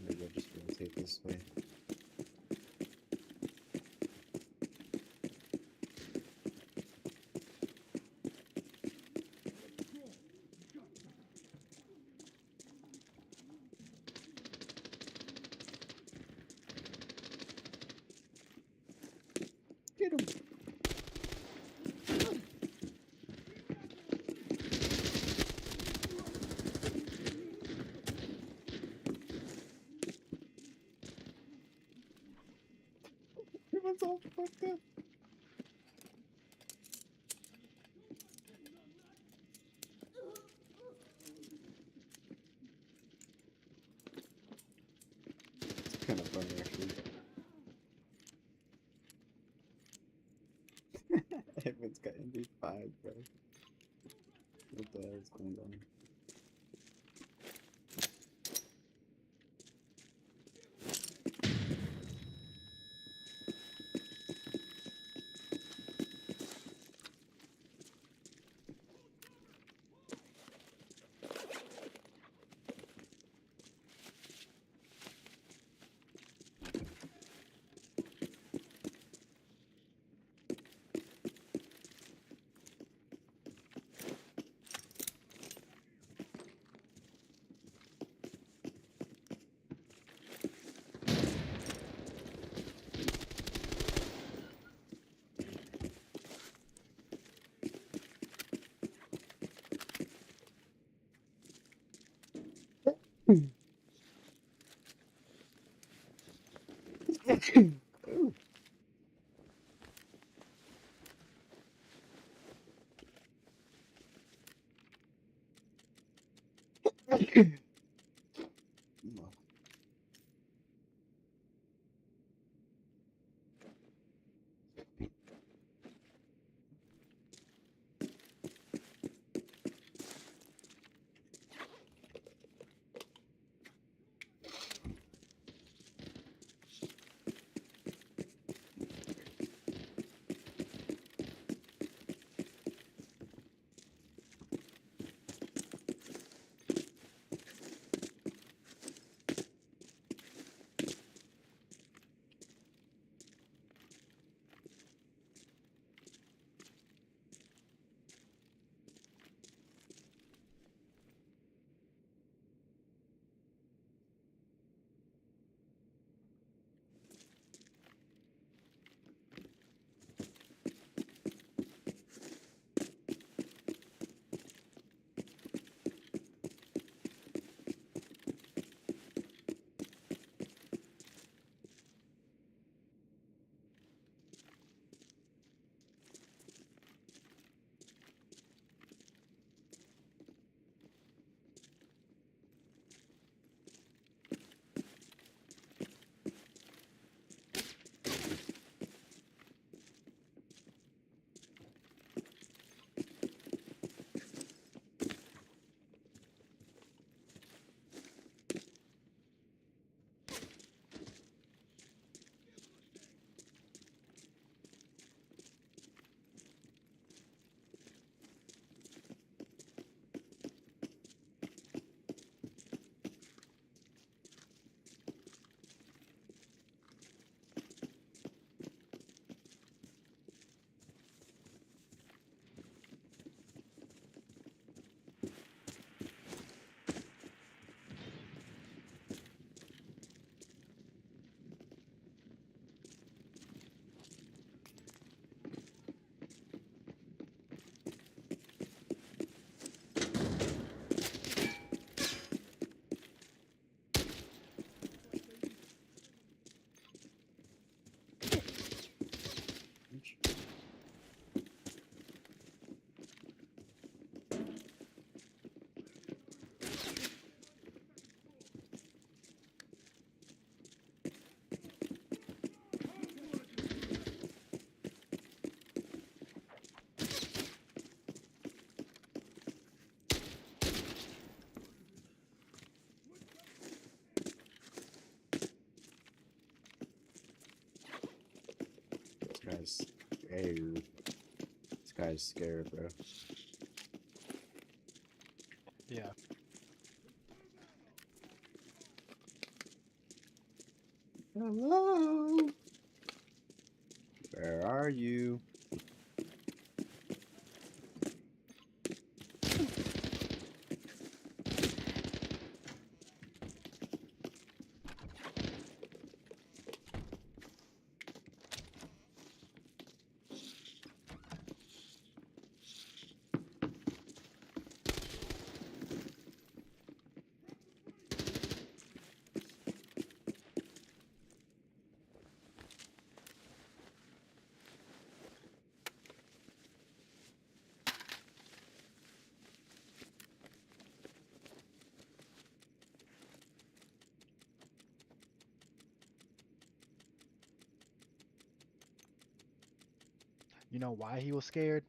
Maybe I'll just rotate this way. Get him! Everyone's all fucked up. It's kind of funny, actually. Everyone's got MV5, bro. What the hell is going on? Guy's scared. This guy's scared, bro. Yeah. Hello? Where are you? You know why he was scared?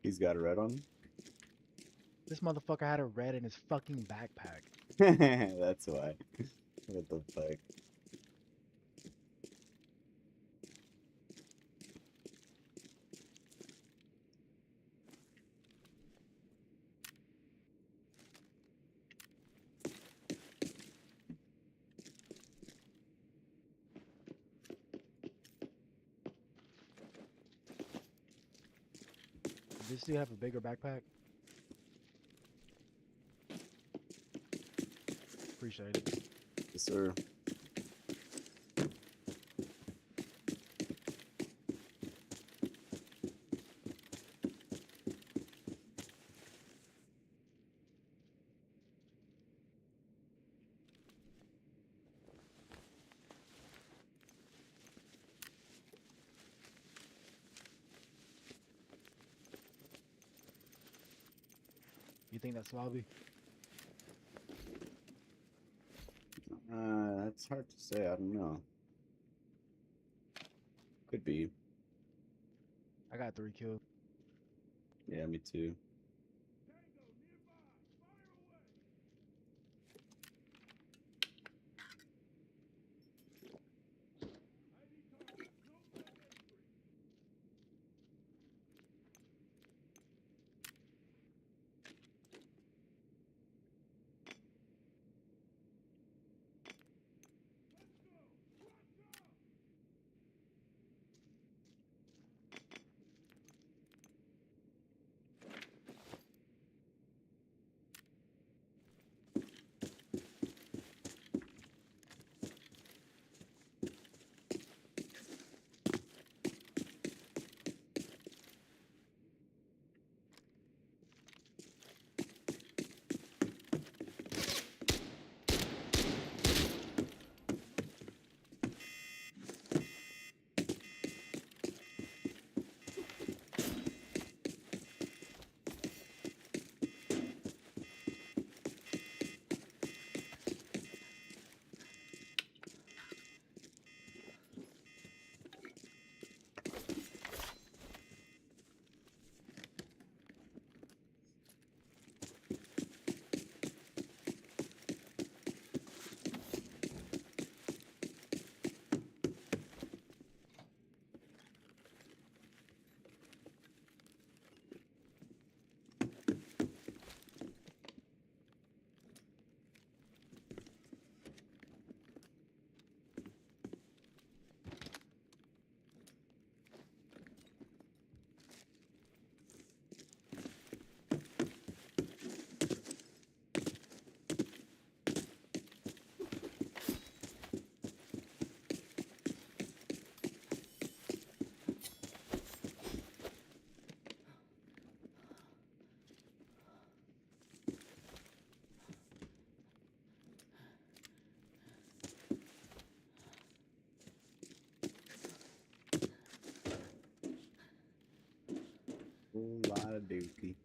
He's got a red on. This motherfucker had a red in his fucking backpack. That's why. What the fuck? Does he have a bigger backpack? Appreciate it. Yes, sir. You think that's lobby? That's hard to say. I don't know. Could be. I got 3 kills. Yeah, me too. Whole lot of dookie.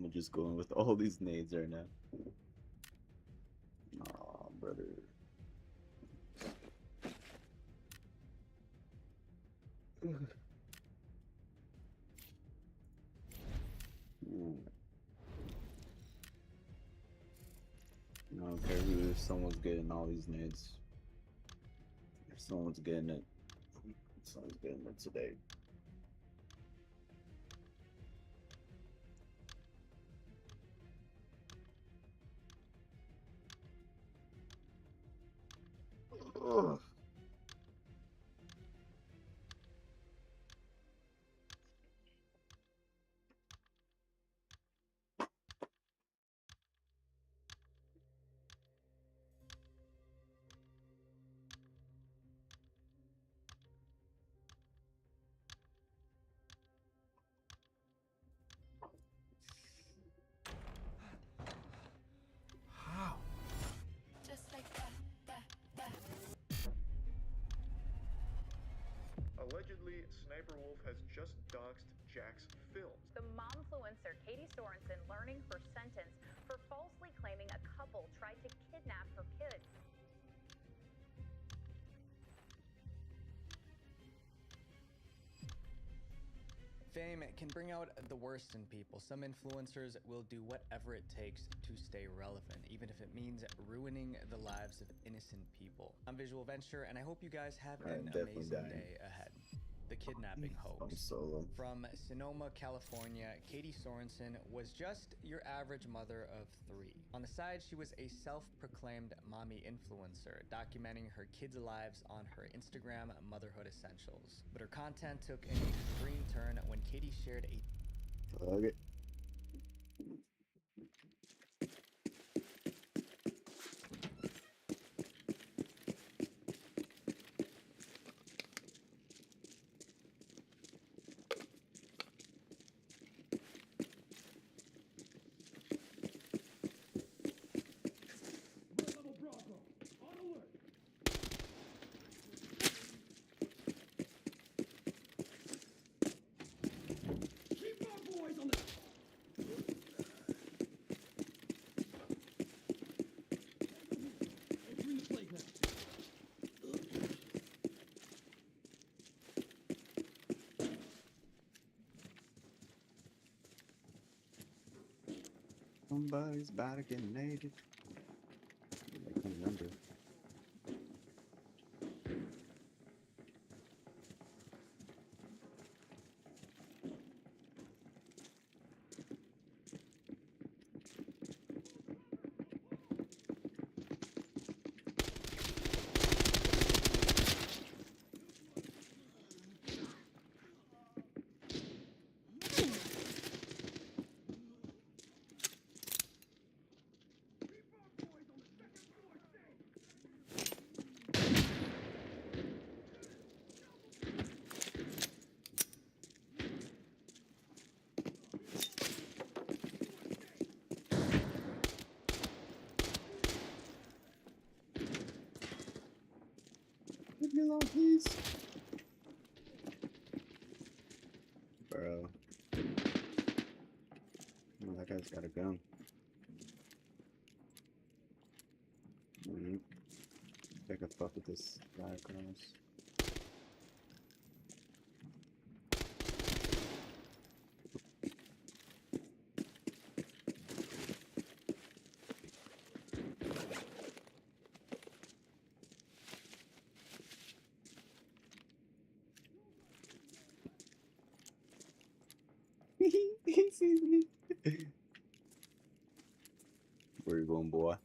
I'm just going with all these nades right now. Aw, brother. I don't care who, if someone's getting all these nades. If someone's getting it, someone's getting it today. Ugh. How? Just like that. Allegedly, Sniper Wolf has just doxed Jack's films. The momfluencer Katie Sorensen learning her sentence for falsely claiming a couple tried to kidnap her kids. Fame can bring out the worst in people. Some influencers will do whatever it takes to stay relevant, even if it means ruining the lives of innocent people. I'm Visual Venture, and I hope you guys have an amazing day ahead. The kidnapping hoax. Solo. From Sonoma, California, Katie Sorensen was just your average mother of 3. On the side, she was a self-proclaimed mommy influencer, documenting her kids' lives on her Instagram Motherhood Essentials. But her content took an extreme turn when Katie shared a... Okay. Somebody's about to get naked. I can't remember. Leave me alone, please. Bro. Oh, that guy's got a gun. I can fuck with this guy across. He sees me. Where you going, boy?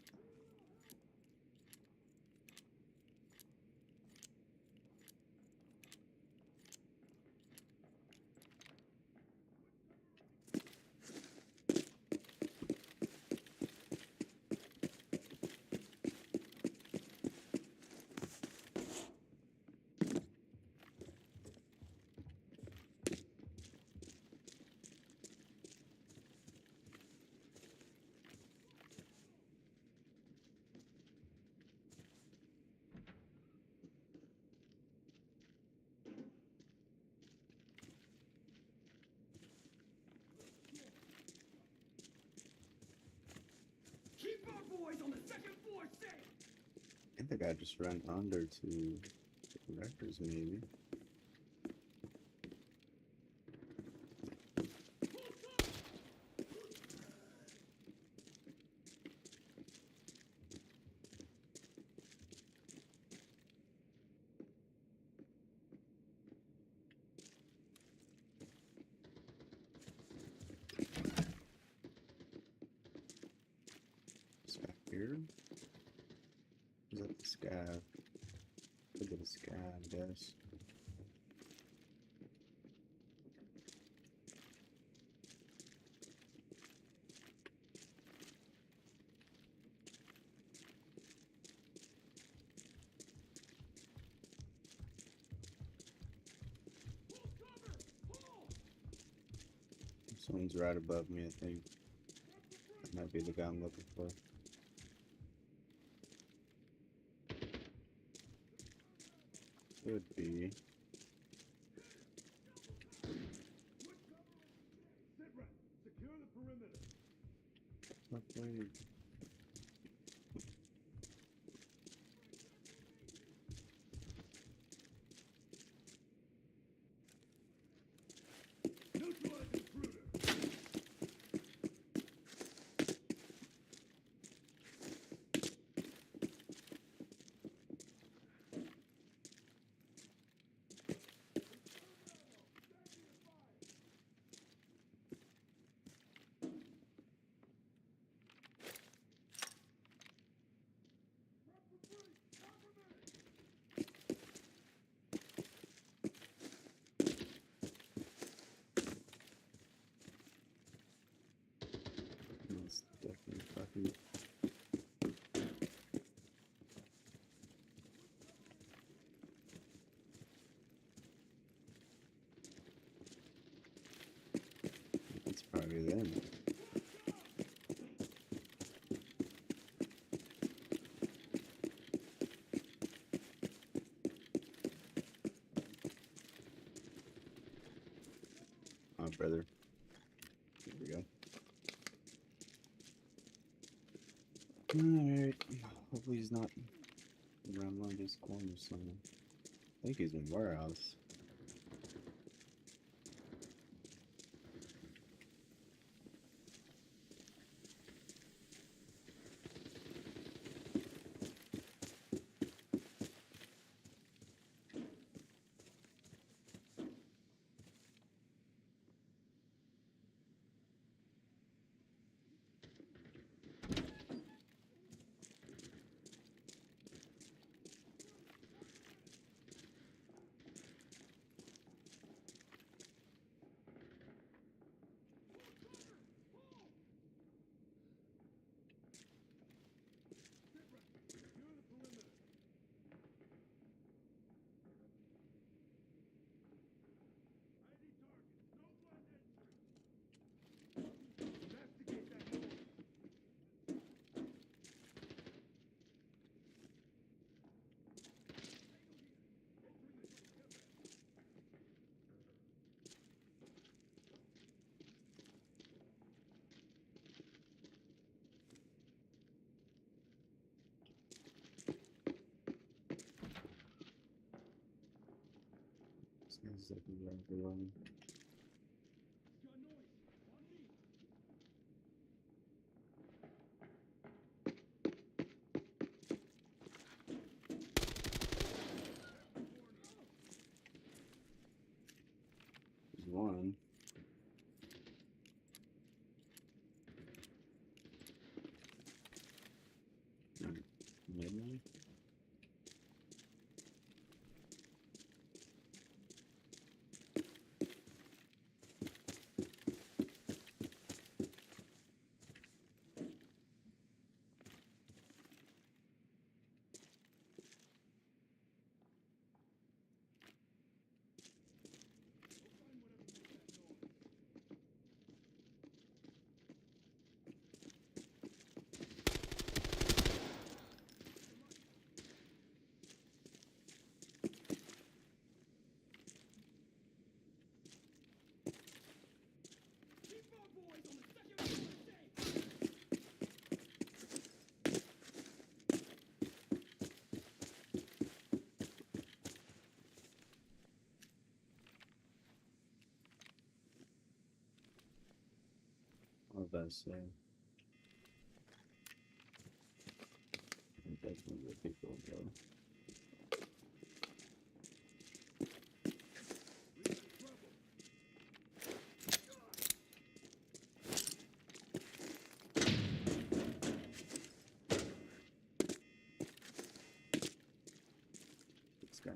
think the guy just ran under to directors, maybe. Is that here? Is that the scav? Look at the scav, I guess. Someone's right above me, I think. That might be the guy I'm looking for. Could be. Secure the perimeter. Hopefully. Neutralize intruder. It's definitely fucking. It's probably them. Oh, brother. Here we go. Alright. Hopefully he's not around one of these corners somewhere. I think he's in warehouse. Sounds like he's right below me. There's one. Midnight? does say. Definitely the people go. This guy.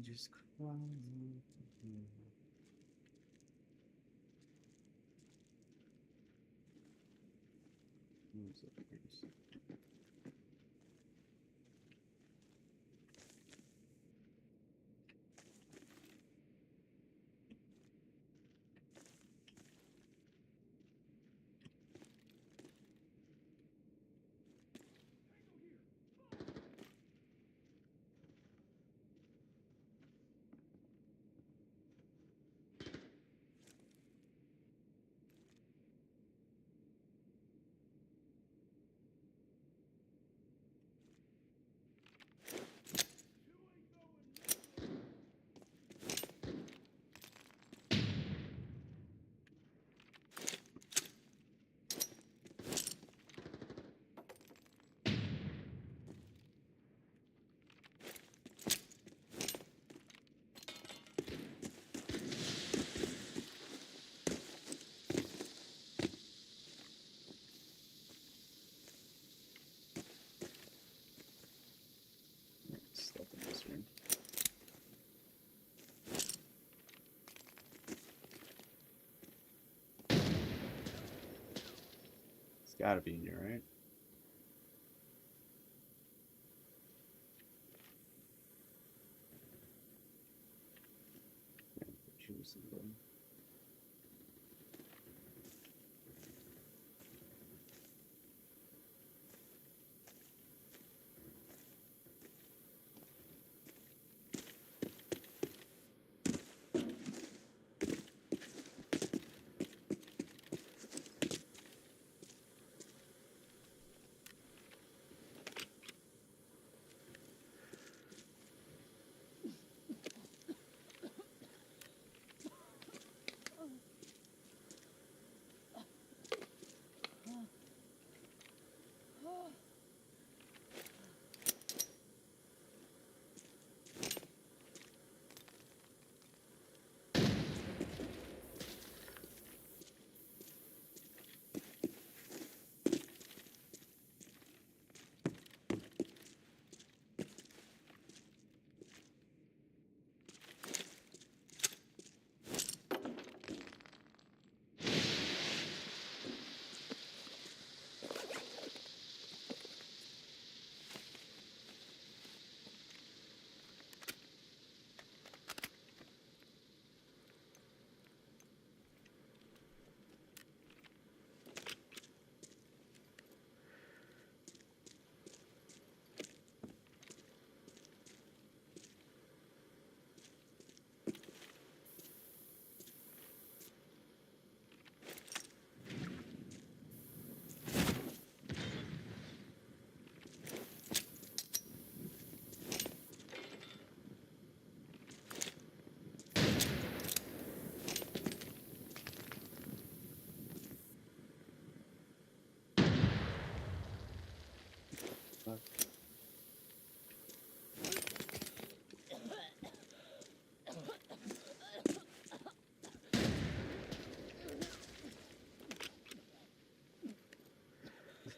Just cry. Stuff in this room. It's gotta be in here, right? Choose something.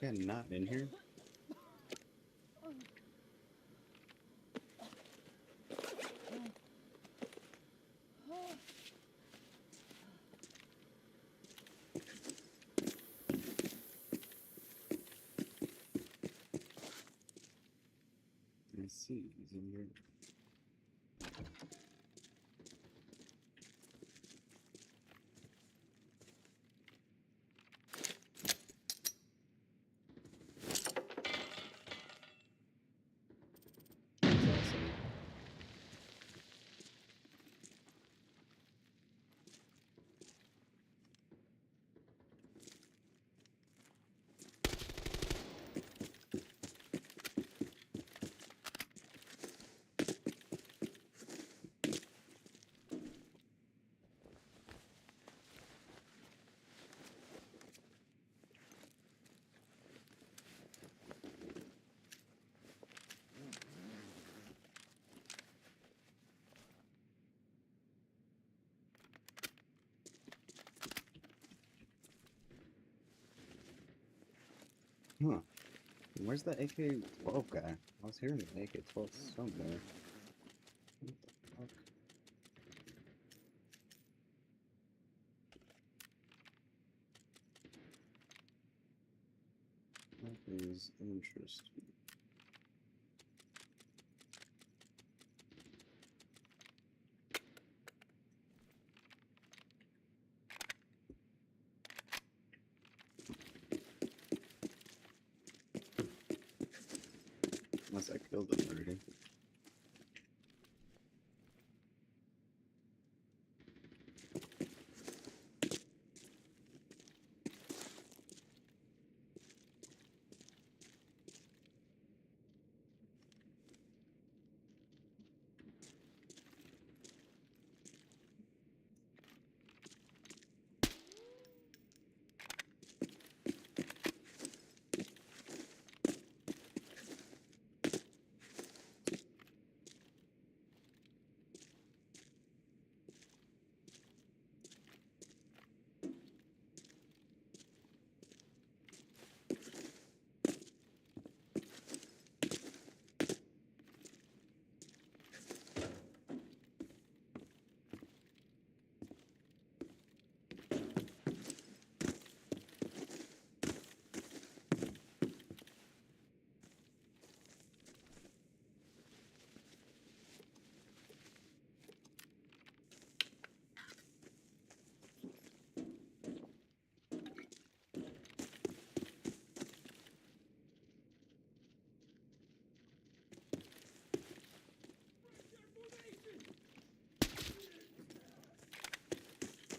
guy not in here? Let's see, he's in here. Huh. Where's the AK-12 guy? I was hearing an AK-12 somewhere. What the fuck? That is interesting. Unless I killed him already.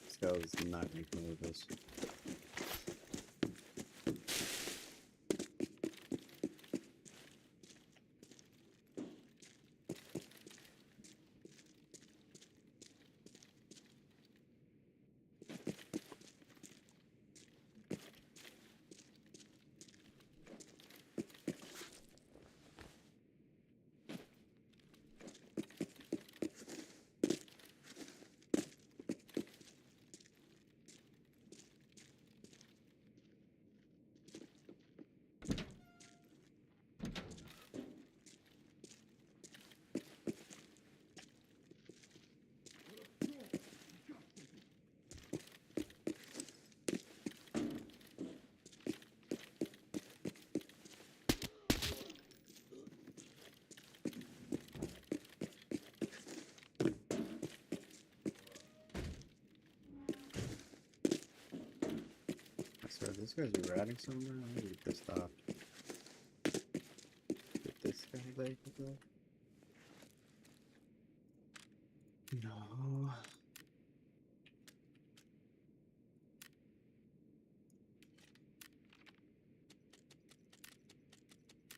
This guy was not making with this. So this guy's ratting somewhere? I'm gonna get pissed off. Get this guy back again? No.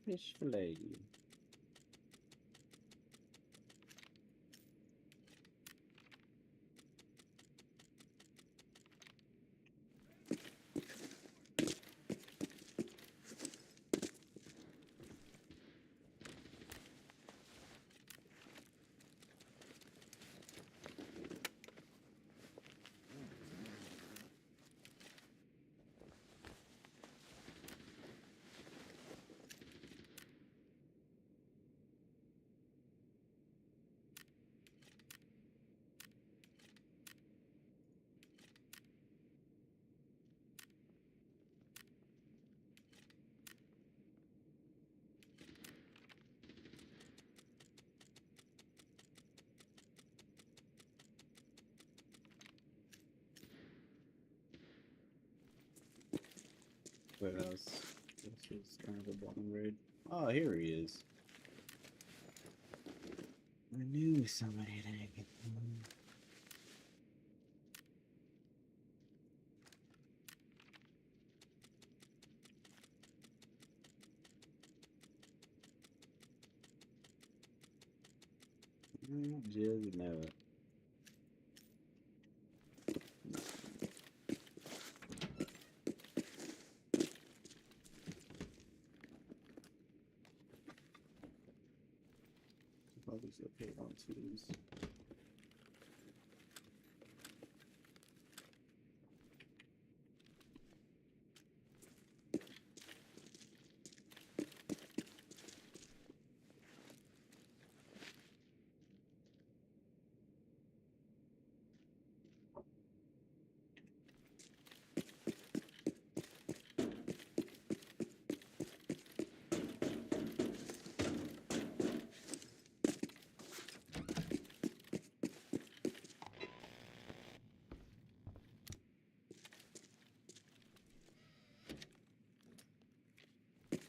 Fish fillet. Wait, this is kind of a bottom raid. Oh, here he is. I knew somebody didn't get him. Just know it. Probably okay on twos.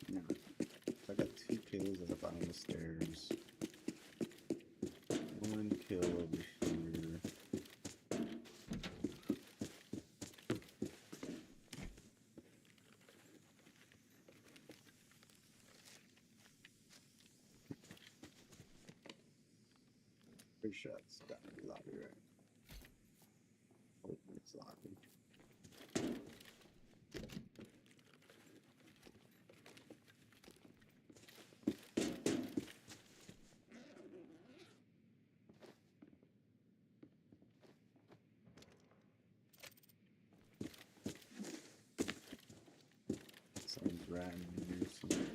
No. I got 2 kills at the bottom of the stairs. 1 kill over here. Three shots down the lobby, right? Oh, it's lobby. Someone's ratting in here somewhere.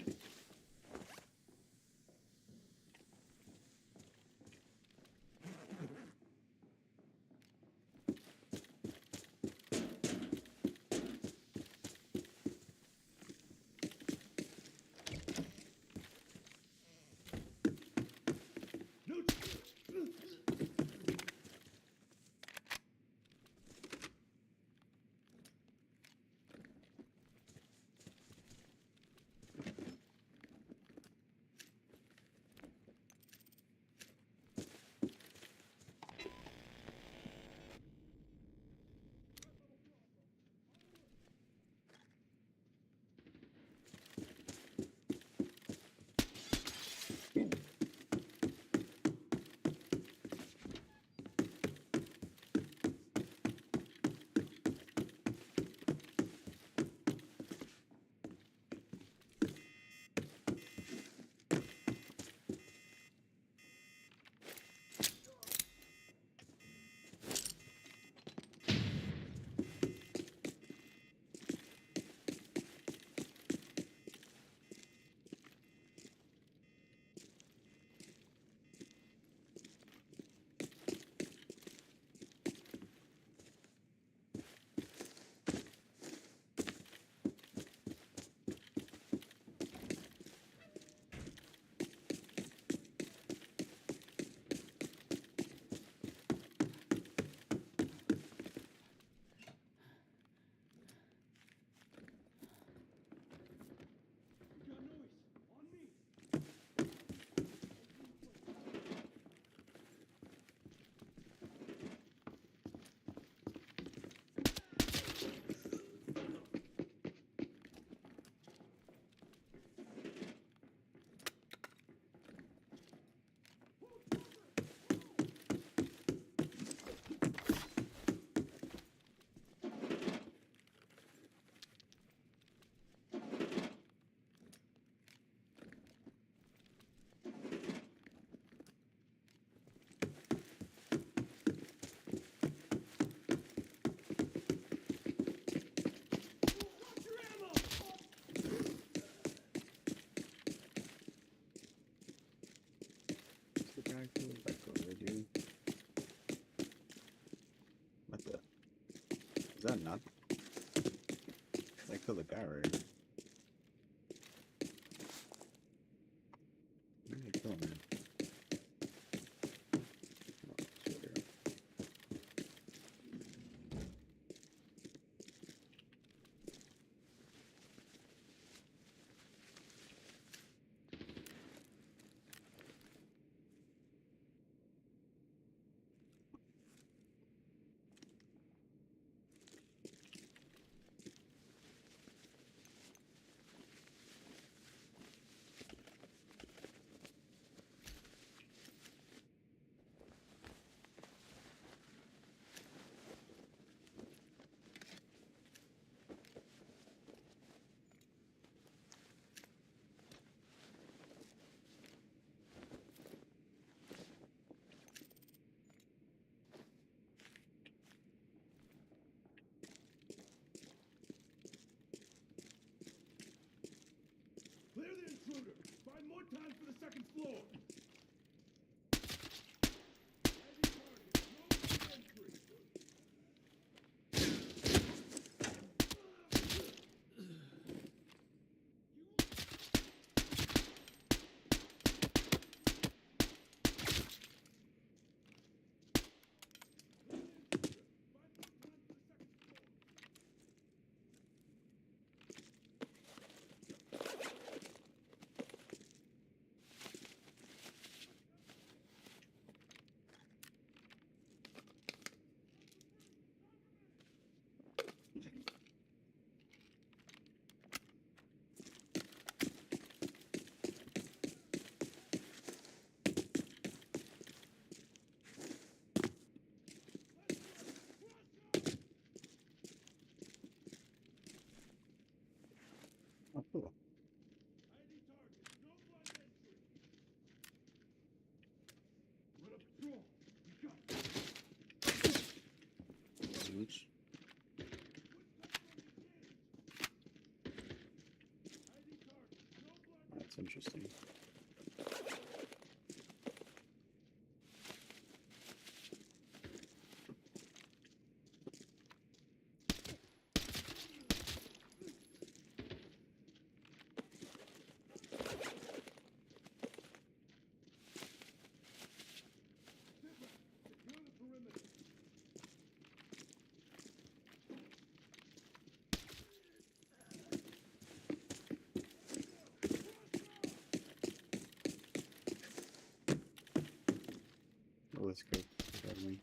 What the? Is that not? I killed a guy right here. Where did I kill him? Oh, shit, here. second floor. Oh, cool. Reach. That's interesting. Oh, that's great. Got me.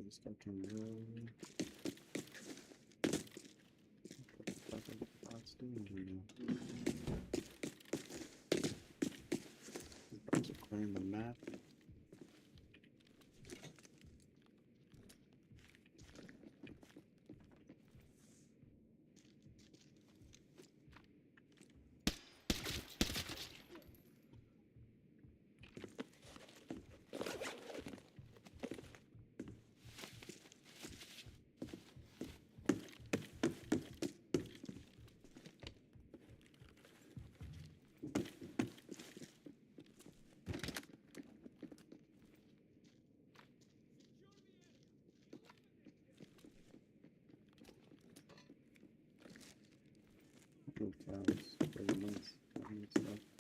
Just got to roll. What the fuck are the bots doing here? The bots are clearing the map. Good files, 30 minutes, 5 minutes left.